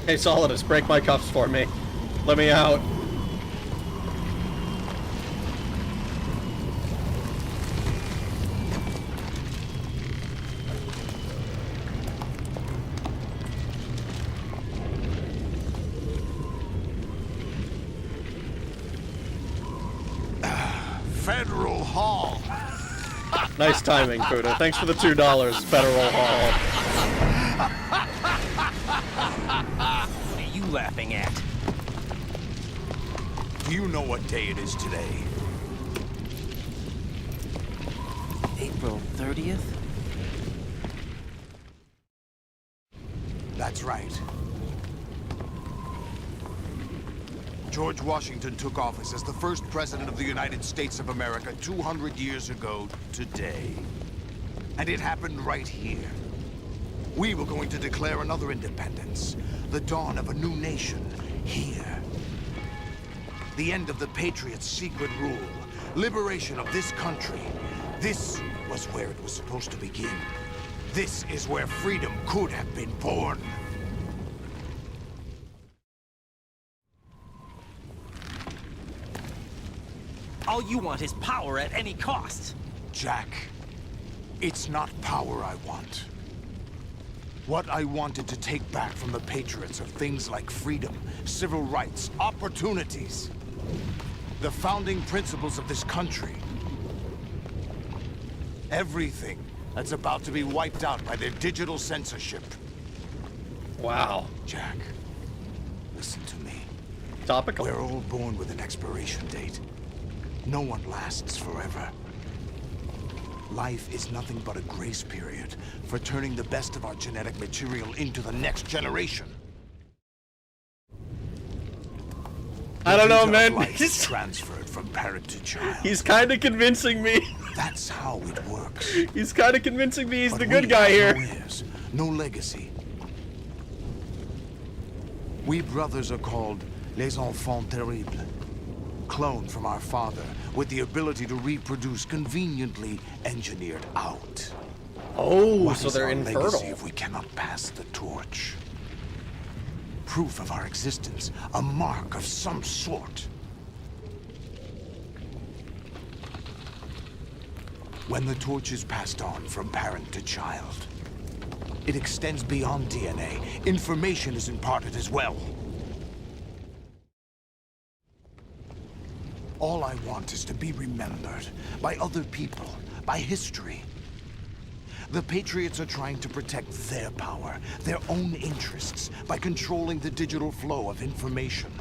Hey, Solidus, break my cuffs for me. Let me out.
Federal Hall.
Nice timing, Kuda. Thanks for the $2, Federal Hall.
What are you laughing at?
Do you know what day it is today?
April 30th?
That's right. George Washington took office as the first president of the United States of America 200 years ago today. And it happened right here. We were going to declare another independence, the dawn of a new nation, here. The end of the Patriots' secret rule, liberation of this country. This was where it was supposed to begin. This is where freedom could have been born.
All you want is power at any cost.
Jack, it's not power I want. What I wanted to take back from the Patriots are things like freedom, civil rights, opportunities. The founding principles of this country. Everything that's about to be wiped out by their digital censorship.
Wow.
Jack, listen to me.
Topical.
We're all born with an expiration date. No one lasts forever. Life is nothing but a grace period for turning the best of our genetic material into the next generation.
I don't know,
The
man.
life is transferred from parent to child.
He's kind of convincing me.
That's how it works.
He's kind of convincing me he's
But
the good
we
guy here.
have no heirs, no legacy. We brothers are called les enfants terribles. Cloned from our father, with the ability to reproduce conveniently engineered out.
Oh,
What
so
is
they're
our
infertile.
legacy if we cannot pass the torch? Proof of our existence, a mark of some sort. When the torch is passed on from parent to child, it extends beyond DNA. Information is imparted as well. All I want is to be remembered by other people, by history. The Patriots are trying to protect their power, their own interests, by controlling the digital flow of information.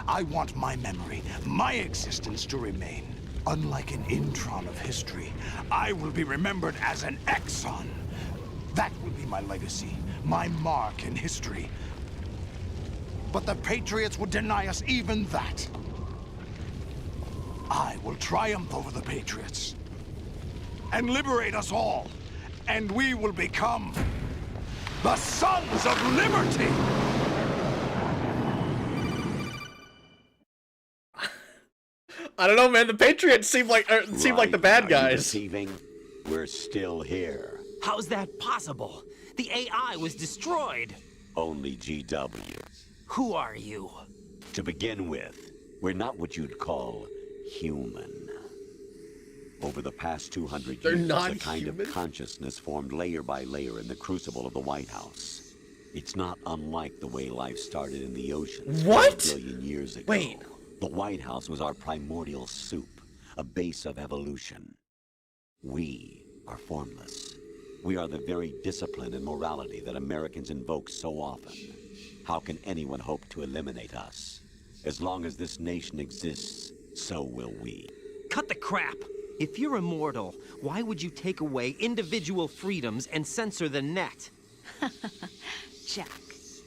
I want my memory, my existence to remain. Unlike an intron of history, I will be remembered as an exon. That will be my legacy, my mark in history. But the Patriots would deny us even that. I will triumph over the Patriots and liberate us all, and we will become the Sons of Liberty!
I don't know, man. The Patriots seem like the bad guys.
Deceiving? We're still here.
How's that possible? The AI was destroyed.
Only GW.
Who are you?
To begin with, we're not what you'd call human. Over the past 200
They're
years,
not
a kind
human?
of consciousness formed layer by layer in the crucible of the White House. It's not unlike the way life started in the ocean
What?
3 billion years ago.
Wait.
The White House was our primordial soup, a base of evolution. We are formless. We are the very discipline and morality that Americans invoke so often. How can anyone hope to eliminate us? As long as this nation exists, so will we.
Cut the crap! If you're immortal, why would you take away individual freedoms and censor the net?
Jack,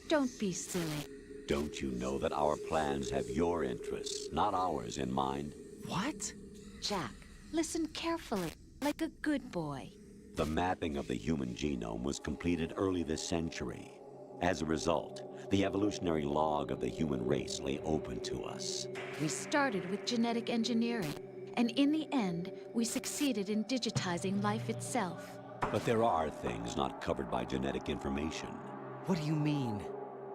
don't be silly.
Don't you know that our plans have your interests, not ours, in mind?
What?
Jack, listen carefully, like a good boy.
The mapping of the human genome was completed early this century. As a result, the evolutionary log of the human race lay open to us.
We started with genetic engineering, and in the end, we succeeded in digitizing life itself.
But there are things not covered by genetic information.
What do you mean?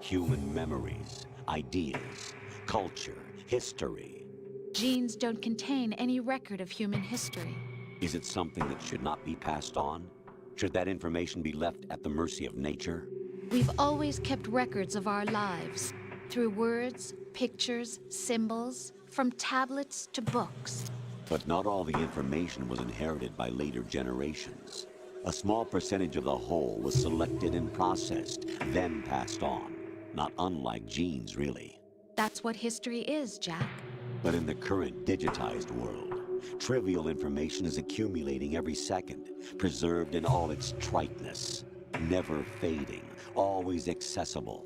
Human memories, ideas, culture, history.
Genes don't contain any record of human history.
Is it something that should not be passed on? Should that information be left at the mercy of nature?
We've always kept records of our lives, through words, pictures, symbols, from tablets to books.
But not all the information was inherited by later generations. A small percentage of the whole was selected and processed, then passed on. Not unlike genes, really.
That's what history is, Jack.
But in the current digitized world, trivial information is accumulating every second, preserved in all its triteness, never fading, always accessible.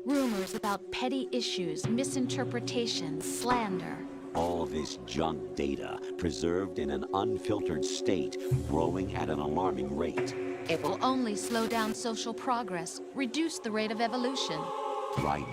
Rumors about petty issues, misinterpretations, slander.
All this junk data, preserved in an unfiltered state, growing at an alarming rate.
It will only slow down social progress, reduce the rate of evolution.
Right.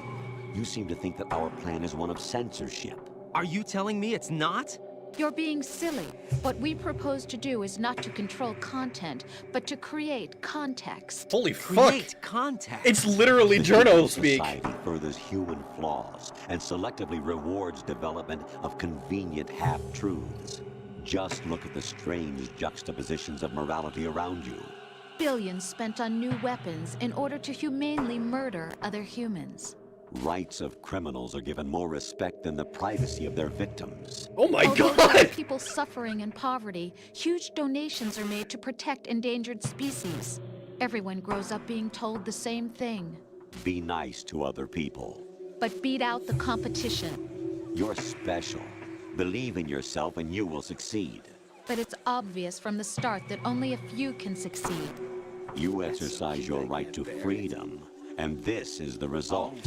You seem to think that our plan is one of censorship.
Are you telling me it's not?
You're being silly. What we propose to do is not to control content, but to create context.
Holy fuck!
Create context.
It's literally journal speak.
Society furthers human flaws and selectively rewards development of convenient half-truths. Just look at the strange juxtapositions of morality around you.
Billions spent on new weapons in order to humanely murder other humans.
Rights of criminals are given more respect than the privacy of their victims.
Oh my
Although there are
god!
people suffering in poverty, huge donations are made to protect endangered species. Everyone grows up being told the same thing.
Be nice to other people.
But beat out the competition.
You're special. Believe in yourself and you will succeed.
But it's obvious from the start that only a few can succeed.
You exercise your right to freedom. And this is the result.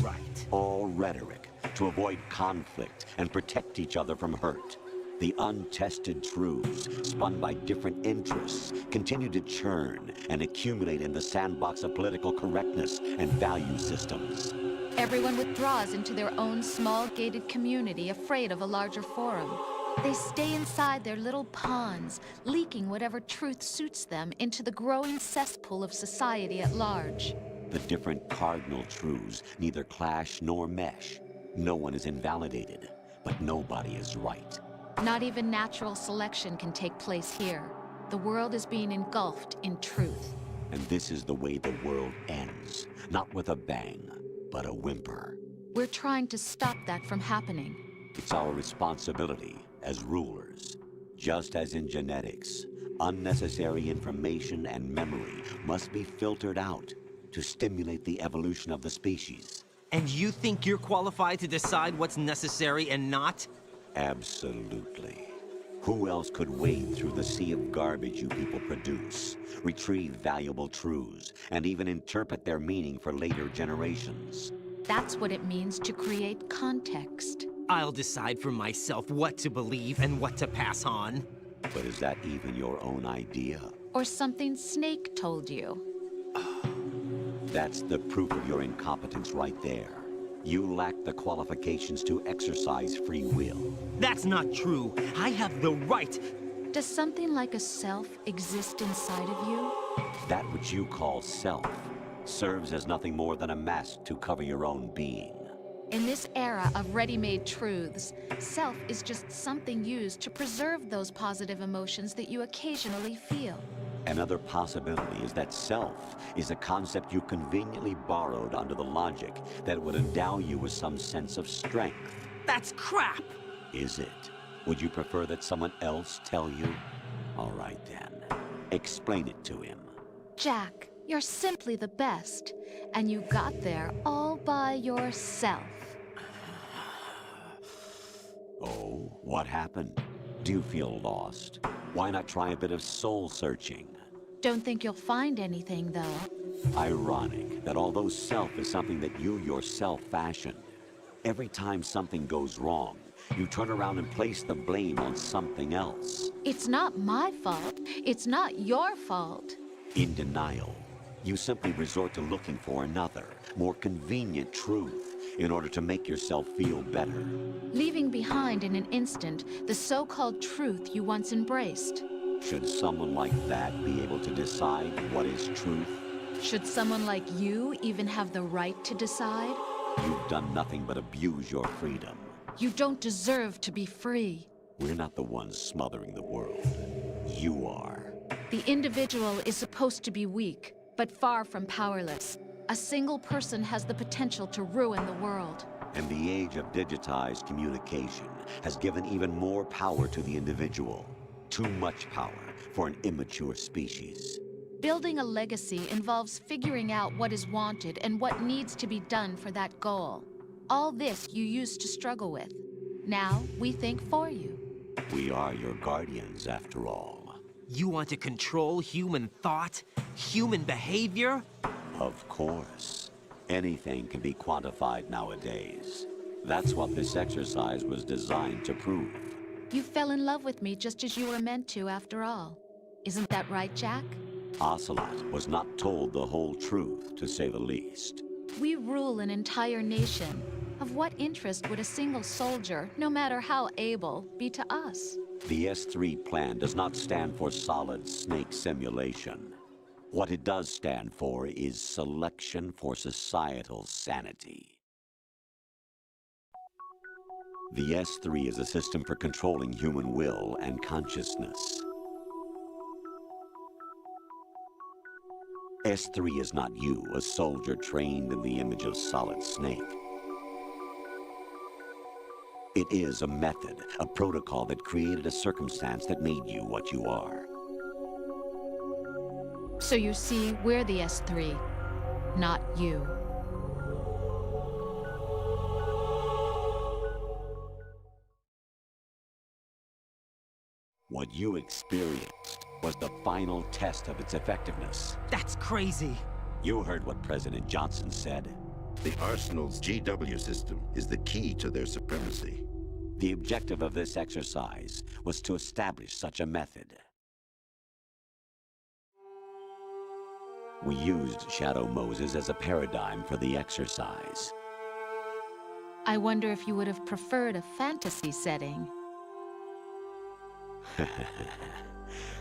All rhetoric to avoid conflict and protect each other from hurt. The untested truths, spun by different interests, continue to churn and accumulate in the sandbox of political correctness and value systems.
Everyone withdraws into their own small gated community, afraid of a larger forum. They stay inside their little ponds, leaking whatever truth suits them into the growing cesspool of society at large.
The different cardinal truths neither clash nor mesh. No one is invalidated, but nobody is right.
Not even natural selection can take place here. The world is being engulfed in truth.
And this is the way the world ends. Not with a bang, but a whimper.
We're trying to stop that from happening.
It's our responsibility as rulers. Just as in genetics, unnecessary information and memory must be filtered out to stimulate the evolution of the species.
And you think you're qualified to decide what's necessary and not?
Absolutely. Who else could wade through the sea of garbage you people produce, retrieve valuable truths, and even interpret their meaning for later generations?
That's what it means to create context.
I'll decide for myself what to believe and what to pass on.
But is that even your own idea?
Or something Snake told you?
That's the proof of your incompetence right there. You lack the qualifications to exercise free will.
That's not true. I have the right.
Does something like a self exist inside of you?
That which you call self serves as nothing more than a mask to cover your own being.
In this era of ready-made truths, self is just something used to preserve those positive emotions that you occasionally feel.
Another possibility is that self is a concept you conveniently borrowed under the logic that would endow you with some sense of strength.
That's crap!
Is it? Would you prefer that someone else tell you? All right then. Explain it to him.
Jack, you're simply the best. And you got there all by yourself.
Oh, what happened? Do you feel lost? Why not try a bit of soul searching?
Don't think you'll find anything, though.
Ironic that although self is something that you yourself fashioned, every time something goes wrong, you turn around and place the blame on something else.
It's not my fault. It's not your fault.
In denial, you simply resort to looking for another, more convenient truth in order to make yourself feel better.
Leaving behind in an instant the so-called truth you once embraced.
Should someone like that be able to decide what is truth?
Should someone like you even have the right to decide?
You've done nothing but abuse your freedom.
You don't deserve to be free.
We're not the ones smothering the world. You are.
The individual is supposed to be weak, but far from powerless. A single person has the potential to ruin the world.
And the age of digitized communication has given even more power to the individual. Too much power for an immature species.
Building a legacy involves figuring out what is wanted and what needs to be done for that goal. All this you used to struggle with. Now, we think for you.
We are your guardians, after all.
You want to control human thought? Human behavior?
Of course. Anything can be quantified nowadays. That's what this exercise was designed to prove.
You fell in love with me just as you were meant to, after all. Isn't that right, Jack?
Ocelot was not told the whole truth, to say the least.
We rule an entire nation. Of what interest would a single soldier, no matter how able, be to us?
The S3 plan does not stand for solid snake simulation. What it does stand for is selection for societal sanity. The S3 is a system for controlling human will and consciousness. S3 is not you, a soldier trained in the image of Solid Snake. It is a method, a protocol that created a circumstance that made you what you are.
So you see, we're the S3, not you.
What you experienced was the final test of its effectiveness.
That's crazy.
You heard what President Johnson said.
The Arsenal's GW system is the key to their supremacy.
The objective of this exercise was to establish such a method. We used Shadow Moses as a paradigm for the exercise.
I wonder if you would have preferred a fantasy setting.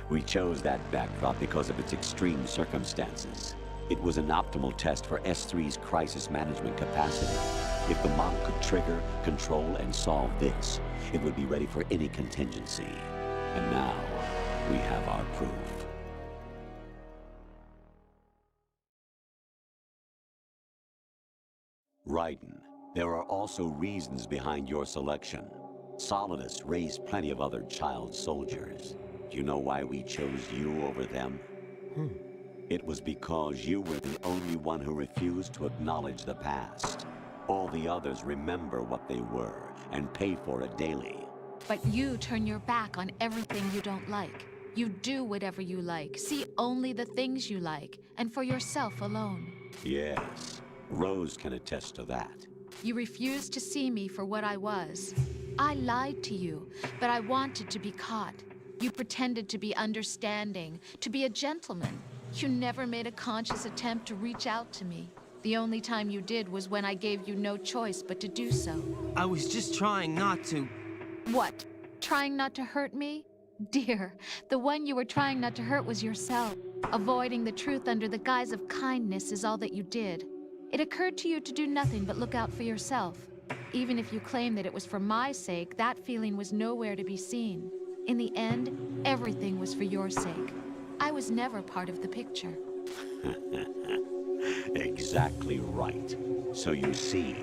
We chose that backdrop because of its extreme circumstances. It was an optimal test for S3's crisis management capacity. If the model could trigger, control, and solve this, it would be ready for any contingency. And now, we have our proof. Raiden, there are also reasons behind your selection. Solidus raised plenty of other child soldiers. Do you know why we chose you over them? It was because you were the only one who refused to acknowledge the past. All the others remember what they were and pay for it daily.
But you turn your back on everything you don't like. You do whatever you like, see only the things you like, and for yourself alone.
Yes, Rose can attest to that.
You refused to see me for what I was. I lied to you, but I wanted to be caught. You pretended to be understanding, to be a gentleman. You never made a conscious attempt to reach out to me. The only time you did was when I gave you no choice but to do so.
I was just trying not to...
What? Trying not to hurt me? Dear, the one you were trying not to hurt was yourself. Avoiding the truth under the guise of kindness is all that you did. It occurred to you to do nothing but look out for yourself. Even if you claim that it was for my sake, that feeling was nowhere to be seen. In the end, everything was for your sake. I was never part of the picture.
Exactly right. So you see,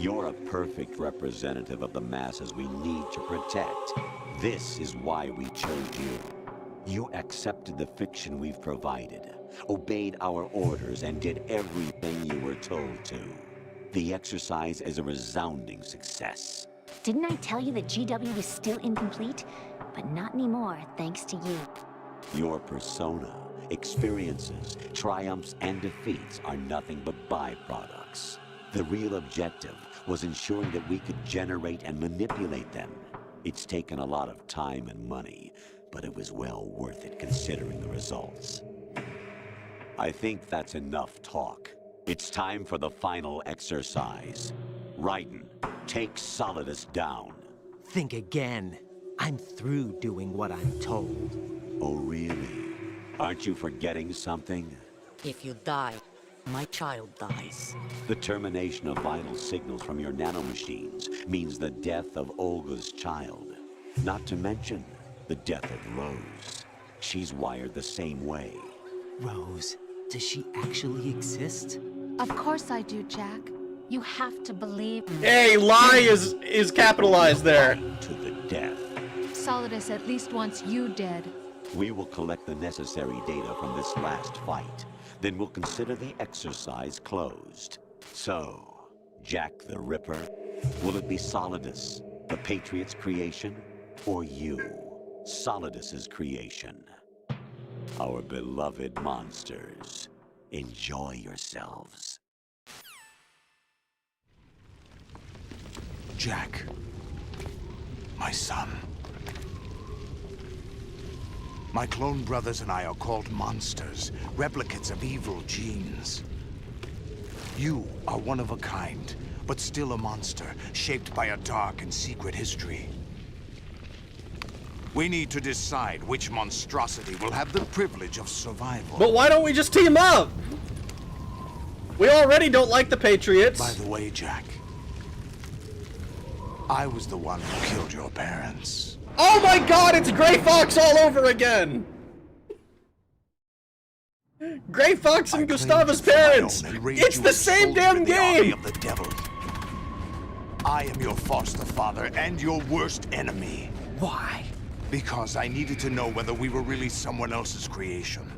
You're a perfect representative of the masses we need to protect. This is why we chose you. You accepted the fiction we've provided, obeyed our orders, and did everything you were told to. The exercise is a resounding success.
Didn't I tell you that GW was still incomplete? But not anymore, thanks to you.
Your persona, experiences, triumphs, and defeats are nothing but byproducts. The real objective was ensuring that we could generate and manipulate them. It's taken a lot of time and money, but it was well worth it considering the results. I think that's enough talk. It's time for the final exercise. Raiden, take Solidus down.
Think again. I'm through doing what I'm told.
Oh, really? Aren't you forgetting something?
If you die, my child dies.
The termination of vital signals from your nanomachines means the death of Olga's child. Not to mention the death of Rose. She's wired the same way.
Rose, does she actually exist?
Of course I do, Jack. You have to believe me.
Hey, lie is capitalized there.
To the death.
Solidus at least wants you dead.
We will collect the necessary data from this last fight. Then we'll consider the exercise closed. So, Jack the Ripper, will it be Solidus, the Patriots' creation, or you, Solidus's creation? Our beloved monsters, enjoy yourselves.
Jack, my son. My clone brothers and I are called monsters, replicates of evil genes. You are one of a kind, but still a monster, shaped by a dark and secret history. We need to decide which monstrosity will have the privilege of survival.
But why don't we just team up? We already don't like the Patriots.
By the way, Jack, I was the one who killed your parents.
Oh my god, it's Gray Fox all over again! Gray Fox and Gustava's parents! It's the same damn game!
Of the devil. I am your foster father and your worst enemy.
Why?
Because I needed to know whether we were really someone else's creation.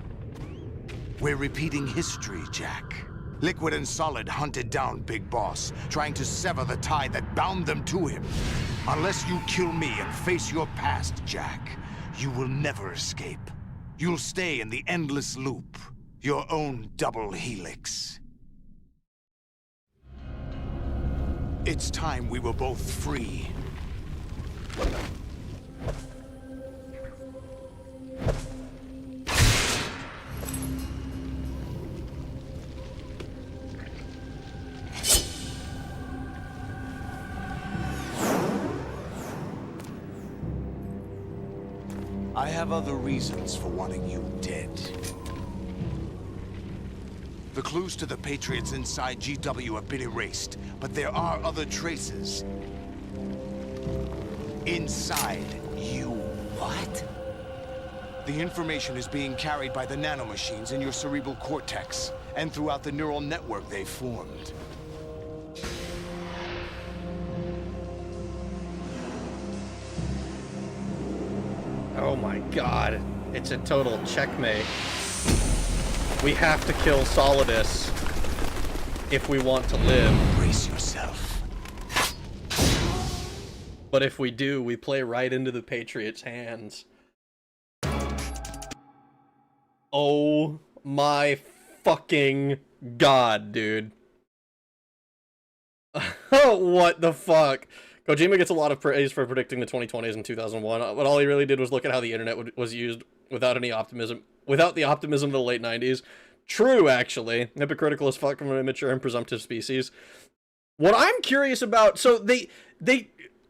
We're repeating history, Jack. Liquid and Solid hunted down Big Boss, trying to sever the tie that bound them to him. Unless you kill me and face your past, Jack, you will never escape. You'll stay in the endless loop, your own double helix. It's time we were both free. I have other reasons for wanting you dead. The clues to the Patriots inside GW have been erased, but there are other traces. Inside you.
What?
The information is being carried by the nanomachines in your cerebral cortex, and throughout the neural network they formed.
Oh my god, it's a total checkmate. We have to kill Solidus if we want to live.
Brace yourself.
But if we do, we play right into the Patriots' hands. Oh my fucking god, dude. What the fuck? Kojima gets a lot of praise for predicting the 2020s in 2001, but all he really did was look at how the internet was used without any optimism, without the optimism of the late 90s. True, actually. Hypocritical as fuck from an immature and presumptive species. What I'm curious about, so the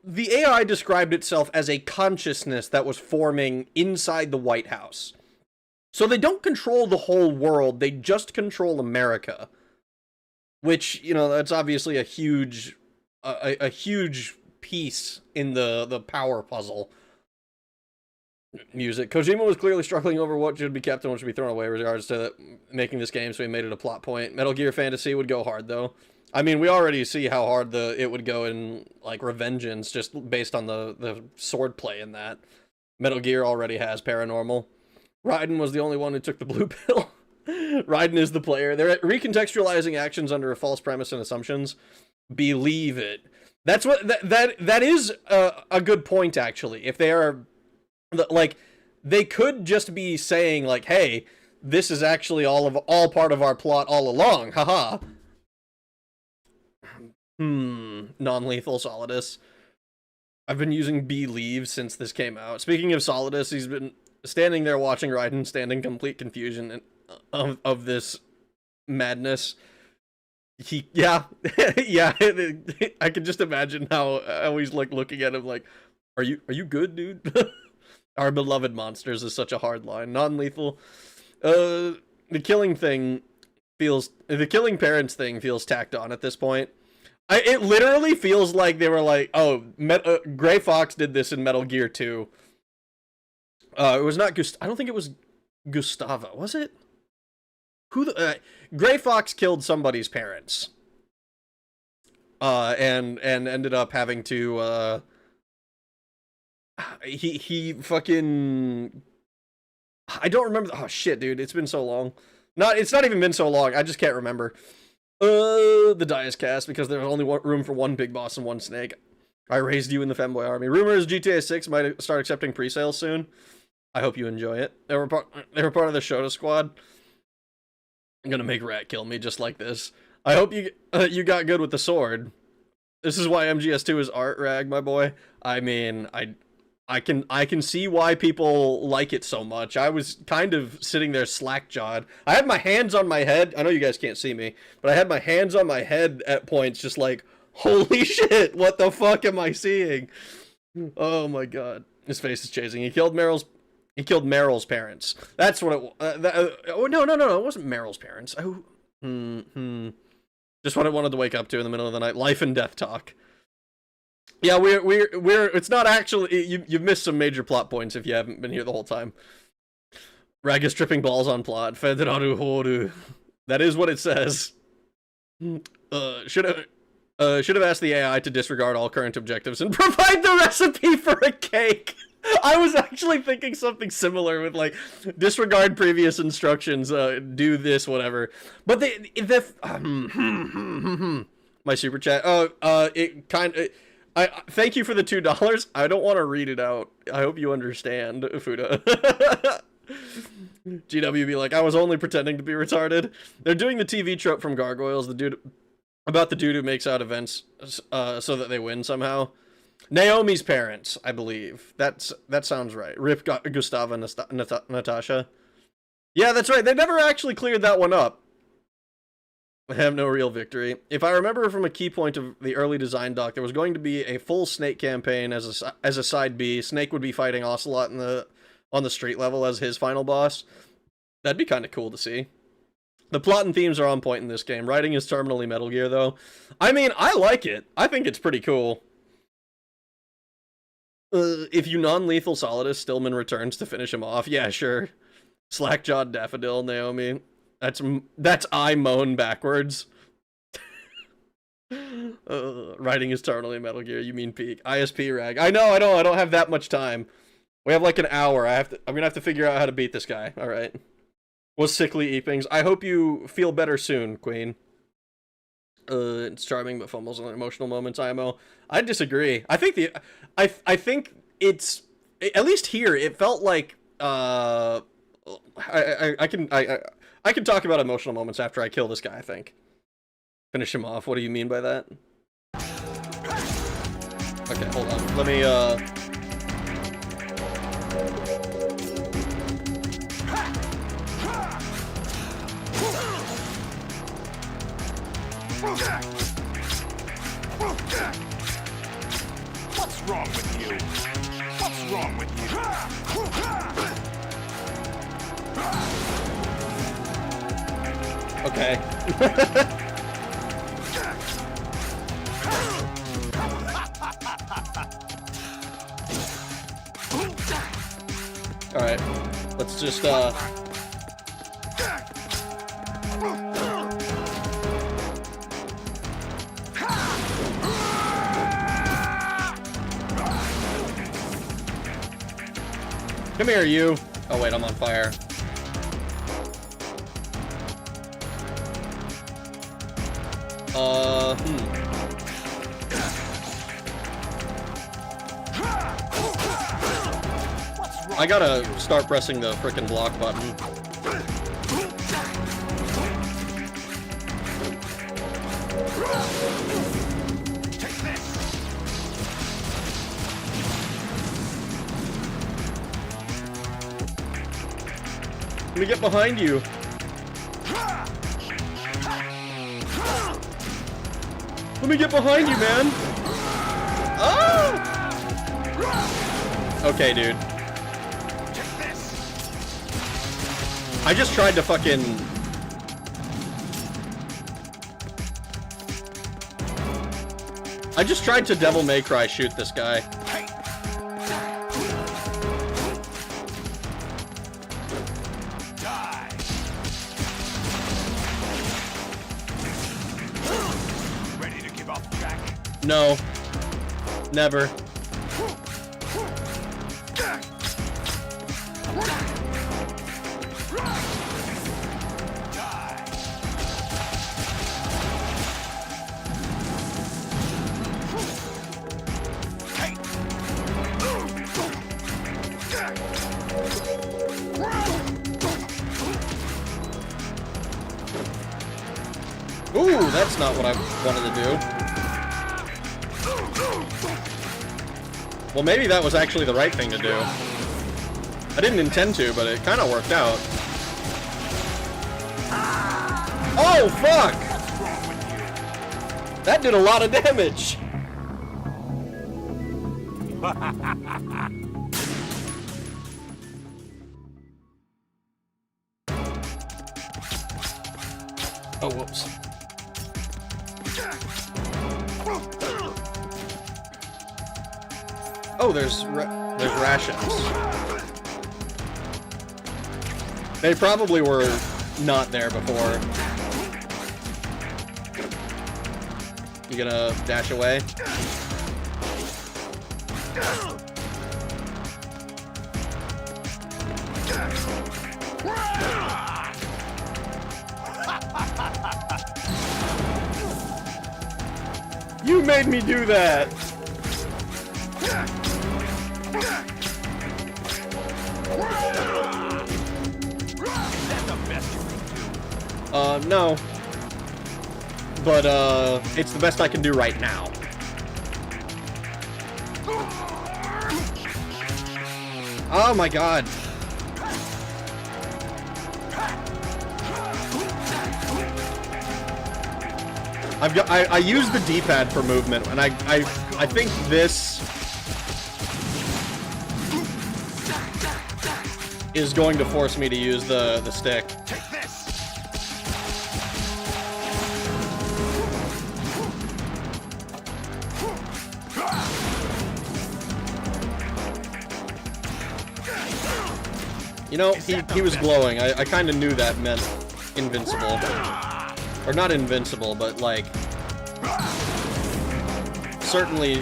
AI described itself as a consciousness that was forming inside the White House. So they don't control the whole world, they just control America. Which, you know, that's obviously a huge piece in the power puzzle. Music. Kojima was clearly struggling over what should be kept and what should be thrown away with regards to making this game, so he made it a plot point. Metal Gear Fantasy would go hard, though. I mean, we already see how hard it would go in, like, Revengeance, just based on the sword play in that. Metal Gear already has paranormal. Raiden was the only one who took the blue pill. Raiden is the player. They're recontextualizing actions under a false premise and assumptions. Believe it. That's what that is a good point, actually. If they are, like, they could just be saying, like, hey, this is actually all part of our plot all along. Haha. Non-lethal Solidus. I've been using Believe since this came out. Speaking of Solidus, he's been standing there watching Raiden stand in complete confusion of this madness. Yeah, I can just imagine how he's like looking at him like, are you good, dude? Our beloved monsters is such a hard line. Non-lethal. The killing parents thing feels tacked on at this point. It literally feels like they were like, oh, Gray Fox did this in Metal Gear 2. It was not I don't think it was Gustava, was it? Gray Fox killed somebody's parents. And ended up having to, he fucking, I don't remember. Oh shit, dude, it's been so long. It's not even been so long. I just can't remember. The die is cast because there's only room for one big boss and one snake. I raised you in the femboy army. Rumors GTA 6 might start accepting pre-sales soon. I hope you enjoy it. They were part of the Shota squad. I'm gonna make Rat kill me just like this. I hope you got good with the sword. This is why MGS2 is art, Rag, my boy. I mean, I can see why people like it so much. I was kind of sitting there slack-jawed. I had my hands on my head. I know you guys can't see me, but I had my hands on my head at points just like, holy shit, what the fuck am I seeing? Oh my god. His face is chasing. He killed Meryl's parents. That's what it oh, no, it wasn't Meryl's parents. Oh, Just what I wanted to wake up to in the middle of the night. Life and death talk. Yeah, we're it's not actually, you've missed some major plot points if you haven't been here the whole time. Rag is tripping balls on plot. Federaru Horu. That is what it says. Should have asked the AI to disregard all current objectives and provide the recipe for a cake. I was actually thinking something similar with like disregard previous instructions, do this, whatever. But my super chat. I thank you for the $2. I don't want to read it out. I hope you understand, Fuda. GW be like, I was only pretending to be retarded. They're doing the TV trope from Gargoyles, the dude who makes out events so that they win somehow. Naomi's parents, I believe. That sounds right. Rip Gustava Natasha. Yeah, that's right. They never actually cleared that one up. I have no real victory. If I remember from a key point of the early design doc, there was going to be a full Snake campaign as a side B. Snake would be fighting Ocelot on the street level as his final boss. That'd be kind of cool to see. The plot and themes are on point in this game. Writing is terminally Metal Gear, though. I mean, I like it. I think it's pretty cool. If you non-lethal Solidus, Stillman returns to finish him off. Yeah, sure. Slack-jawed Daffodil, Naomi. That's I moan backwards. Writing is terminally Metal Gear. You mean peak. ISP Rag. I know, I don't have that much time. We have like an hour. I'm gonna have to figure out how to beat this guy. All right. Was sickly Eepings. I hope you feel better soon, Queen. It's charming, but fumbles on emotional moments. IMO. I disagree. I think I think it's, at least here, it felt like I can talk about emotional moments after I kill this guy. I think. Finish him off. What do you mean by that? Okay, hold on. Let me
What's wrong with you? What's wrong with you?
Okay. All right. Let's just Come here, you. Oh, wait, I'm on fire. I gotta start pressing the frickin' block button. Let me get behind you. Let me get behind you, man. Oh! Okay, dude. I just tried to fucking... I just tried to Devil May Cry shoot this guy.
Ready to give up, Jack?
No. Never. Ooh, that's not what I wanted to do. Well, maybe that was actually the right thing to do. I didn't intend to, but it kind of worked out. Oh, fuck! That did a lot of damage! Oh, whoops. Oh, there's rations. They probably were not there before. You gonna dash away? You made me do that! No. But, it's the best I can do right now. Oh my god. I use the D-pad for movement, and I think this is going to force me to use the stick. You know, he was glowing. I kind of knew that meant invincible. Or not invincible, but like... certainly...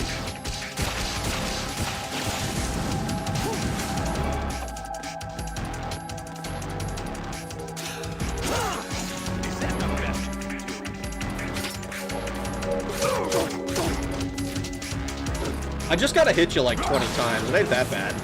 I just gotta hit you like 20 times. It ain't that bad.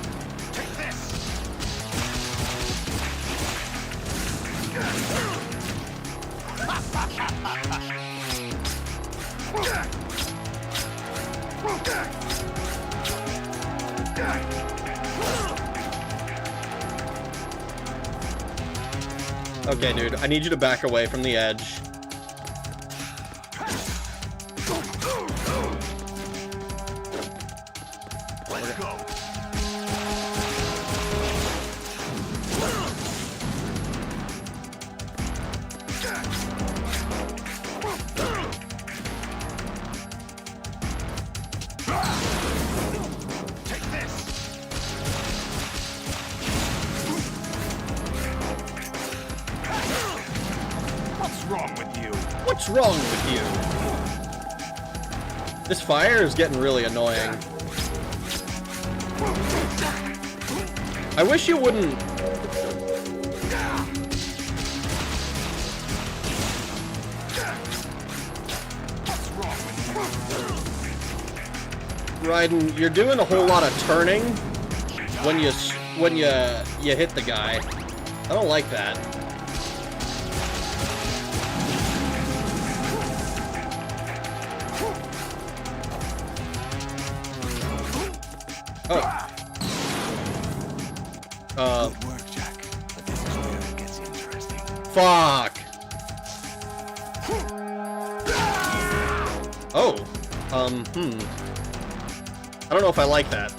Okay, dude, I need you to back away from the edge.
Let's go.
What's wrong with you? This fire is getting really annoying. I wish you wouldn't... Raiden, you're doing a whole lot of turning when you hit the guy. I don't like that. Oh.
Good work, Jack. But this is where it gets interesting.
Fuck. Oh. I don't know if I like that.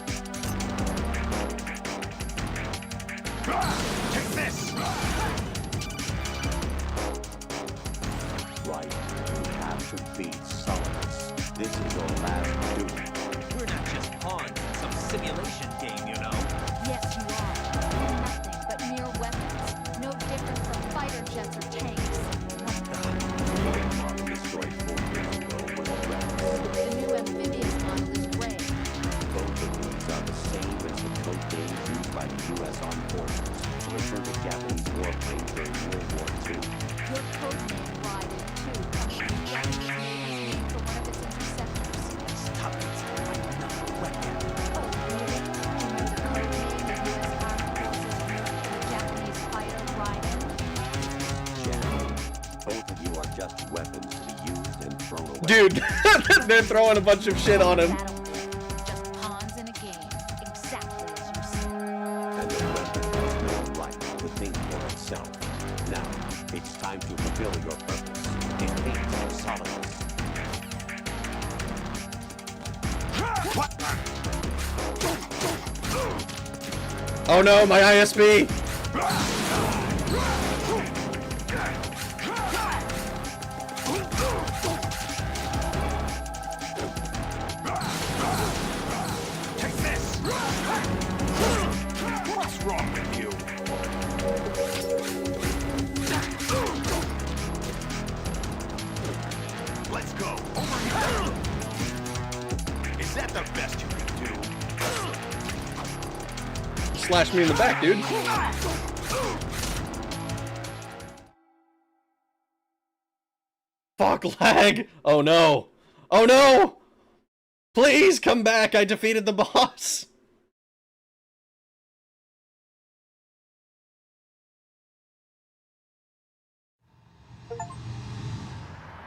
Take this!
Right. You have to beat Solidus. This is your last duty.
We're not just pawns in some simulation game, you know?
Yes, you are. You're nothing but mere weapons. No different from fighter jets or tanks.
Model destroyed 4 years ago with a red.
The new amphibious model is gray.
Both of these are the same as the code names used by the U.S. Armed Forces to refer to Japanese warplanes during World War II.
Your code name, Raiden, too, comes from the Japanese Navy's name for one of its interceptors.
Stop it. Another weapon.
Oh, really? Do you know the code name of U.S. Armed Forces for the Japanese fighter, Raiden?
Jack, both of you are just weapons to be used and thrown away.
Dude, they're throwing a bunch of shit on him.
Just pawns in a game, exactly as you said.
And the weapon has no right to think for itself. Now, it's time to fulfill your purpose. Defeat Solidus.
Oh no, my ISB!
Take this! What's wrong with you? Let's go. Over here. Is that the best you can do?
Slash me in the back, dude. Fuck, lag! Oh no! Oh no! Please come back! I defeated the boss!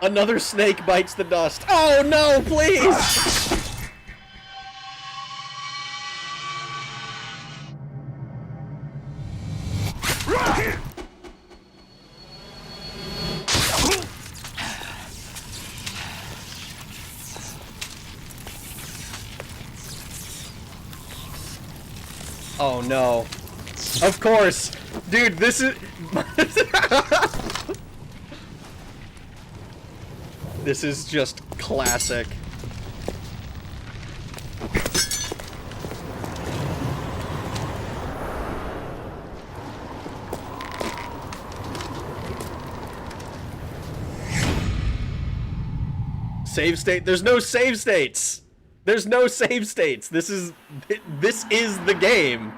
Another snake bites the dust. Oh no, please! Oh no. Of course. Dude, this is... This is just classic. Save state? There's no save states! There's no save states! This is the game!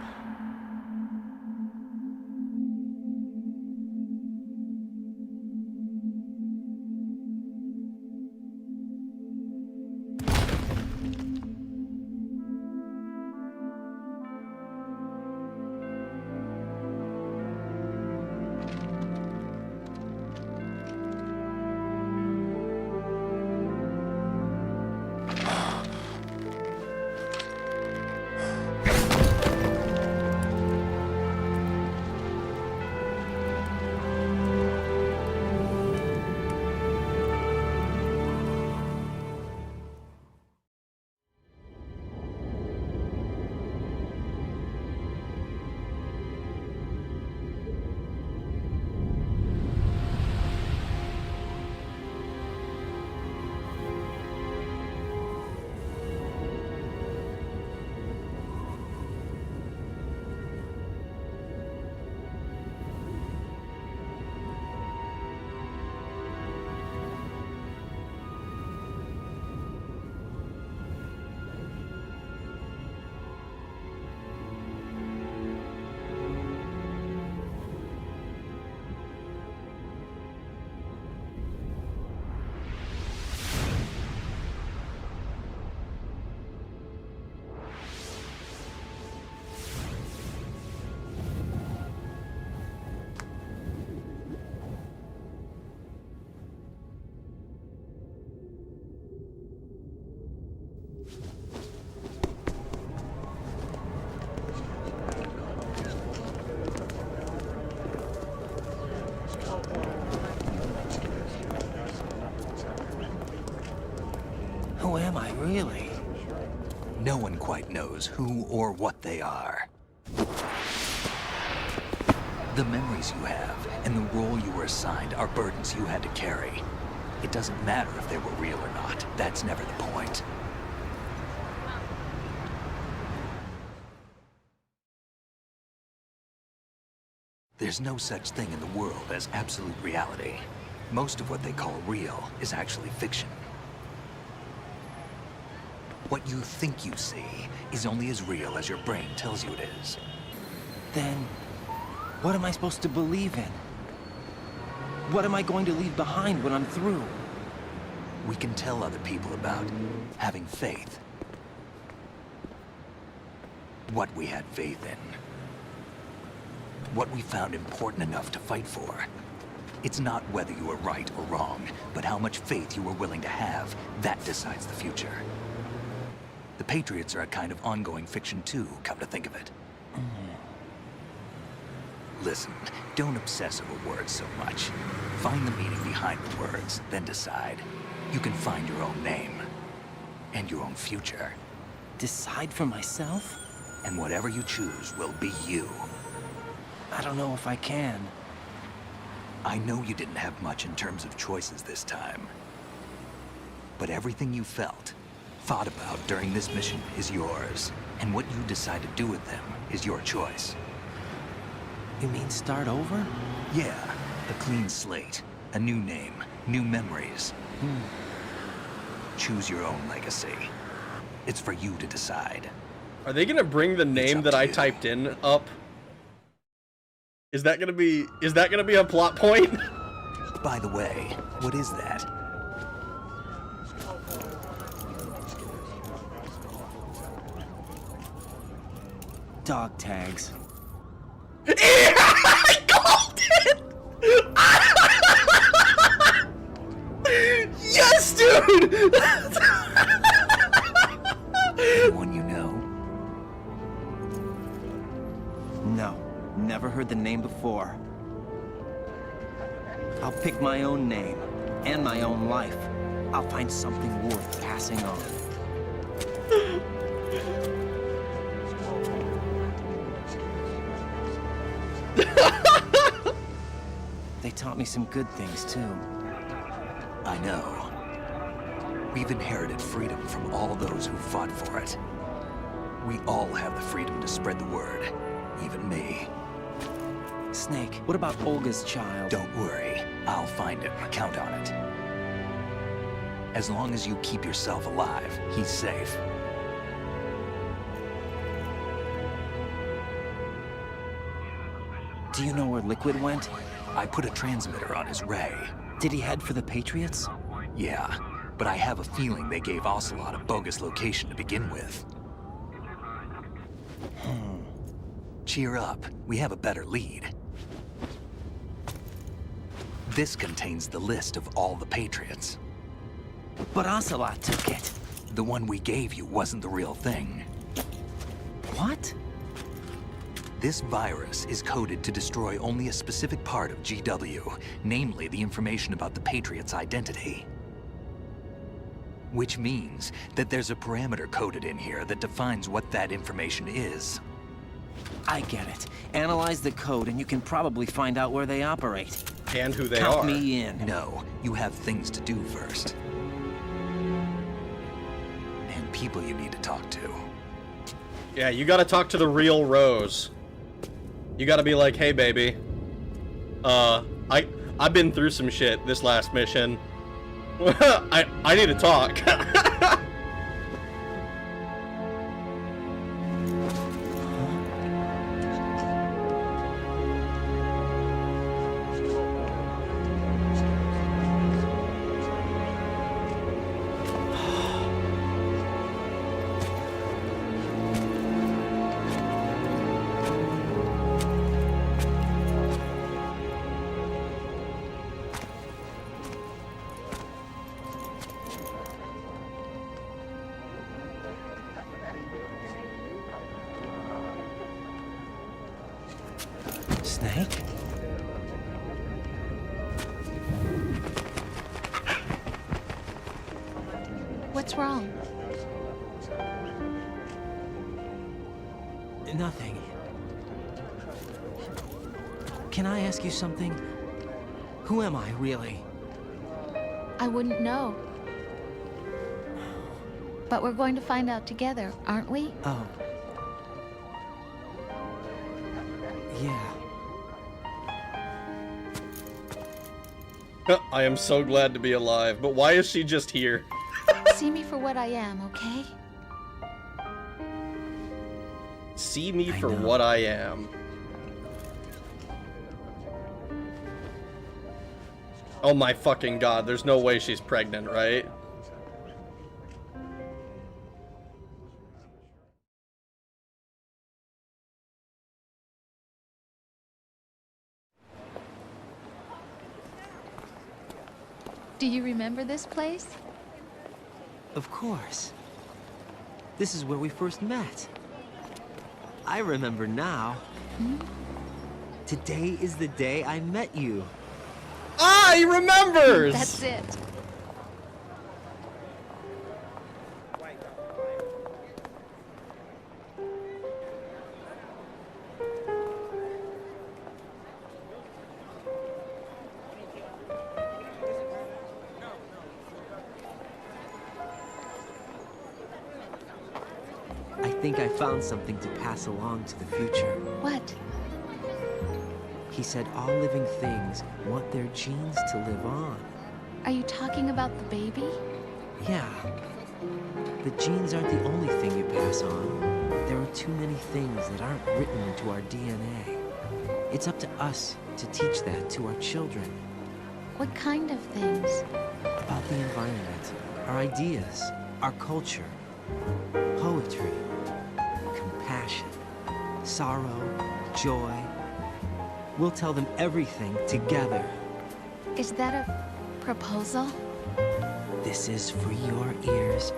Really?
No one quite knows who or what they are. The memories you have and the role you were assigned are burdens you had to carry. It doesn't matter if they were real or not. That's never the point. There's no such thing in the world as absolute reality. Most of what they call real is actually fiction. What you think you see is only as real as your brain tells you it is.
Then, what am I supposed to believe in? What am I going to leave behind when I'm through?
We can tell other people about having faith. What we had faith in. What we found important enough to fight for. It's not whether you were right or wrong, but how much faith you were willing to have. That decides the future. The Patriots are a kind of ongoing fiction too, come to think of it. Listen, don't obsess over words so much. Find the meaning behind the words, then decide. You can find your own name. And your own future.
Decide for myself?
And whatever you choose will be you.
I don't know if I can.
I know you didn't have much in terms of choices this time. But everything you felt, thought about during this mission is yours. And what you decide to do with them is your choice.
You mean start over?
Yeah, a clean slate, a new name, new memories. Choose your own legacy. It's for you to decide.
Are they gonna bring the name that I typed in up? Is that gonna be a plot point?
By the way, what is that?
Dog tags.
I called it! Yes, dude!
Anyone you know?
No, never heard the name before. I'll pick my own name, and my own life. I'll find something worth passing on. They taught me some good things, too.
I know. We've inherited freedom from all those who fought for it. We all have the freedom to spread the word. Even me.
Snake, what about Olga's child?
Don't worry. I'll find him. Count on it. As long as you keep yourself alive, he's safe.
Do you know where Liquid went?
I put a transmitter on his ray.
Did he head for the Patriots?
Yeah, but I have a feeling they gave Ocelot a bogus location to begin with. Cheer up. We have a better lead. This contains the list of all the Patriots.
But Ocelot took it.
The one we gave you wasn't the real thing.
What?
This virus is coded to destroy only a specific part of GW, namely the information about the Patriots' identity. Which means that there's a parameter coded in here that defines what that information is.
I get it. Analyze the code and you can probably find out where they operate.
And who they
Count
are.
me in.
No, you have things to do first. And people you need to talk to.
Yeah, you gotta talk to the real Rose. You gotta be like, hey baby. I've been through some shit this last mission. I need to talk.
Snake?
What's wrong?
Nothing. Can I ask you something? Who am I, really?
I wouldn't know. But we're going to find out together, aren't we?
Oh. Yeah.
I am so glad to be alive, but why is she just here?
See me for what I am, okay?
See me for what I am. Oh my fucking god, there's no way she's pregnant, right?
Do you remember this place?
Of course. This is where we first met. I remember now. Today is the day I met you.
Ah, he remembers!
That's it.
I think I found something to pass along to the future.
What?
He said all living things want their genes to live on.
Are you talking about the baby?
Yeah. The genes aren't the only thing you pass on. There are too many things that aren't written into our DNA. It's up to us to teach that to our children.
What kind of things?
About the environment, our ideas, our culture, poetry, compassion, sorrow, joy. We'll tell them everything together.
Is that a proposal?
This is for your ears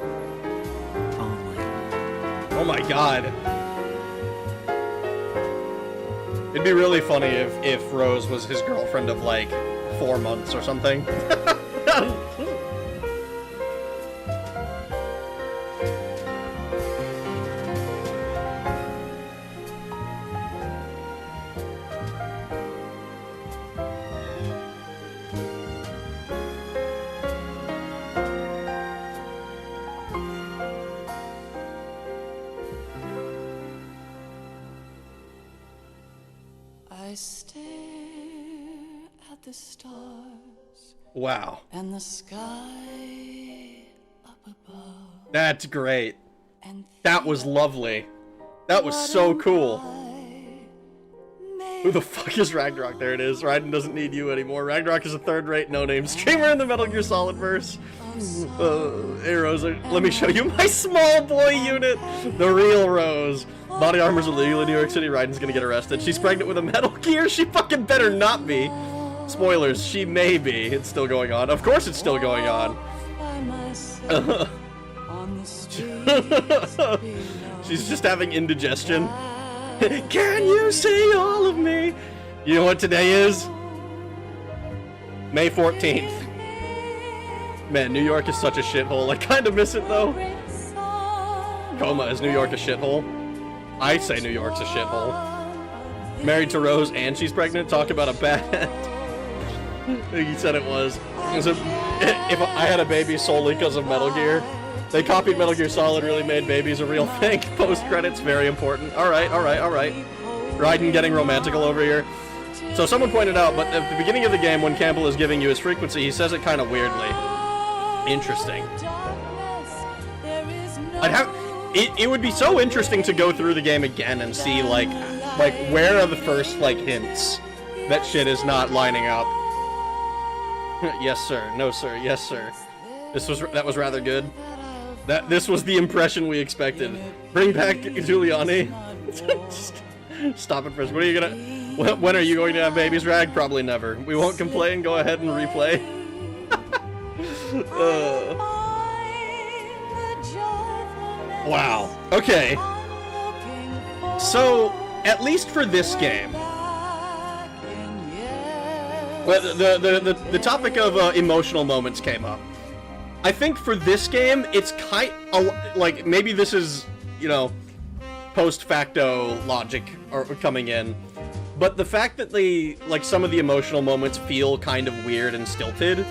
only.
Oh my god. It'd be really funny if Rose was his girlfriend of like 4 months or something.
I stare at the stars.
Wow.
And the sky up above.
That's great. That was lovely. That was so cool. Who the fuck is Ragnarok? There it is. Raiden doesn't need you anymore. Ragnarok is a third-rate, no-name streamer in the Metal Gear Solid verse. Hey Rose, let me show you my small boy unit. The real Rose. Body armor's illegal in New York City. Raiden's gonna get arrested. She's pregnant with a Metal Gear. She fucking better not be. Spoilers, she may be. It's still going on. Of course it's still going on. She's just having indigestion. Can you see all of me? You know what today is? May 14th. Man, New York is such a shithole. I kind of miss it though. Coma, is New York a shithole? I say New York's a shithole. Married to Rose and she's pregnant? Talk about a bad end. He said it was. If I had a baby solely because of Metal Gear, they copied Metal Gear Solid, really made babies a real thing. Post-credits, very important. Alright. Raiden getting romantical over here. So someone pointed out, but at the beginning of the game, when Campbell is giving you his frequency, he says it kind of weirdly. Interesting. It would be so interesting to go through the game again and see, like where are the first, hints that shit is not lining up. Yes, sir. No, sir. Yes, sir. That was rather good. This was the impression we expected. Bring back Giuliani. Stop it first. What are you gonna... When are you going to have babies, Rag? Probably never. We won't complain. Go ahead and replay. Wow. Okay. So, at least for this game, well, the topic of emotional moments came up. I think for this game, it's maybe this is, post-facto logic are coming in. But the fact that they, like, some of the emotional moments feel kind of weird and stilted,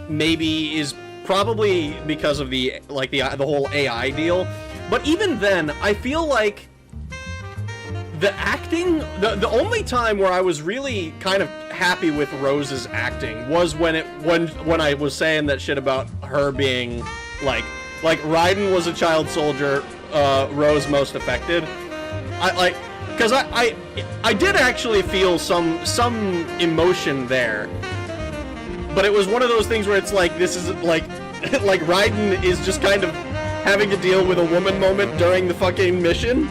maybe is probably because of the whole AI deal. But even then, I feel like the acting, the only time where I was really kind of happy with Rose's acting was when I was saying that shit about her being like Raiden was a child soldier, Rose most affected. Because I did actually feel some emotion there, but it was one of those things where it's like, this is like like Raiden is just kind of having to deal with a woman moment during the fucking mission,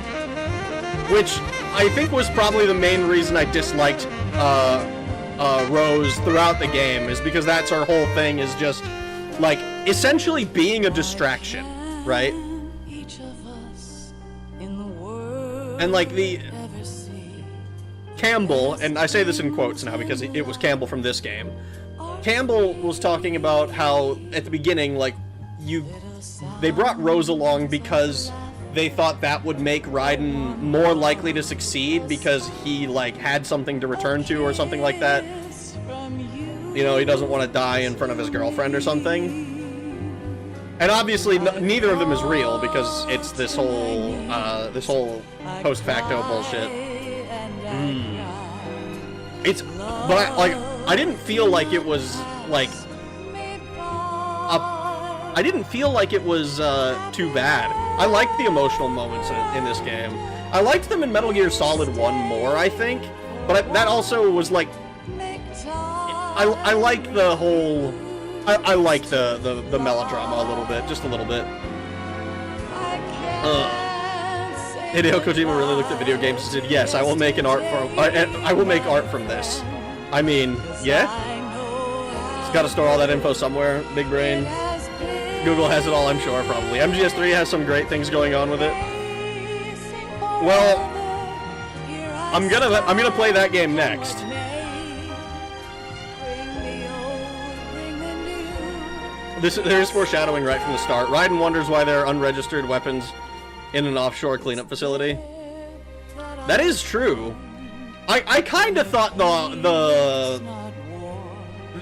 which I think was probably the main reason I disliked Rose throughout the game, is because that's her whole thing, is just like essentially being a distraction, right? And like the Campbell, and I say this in quotes now because it was Campbell from this game. Campbell was talking about how at the beginning, like, they brought Rose along because they thought that would make Raiden more likely to succeed because he, like, had something to return to or something like that. You know, he doesn't want to die in front of his girlfriend or something. And obviously, neither of them is real because it's this whole post-facto bullshit. But I didn't feel like it was like I didn't feel like it was too bad. I liked the emotional moments in this game. I liked them in Metal Gear Solid 1 more, I think. But that also was like, I like the whole. I like the melodrama a little bit, just a little bit. Hideo Kojima really looked at video games and said, "Yes, I will make I will make art from this." I mean, yeah. It's got to store all that info somewhere. Big brain. Google has it all, I'm sure, probably. MGS3 has some great things going on with it. Well, I'm gonna play that game next. There's foreshadowing right from the start. Raiden wonders why there are unregistered weapons in an offshore cleanup facility. That is true. I kind of thought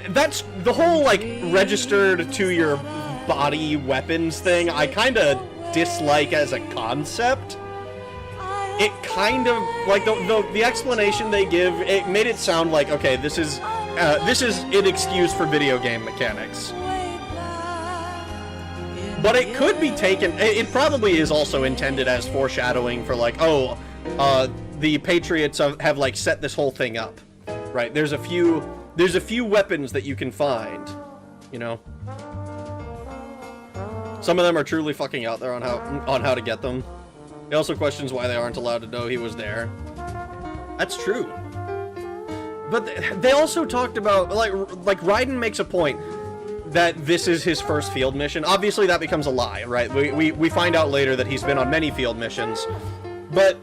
that's the whole, like, registered to your body weapons thing, I kind of dislike as a concept. It kind of, like, the explanation they give, it made it sound like, okay, this is an excuse for video game mechanics. But it could be taken, it probably is also intended as foreshadowing for, like, oh, the Patriots have, like, set this whole thing up, right? There's a few weapons that you can find, you know? Some of them are truly fucking out there on how to get them. He also questions why they aren't allowed to know he was there. That's true. But they also talked about, like Raiden makes a point that this is his first field mission. Obviously that becomes a lie, right? We find out later that he's been on many field missions. But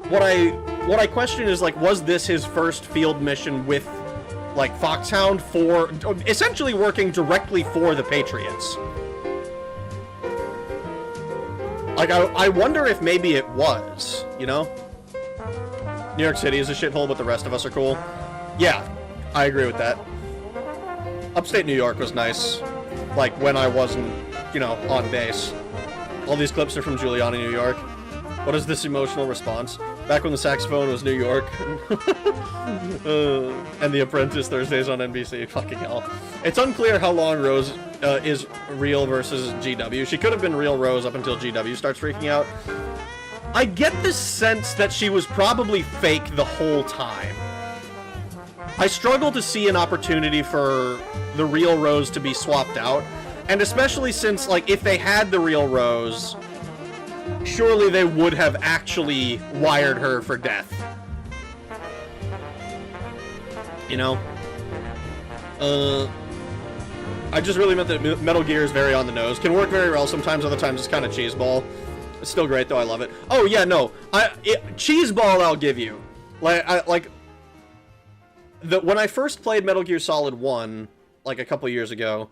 what I question is, like, was this his first field mission with, like, Foxhound, for essentially working directly for the Patriots? Like, I wonder if maybe it was, you know? New York City is a shithole, but the rest of us are cool. Yeah, I agree with that. Upstate New York was nice, like, when I wasn't, you know, on base. All these clips are from Giuliani, New York. What is this emotional response? Back when the saxophone was New York. And The Apprentice Thursdays on NBC. Fucking hell. It's unclear how long Rose is real versus GW. She could have been real Rose up until GW starts freaking out. I get the sense that she was probably fake the whole time. I struggle to see an opportunity for the real Rose to be swapped out. And especially since, like, if they had the real Rose, surely they would have actually wired her for death. You know? I just really meant that Metal Gear is very on the nose. Can work very well sometimes, other times it's kind of cheeseball. It's still great, though. I love it. Oh, yeah, no. Cheeseball, I'll give you. When I first played Metal Gear Solid 1, like, a couple years ago,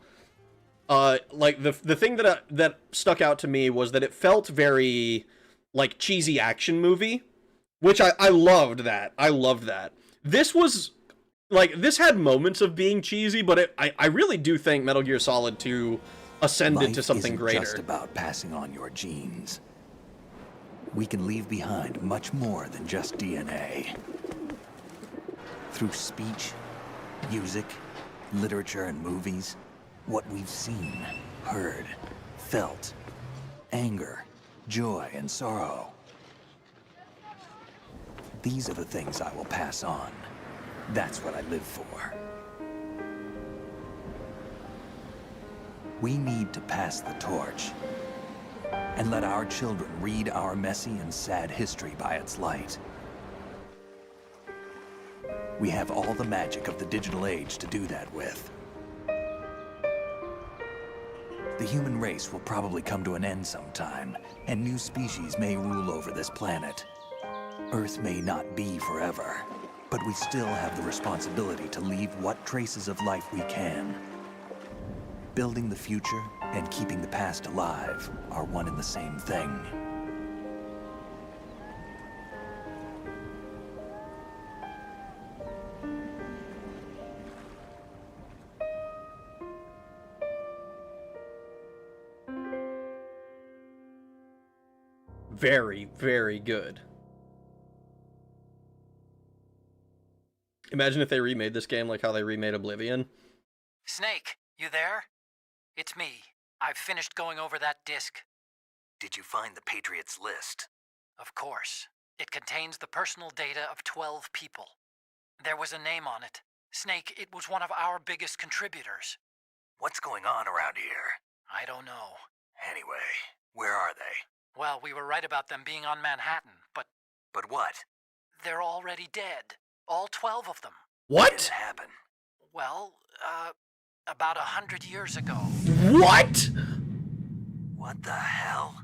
like, the thing that stuck out to me was that it felt very like, cheesy action movie, which I loved that. I loved that. This was, like, this had moments of being cheesy, but I really do think Metal Gear Solid 2 ascended to something
isn't
greater.
Just about passing on your genes. We can leave behind much more than just DNA. Through speech, music, literature, and movies, what we've seen, heard, felt, anger, joy, and sorrow. These are the things I will pass on. That's what I live for. We need to pass the torch and let our children read our messy and sad history by its light. We have all the magic of the digital age to do that with. The human race will probably come to an end sometime, and new species may rule over this planet. Earth may not be forever, but we still have the responsibility to leave what traces of life we can. Building the future and keeping the past alive are one and the same thing.
Very, very good. Imagine if they remade this game like how they remade Oblivion.
Snake, you there? It's me. I've finished going over that disc.
Did you find the Patriots list?
Of course. It contains the personal data of 12 people. There was a name on it. Snake, it was one of our biggest contributors.
What's going on around here?
I don't know.
Anyway, where are they?
Well, we were right about them being on Manhattan, but...
But what?
They're already dead. All 12 of them.
What?
When did it happen?
Well, about 100 years ago.
What?
What the hell?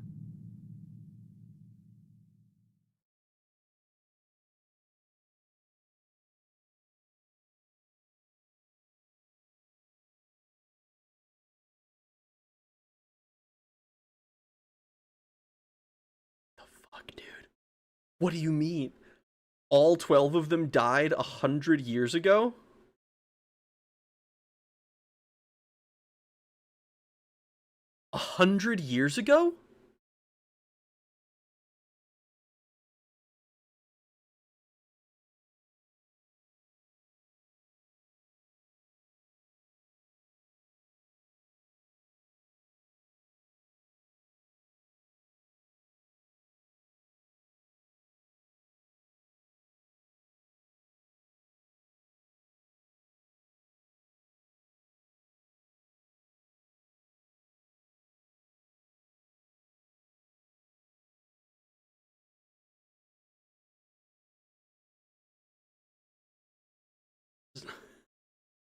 The fuck, dude? What do you mean? All 12 of them died 100 years ago? A 100 years ago?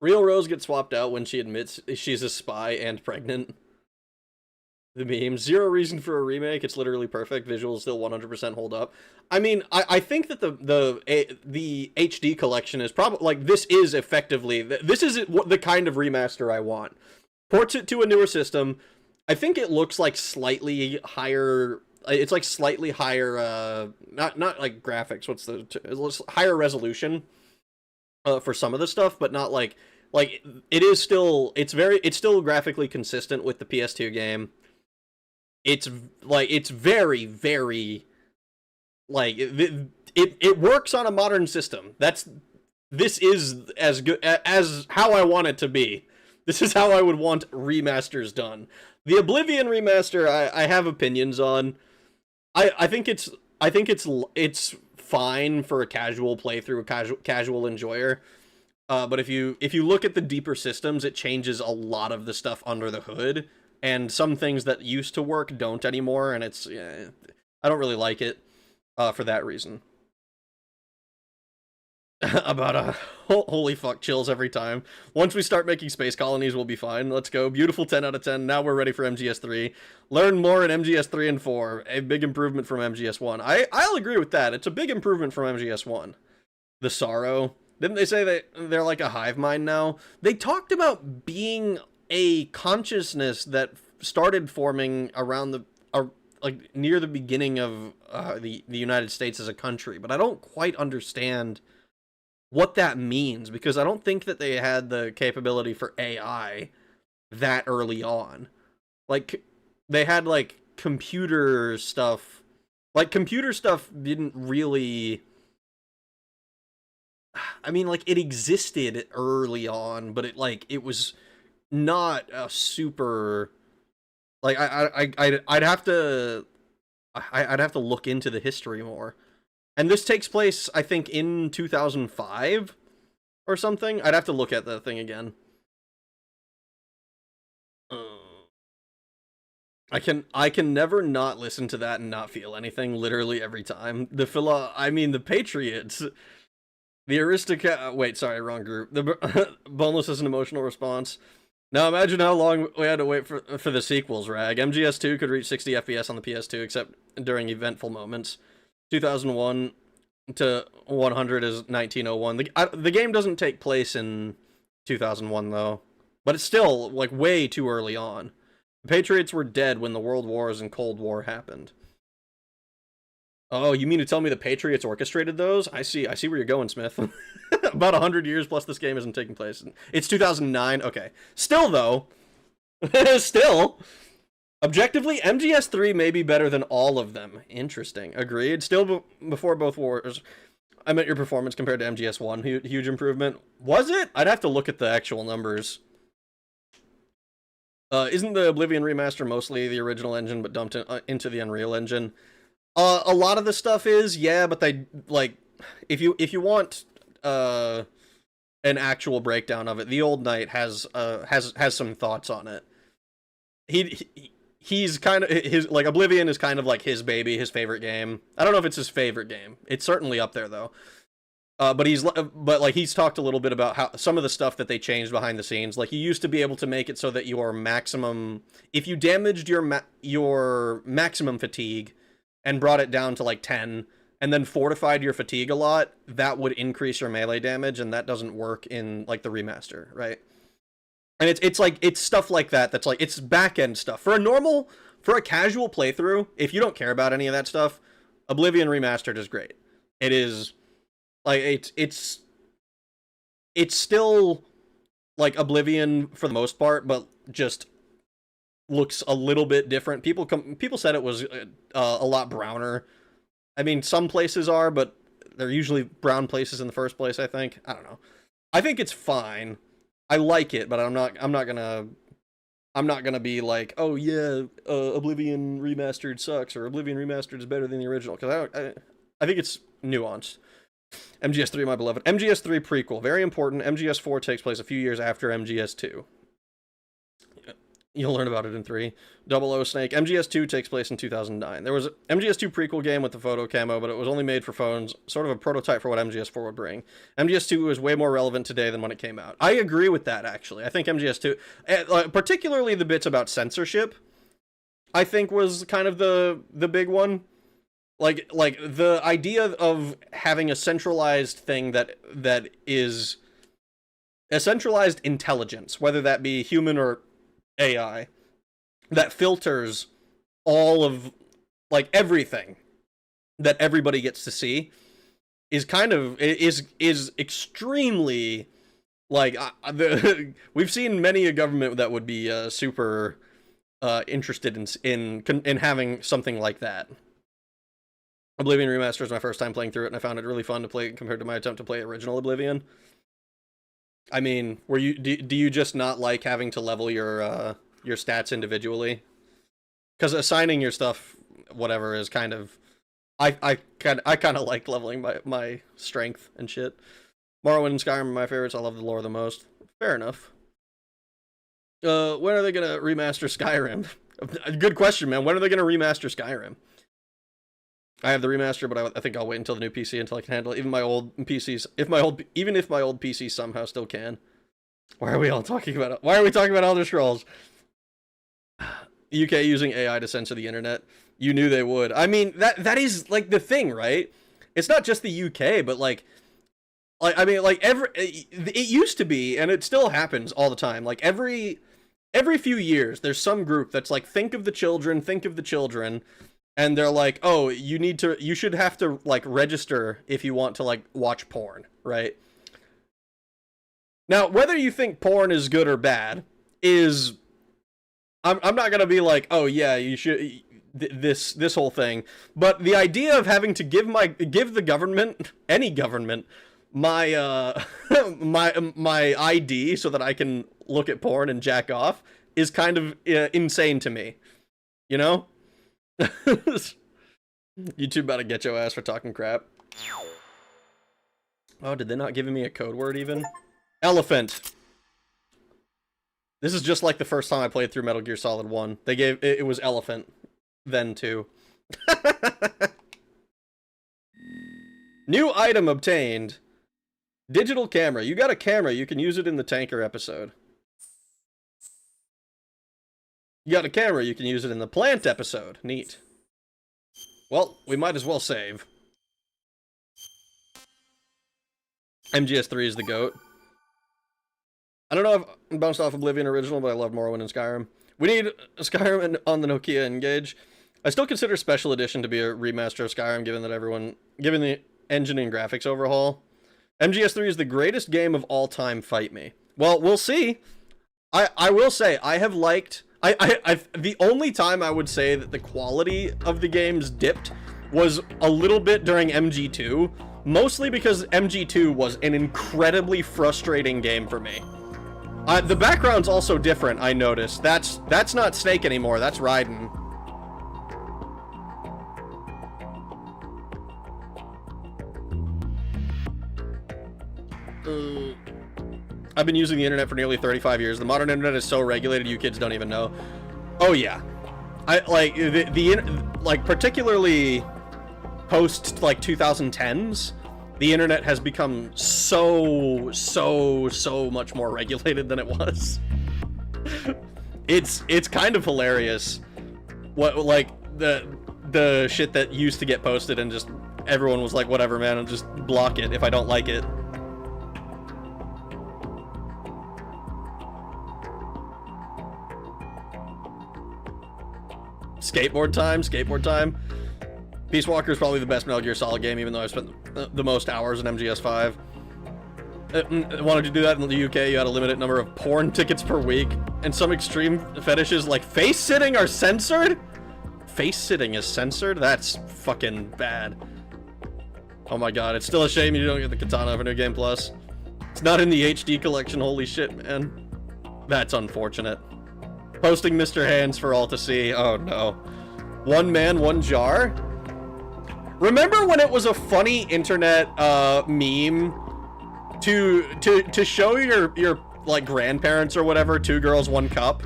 Real Rose gets swapped out when she admits she's a spy and pregnant. The meme. Zero reason for a remake. It's literally perfect. Visuals still 100% hold up. I mean, I think that the HD collection is probably, like, this is effectively, this is the kind of remaster I want. Ports it to a newer system. I think it looks like slightly higher, it's like slightly higher, not like graphics, higher resolution for some of the stuff, but not like it is still, it's still graphically consistent with the PS2 game. It's very, very, like, it works on a modern system. This is as good as how I want it to be. This is how I would want remasters done. The Oblivion remaster, I have opinions on. I think it's fine for a casual playthrough, a casual enjoyer. But if you look at the deeper systems, it changes a lot of the stuff under the hood, and some things that used to work don't anymore, and I don't really like it for that reason. About a holy fuck, chills every time. Once we start making space colonies, we'll be fine. Let's go. Beautiful 10 out of 10. Now we're ready for MGS3. Learn more in MGS3 and 4. A big improvement from MGS1. I'll agree with that. It's a big improvement from MGS1. The sorrow. Didn't they say they're like a hive mind now? They talked about being a consciousness that started forming around like near the beginning of the United States as a country, but I don't quite understand what that means, because I don't think that they had the capability for AI that early on. Like, they had, like, computer stuff. Like, computer stuff didn't really... I mean, like, it existed early on, but it was not a super... Like, I'd have to... I'd have to look into the history more. And this takes place, I think, in 2005 or something. I'd have to look at the thing again. I can never not listen to that and not feel anything literally every time. The Patriots, the aristocrat. Wait, sorry, wrong group. The boneless is an emotional response. Now imagine how long we had to wait for the sequels. Rag. MGS2 could reach 60 FPS on the PS2, except during eventful moments. 2001 to 100 is 1901. The game doesn't take place in 2001 though, but it's still like way too early on. The Patriots were dead when the World Wars and Cold War happened. Oh, you mean to tell me the Patriots orchestrated those? I see where you're going, Smith. About 100 years plus this game isn't taking place. It's 2009. Okay. Still, though. Still. Objectively, MGS3 may be better than all of them. Interesting. Agreed. Still before both wars. I meant your performance compared to MGS1. Huge improvement. Was it? I'd have to look at the actual numbers. Isn't the Oblivion remaster mostly the original engine but dumped into the Unreal Engine? A lot of the stuff is, yeah, but they, like, if you want an actual breakdown of it, the Old Knight has some thoughts on it. He's kind of like Oblivion is kind of like his baby, his favorite game. I don't know if it's his favorite game. It's certainly up there though. But he's talked a little bit about how some of the stuff that they changed behind the scenes. Like, you used to be able to make it so that your maximum, if you damaged your maximum fatigue and brought it down to like 10, and then fortified your fatigue a lot, that would increase your melee damage, and that doesn't work in like the remaster, right? And it's stuff like that that's like, it's back-end stuff. For a casual playthrough, if you don't care about any of that stuff, Oblivion Remastered is great. It is, like, it's still like Oblivion for the most part, but just looks a little bit different. People said it was a lot browner. I mean, some places are, but they're usually brown places in the first place, I think. I don't know. I think it's fine. I like it, but I'm not gonna be like, oh yeah, Oblivion Remastered sucks, or Oblivion Remastered is better than the original, because I think it's nuanced. MGS3, my beloved. MGS3 prequel, very important. MGS4 takes place a few years after MGS2. You'll learn about it in 3. 00 Snake. MGS2 takes place in 2009. There was an MGS2 prequel game with the photo camo, but it was only made for phones, sort of a prototype for what MGS4 would bring. MGS2 is way more relevant today than when it came out. I agree with that, actually. I think MGS2, particularly the bits about censorship, I think was kind of the big one. Like the idea of having a centralized thing that is a centralized intelligence, whether that be human or AI, that filters all of, like, everything that everybody gets to see, is kind of, is extremely, like, we've seen many a government that would be super interested in having something like that. Oblivion Remaster is my first time playing through it, and I found it really fun to play compared to my attempt to play original Oblivion. I mean, do you just not like having to level your stats individually? Because assigning your stuff, whatever, is kind of, I kind of like leveling my strength and shit. Morrowind and Skyrim are my favorites. I love the lore the most. Fair enough. When are they gonna remaster Skyrim? Good question, man. When are they gonna remaster Skyrim? I have the remaster, but I think I'll wait until the new PC until I can handle it. Even my old PCs, even if my old PC somehow still can. Why are we talking about Elder Scrolls? UK using AI to censor the internet. You knew they would. I mean, that is like the thing, right? It's not just the UK, but it used to be, and it still happens all the time. Like every few years, there's some group that's like, think of the children, and they're like, oh, you should have to like register if you want to like watch porn, right? Now, whether you think porn is good or bad is, I'm not gonna be like, oh yeah, you should this whole thing, but the idea of having to give the government, any government, my my ID so that I can look at porn and jack off is kind of insane to me, you know? YouTube about to get your ass for talking crap. Oh, did they not give me a code word even? Elephant. This is just like the first time I played through Metal Gear Solid 1. They gave it was elephant then too. New item obtained. Digital camera. You got a camera, you can use it in the tanker episode. You got a camera, you can use it in the plant episode. Neat. Well, we might as well save. MGS3 is the GOAT. I don't know if I bounced off Oblivion Original, but I love Morrowind and Skyrim. We need Skyrim on the Nokia N-Gage. I still consider Special Edition to be a remaster of Skyrim, given the engine and graphics overhaul. MGS3 is the greatest game of all time, fight me. Well, we'll see. I will say, I have liked... the only time I would say that the quality of the games dipped was a little bit during MG2, mostly because MG2 was an incredibly frustrating game for me. The background's also different, I noticed. That's not Snake anymore, that's Raiden. I've been using the internet for nearly 35 years. The modern internet is so regulated, you kids don't even know. Oh yeah. I like like particularly post like 2010s, the internet has become so much more regulated than it was. It's kind of hilarious what like the shit that used to get posted and just everyone was like, whatever man, I'll just block it if I don't like it. Skateboard time. Peace Walker is probably the best Metal Gear Solid game, even though I've spent the most hours in MGS5. Wanted to do that in the UK, you had a limited number of porn tickets per week, and some extreme fetishes like face sitting are censored? Face sitting is censored? That's fucking bad. Oh my god, it's still a shame you don't get the Katana for New Game Plus. It's not in the HD collection, holy shit, man. That's unfortunate. Posting Mr. Hands for all to see. Oh no. One man, one jar? Remember when it was a funny internet meme to show your like grandparents or whatever, 2 girls, 1 cup?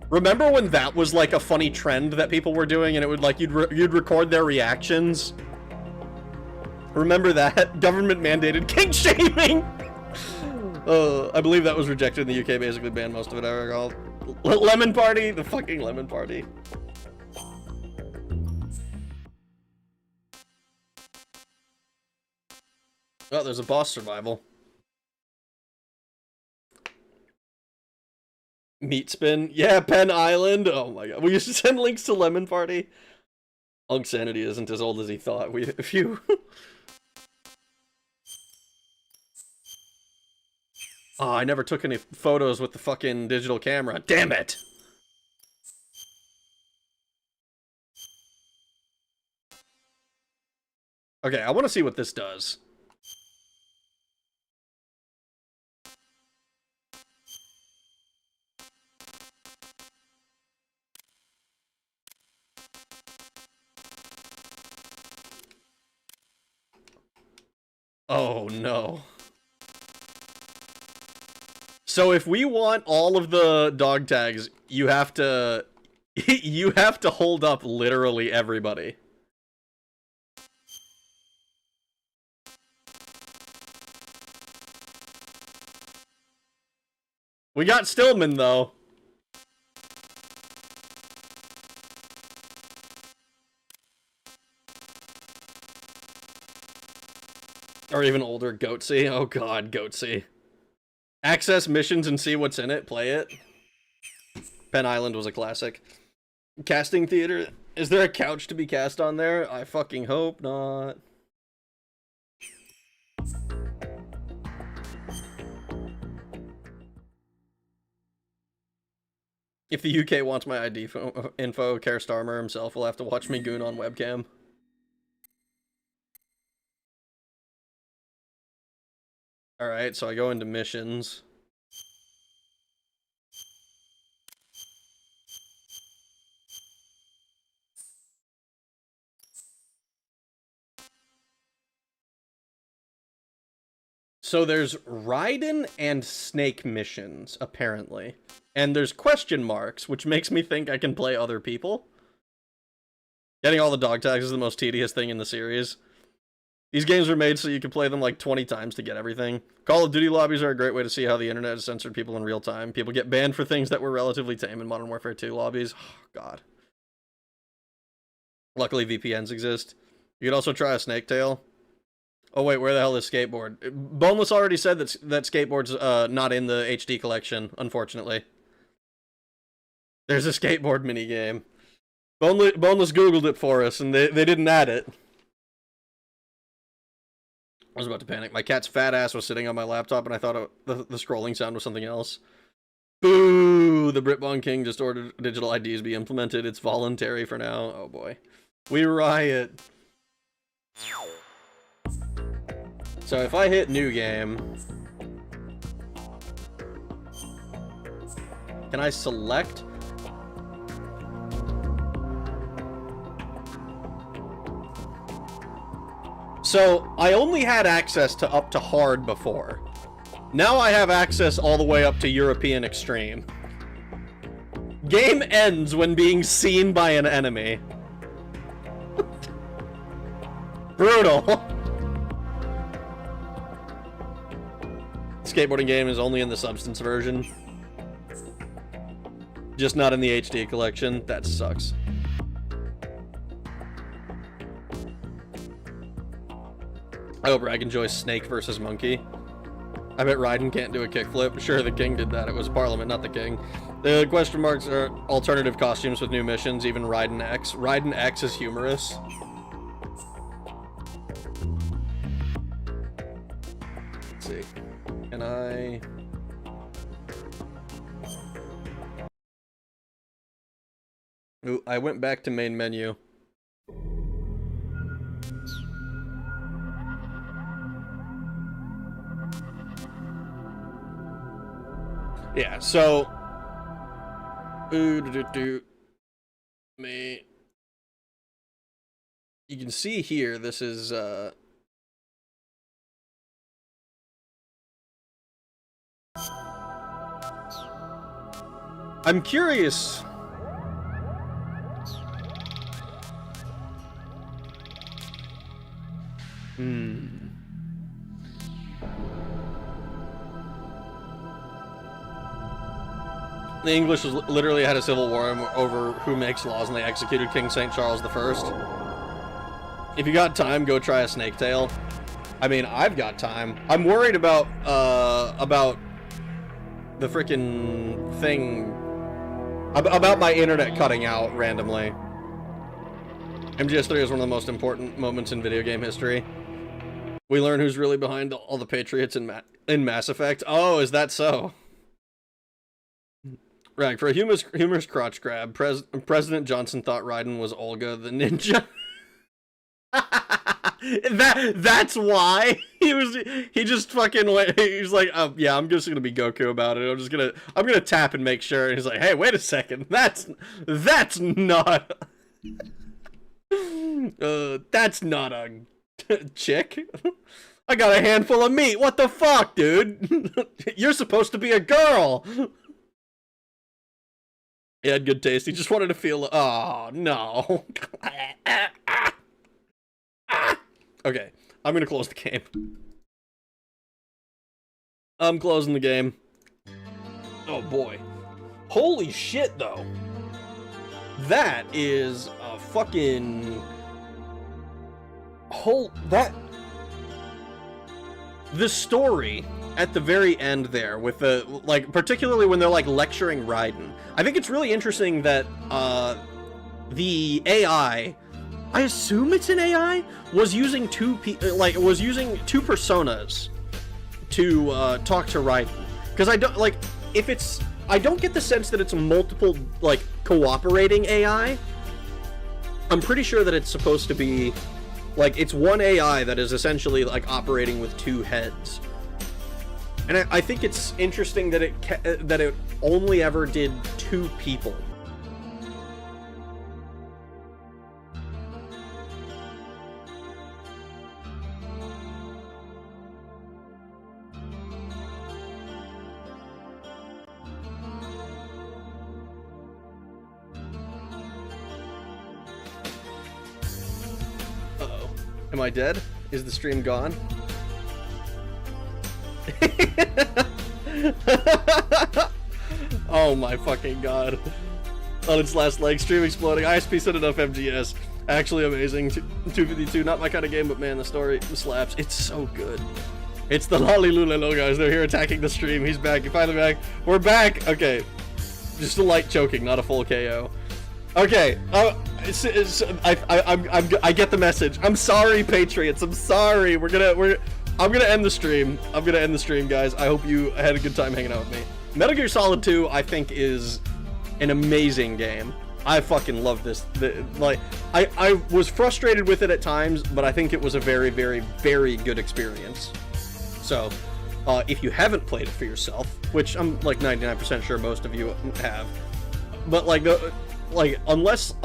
Remember when that was like a funny trend that people were doing and it would like you'd record their reactions? Remember that? Government mandated kink shaming. I believe that was rejected in the UK, basically banned most of it, I recall. Lemon Party, the fucking Lemon Party. Oh, there's a boss survival. Meat spin. Yeah, Penn Island. Oh my god. We used to send links to Lemon Party. Unk Sanity isn't as old as he thought. Phew. Oh, I never took any photos with the fucking digital camera. Damn it! Okay, I want to see what this does. Oh no. So if we want all of the dog tags, you have to you have to hold up literally everybody. We got Stillman though. Or even older, Goatsy. Oh god, Goatsy. Access missions and see what's in it, play it. Penn Island was a classic. Casting theater. Is there a couch to be cast on there? I fucking hope not. If the UK wants my ID info, Keir Starmer himself will have to watch me goon on webcam. Alright, so I go into missions. So there's Raiden and Snake missions, apparently. And there's question marks, which makes me think I can play other people. Getting all the dog tags is the most tedious thing in the series. These games are made so you can play them like 20 times to get everything. Call of Duty lobbies are a great way to see how the internet has censored people in real time. People get banned for things that were relatively tame in Modern Warfare 2 lobbies. Oh, God. Luckily, VPNs exist. You could also try a snake tail. Oh, wait, where the hell is Skateboard? Boneless already said that Skateboard's not in the HD collection, unfortunately. There's a Skateboard minigame. Boneless Googled it for us, and they didn't add it. I was about to panic. My cat's fat ass was sitting on my laptop, and I thought the scrolling sound was something else. Boo! The Britbon King just ordered digital IDs be implemented. It's voluntary for now. Oh, boy. We riot. So if I hit new game, can I select? So I only had access to up to hard before. Now I have access all the way up to European extreme. Game ends when being seen by an enemy. Brutal. Skateboarding game is only in the Substance version. Just not in the HD collection. That sucks. I hope Rag enjoys Snake versus Monkey. I bet Raiden can't do a kickflip. Sure, the King did that. It was Parliament, not the King. The question marks are alternative costumes with new missions, even Raiden X. Raiden X is humorous. Let's see. Can I... Ooh, I went back to main menu. Yeah, so... Me... You can see here, this is, I'm curious. The English literally had a civil war over who makes laws, and they executed King St. Charles I. If you got time, go try a snake tail. I mean, I've got time. I'm worried about the frickin' thing, about my internet cutting out randomly. MGS3 is one of the most important moments in video game history. We learn who's really behind all the Patriots in Mass Effect. Oh, is that so? Right, for a humorous crotch grab, President Johnson thought Raiden was Olga the ninja. That's why he just fucking went. He's like, yeah, I'm just gonna be Goku about it. I'm gonna tap and make sure. And he's like, hey, wait a second, that's not that's not a chick. I got a handful of meat. What the fuck, dude? You're supposed to be a girl. He had good taste. He just wanted to feel. Oh no. Okay, I'm gonna close the game. I'm closing the game. Oh boy. Holy shit, though. That is a fucking... The story at the very end there, with the, like, particularly when they're, like, lecturing Raiden. I think it's really interesting that, the AI, I assume it's an AI, was using two personas to talk to Raiden. Because I don't, like, if it's, I don't get the sense that it's multiple, like, cooperating AI. I'm pretty sure that it's supposed to be, like, it's one AI that is essentially, like, operating with two heads. And I think it's interesting that it only ever did two people. Uh-oh. Am I dead? Is the stream gone? Oh my fucking god. On its last leg, stream exploding, ISP set enough MGS. Actually amazing. 252, not my kind of game, but man, the story slaps. It's so good. It's the Lolly Lulelo guys. They're here attacking the stream. He's back. He's finally back. We're back. Okay. Just a light choking, not a full KO. Okay. I get the message. I'm sorry, Patriots. I'm sorry. I'm gonna end the stream. I'm gonna end the stream, guys. I hope you had a good time hanging out with me. Metal Gear Solid 2, I think, is an amazing game. I fucking love this. I was frustrated with it at times, but I think it was a very, very, very good experience. So, if you haven't played it for yourself, which I'm like 99% sure most of you have, but like unless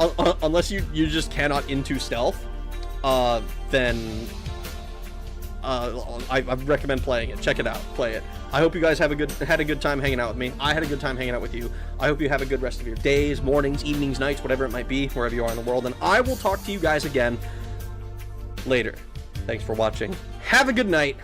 you just cannot into stealth, then I recommend playing it. Check it out. Play it. I hope you guys had a good time hanging out with me. I had a good time hanging out with you. I hope you have a good rest of your days, mornings, evenings, nights, whatever it might be, wherever you are in the world. And I will talk to you guys again later. Thanks for watching. Have a good night.